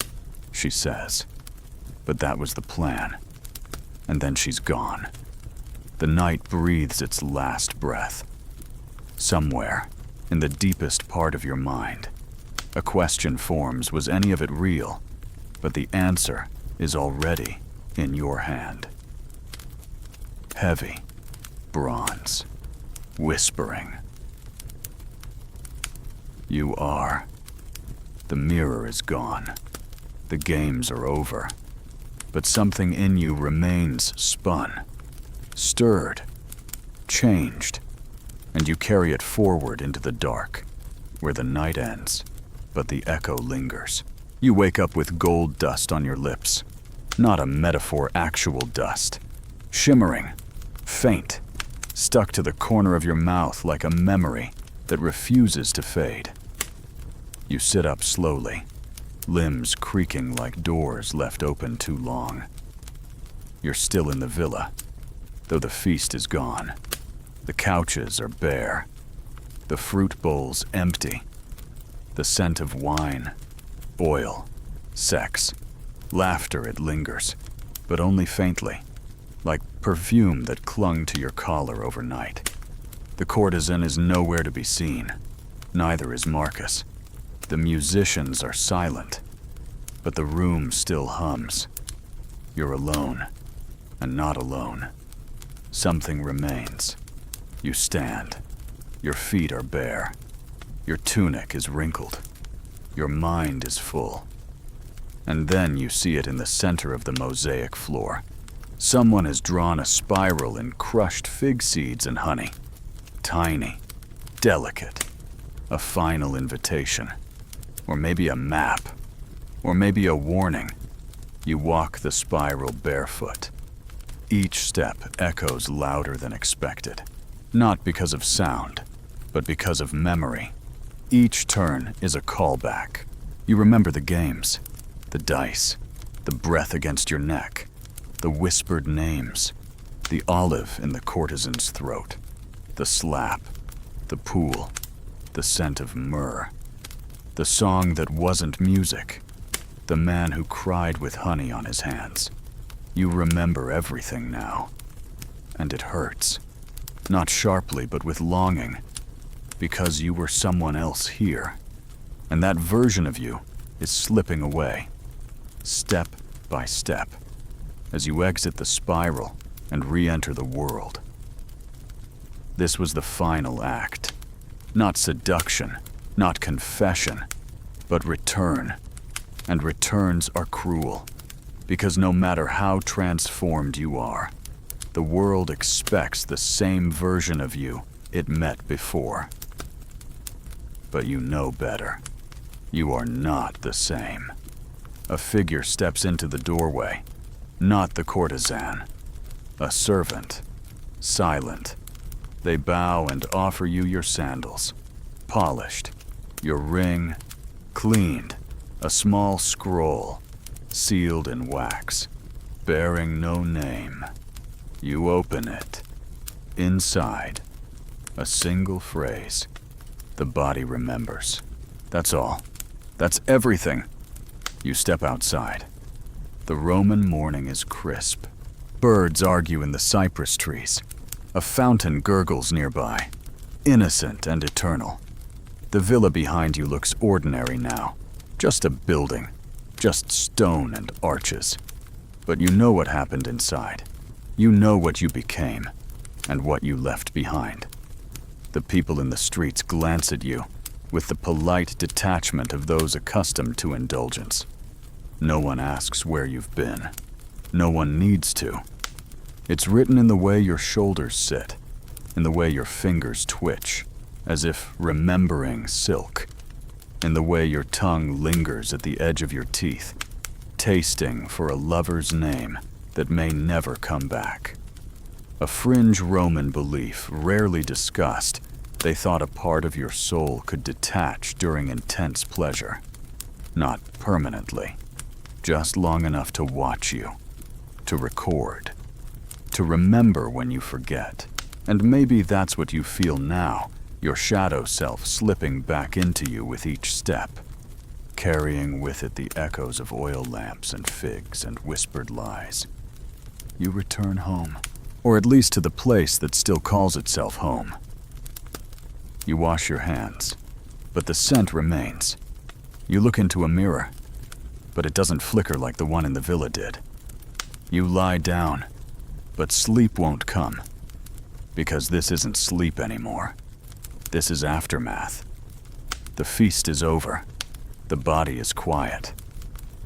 she says. But that was the plan. And then she's gone. The night breathes its last breath. Somewhere, in the deepest part of your mind, a question forms, was any of it real? But the answer is already in your hand. Heavy, bronze, whispering. You are. The mirror is gone. The games are over. But something in you remains spun, stirred, changed, and you carry it forward into the dark, where the night ends, but the echo lingers. You wake up with gold dust on your lips, not a metaphor, actual dust, shimmering, faint, stuck to the corner of your mouth like a memory that refuses to fade. You sit up slowly, limbs creaking like doors left open too long. You're still in the villa, though the feast is gone. The couches are bare, the fruit bowls empty, the scent of wine, oil, sex, laughter, it lingers, but only faintly, like perfume that clung to your collar overnight. The courtesan is nowhere to be seen, neither is Marcus. The musicians are silent, but the room still hums. You're alone, and not alone. Something remains. You stand. Your feet are bare. Your tunic is wrinkled. Your mind is full. And then you see it in the center of the mosaic floor. Someone has drawn a spiral in crushed fig seeds and honey. Tiny, delicate, a final invitation. Or maybe a map, or maybe a warning. You walk the spiral barefoot. Each step echoes louder than expected, not because of sound, but because of memory. Each turn is a callback. You remember the games, the dice, the breath against your neck, the whispered names, the olive in the courtesan's throat, the slap, the pool, the scent of myrrh. The song that wasn't music. The man who cried with honey on his hands. You remember everything now. And it hurts. Not sharply, but with longing. Because you were someone else here. And that version of you is slipping away. Step by step. As you exit the spiral and re-enter the world. This was the final act. Not seduction. Not confession, but return. And returns are cruel, because no matter how transformed you are, the world expects the same version of you it met before. But you know better. You are not the same. A figure steps into the doorway, not the courtesan. A servant, silent, They bow and offer you your sandals, polished, your ring, cleaned, a small scroll, sealed in wax, bearing no name. You open it. Inside, a single phrase. The body remembers. That's all. That's everything. You step outside. The Roman morning is crisp. Birds argue in the cypress trees. A fountain gurgles nearby, innocent and eternal. The villa behind you looks ordinary now, just a building, just stone and arches. But you know what happened inside. You know what you became, and what you left behind. The people in the streets glance at you with the polite detachment of those accustomed to indulgence. No one asks where you've been. No one needs to. It's written in the way your shoulders sit, in the way your fingers twitch, as if remembering silk, in the way your tongue lingers at the edge of your teeth, tasting for a lover's name that may never come back. A fringe Roman belief rarely discussed, they thought a part of your soul could detach during intense pleasure. Not permanently, just long enough to watch you, to record, to remember when you forget. And maybe that's what you feel now, your shadow self slipping back into you with each step, carrying with it the echoes of oil lamps and figs and whispered lies. You return home, or at least to the place that still calls itself home. You wash your hands, but the scent remains. You look into a mirror, but it doesn't flicker like the one in the villa did. You lie down, but sleep won't come, because this isn't sleep anymore. This is aftermath. The feast is over. The body is quiet,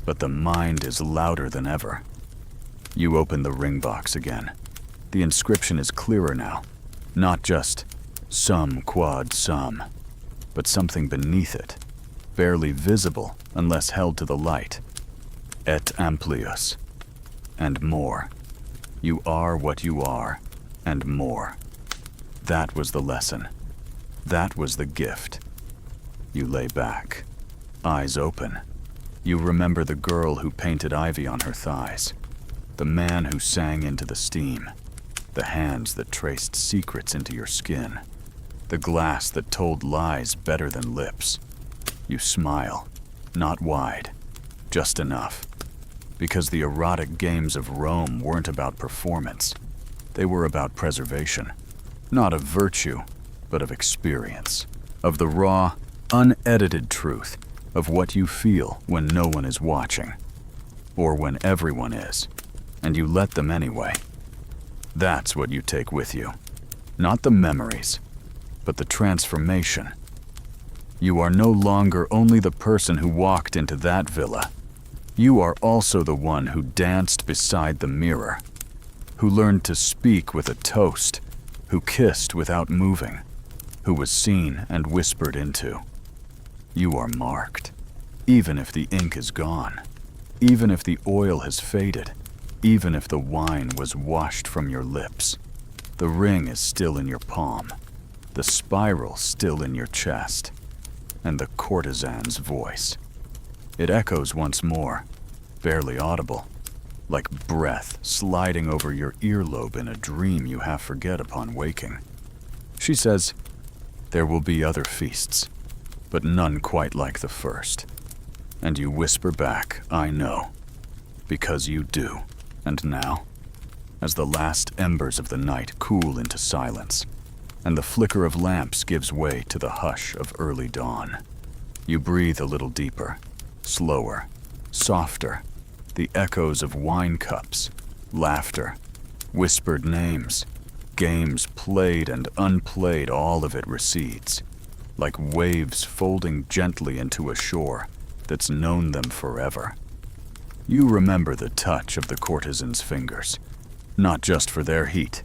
but the mind is louder than ever. You open the ring box again. The inscription is clearer now, not just sum quod sum, but something beneath it, barely visible unless held to the light. Et amplius, and more. You are what you are, and more. That was the lesson. That was the gift. You lay back, eyes open. You remember the girl who painted ivy on her thighs, the man who sang into the steam, the hands that traced secrets into your skin, the glass that told lies better than lips. You smile, not wide, just enough, because the erotic games of Rome weren't about performance. They were about preservation, not of virtue, but of experience, of the raw, unedited truth of what you feel when no one is watching, or when everyone is, and you let them anyway. That's what you take with you, not the memories, but the transformation. You are no longer only the person who walked into that villa. You are also the one who danced beside the mirror, who learned to speak with a toast, who kissed without moving, who was seen and whispered into. You are marked, even if the ink is gone, even if the oil has faded, even if the wine was washed from your lips. The ring is still in your palm, the spiral still in your chest, and the courtesan's voice. It echoes once more, barely audible, like breath sliding over your earlobe in a dream you half forget upon waking. She says, "There will be other feasts, but none quite like the first." And you whisper back, "I know," because you do. And now, as the last embers of the night cool into silence, and the flicker of lamps gives way to the hush of early dawn, you breathe a little deeper, slower, softer, the echoes of wine cups, laughter, whispered names, games played and unplayed, all of it recedes, like waves folding gently into a shore that's known them forever. You remember the touch of the courtesan's fingers, not just for their heat,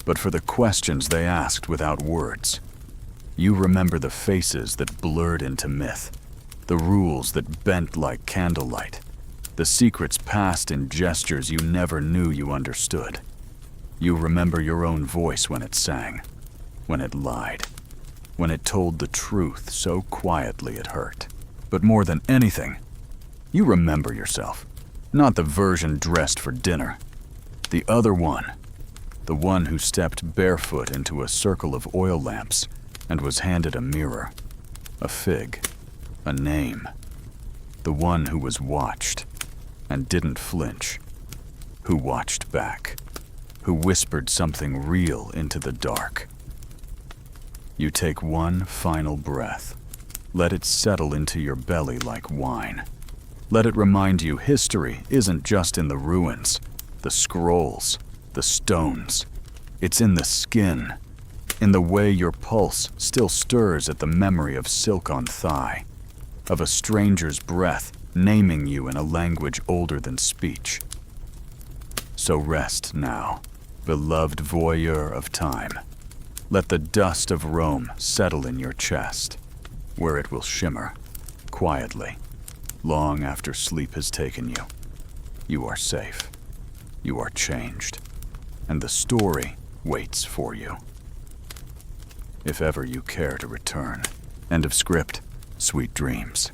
but for the questions they asked without words. You remember the faces that blurred into myth, the rules that bent like candlelight, the secrets passed in gestures you never knew you understood. You remember your own voice when it sang, when it lied, when it told the truth so quietly it hurt. But more than anything, you remember yourself, not the version dressed for dinner. The other one, the one who stepped barefoot into a circle of oil lamps and was handed a mirror, a fig, a name. The one who was watched and didn't flinch, who watched back, who whispered something real into the dark. You take one final breath. Let it settle into your belly like wine. Let it remind you history isn't just in the ruins, the scrolls, the stones. It's in the skin, in the way your pulse still stirs at the memory of silk on thigh, of a stranger's breath naming you in a language older than speech. So rest now, beloved voyeur of time. Let the dust of Rome settle in your chest, where it will shimmer, quietly, long after sleep has taken you. You are safe. You are changed. And the story waits for you. If ever you care to return. End of script. Sweet dreams.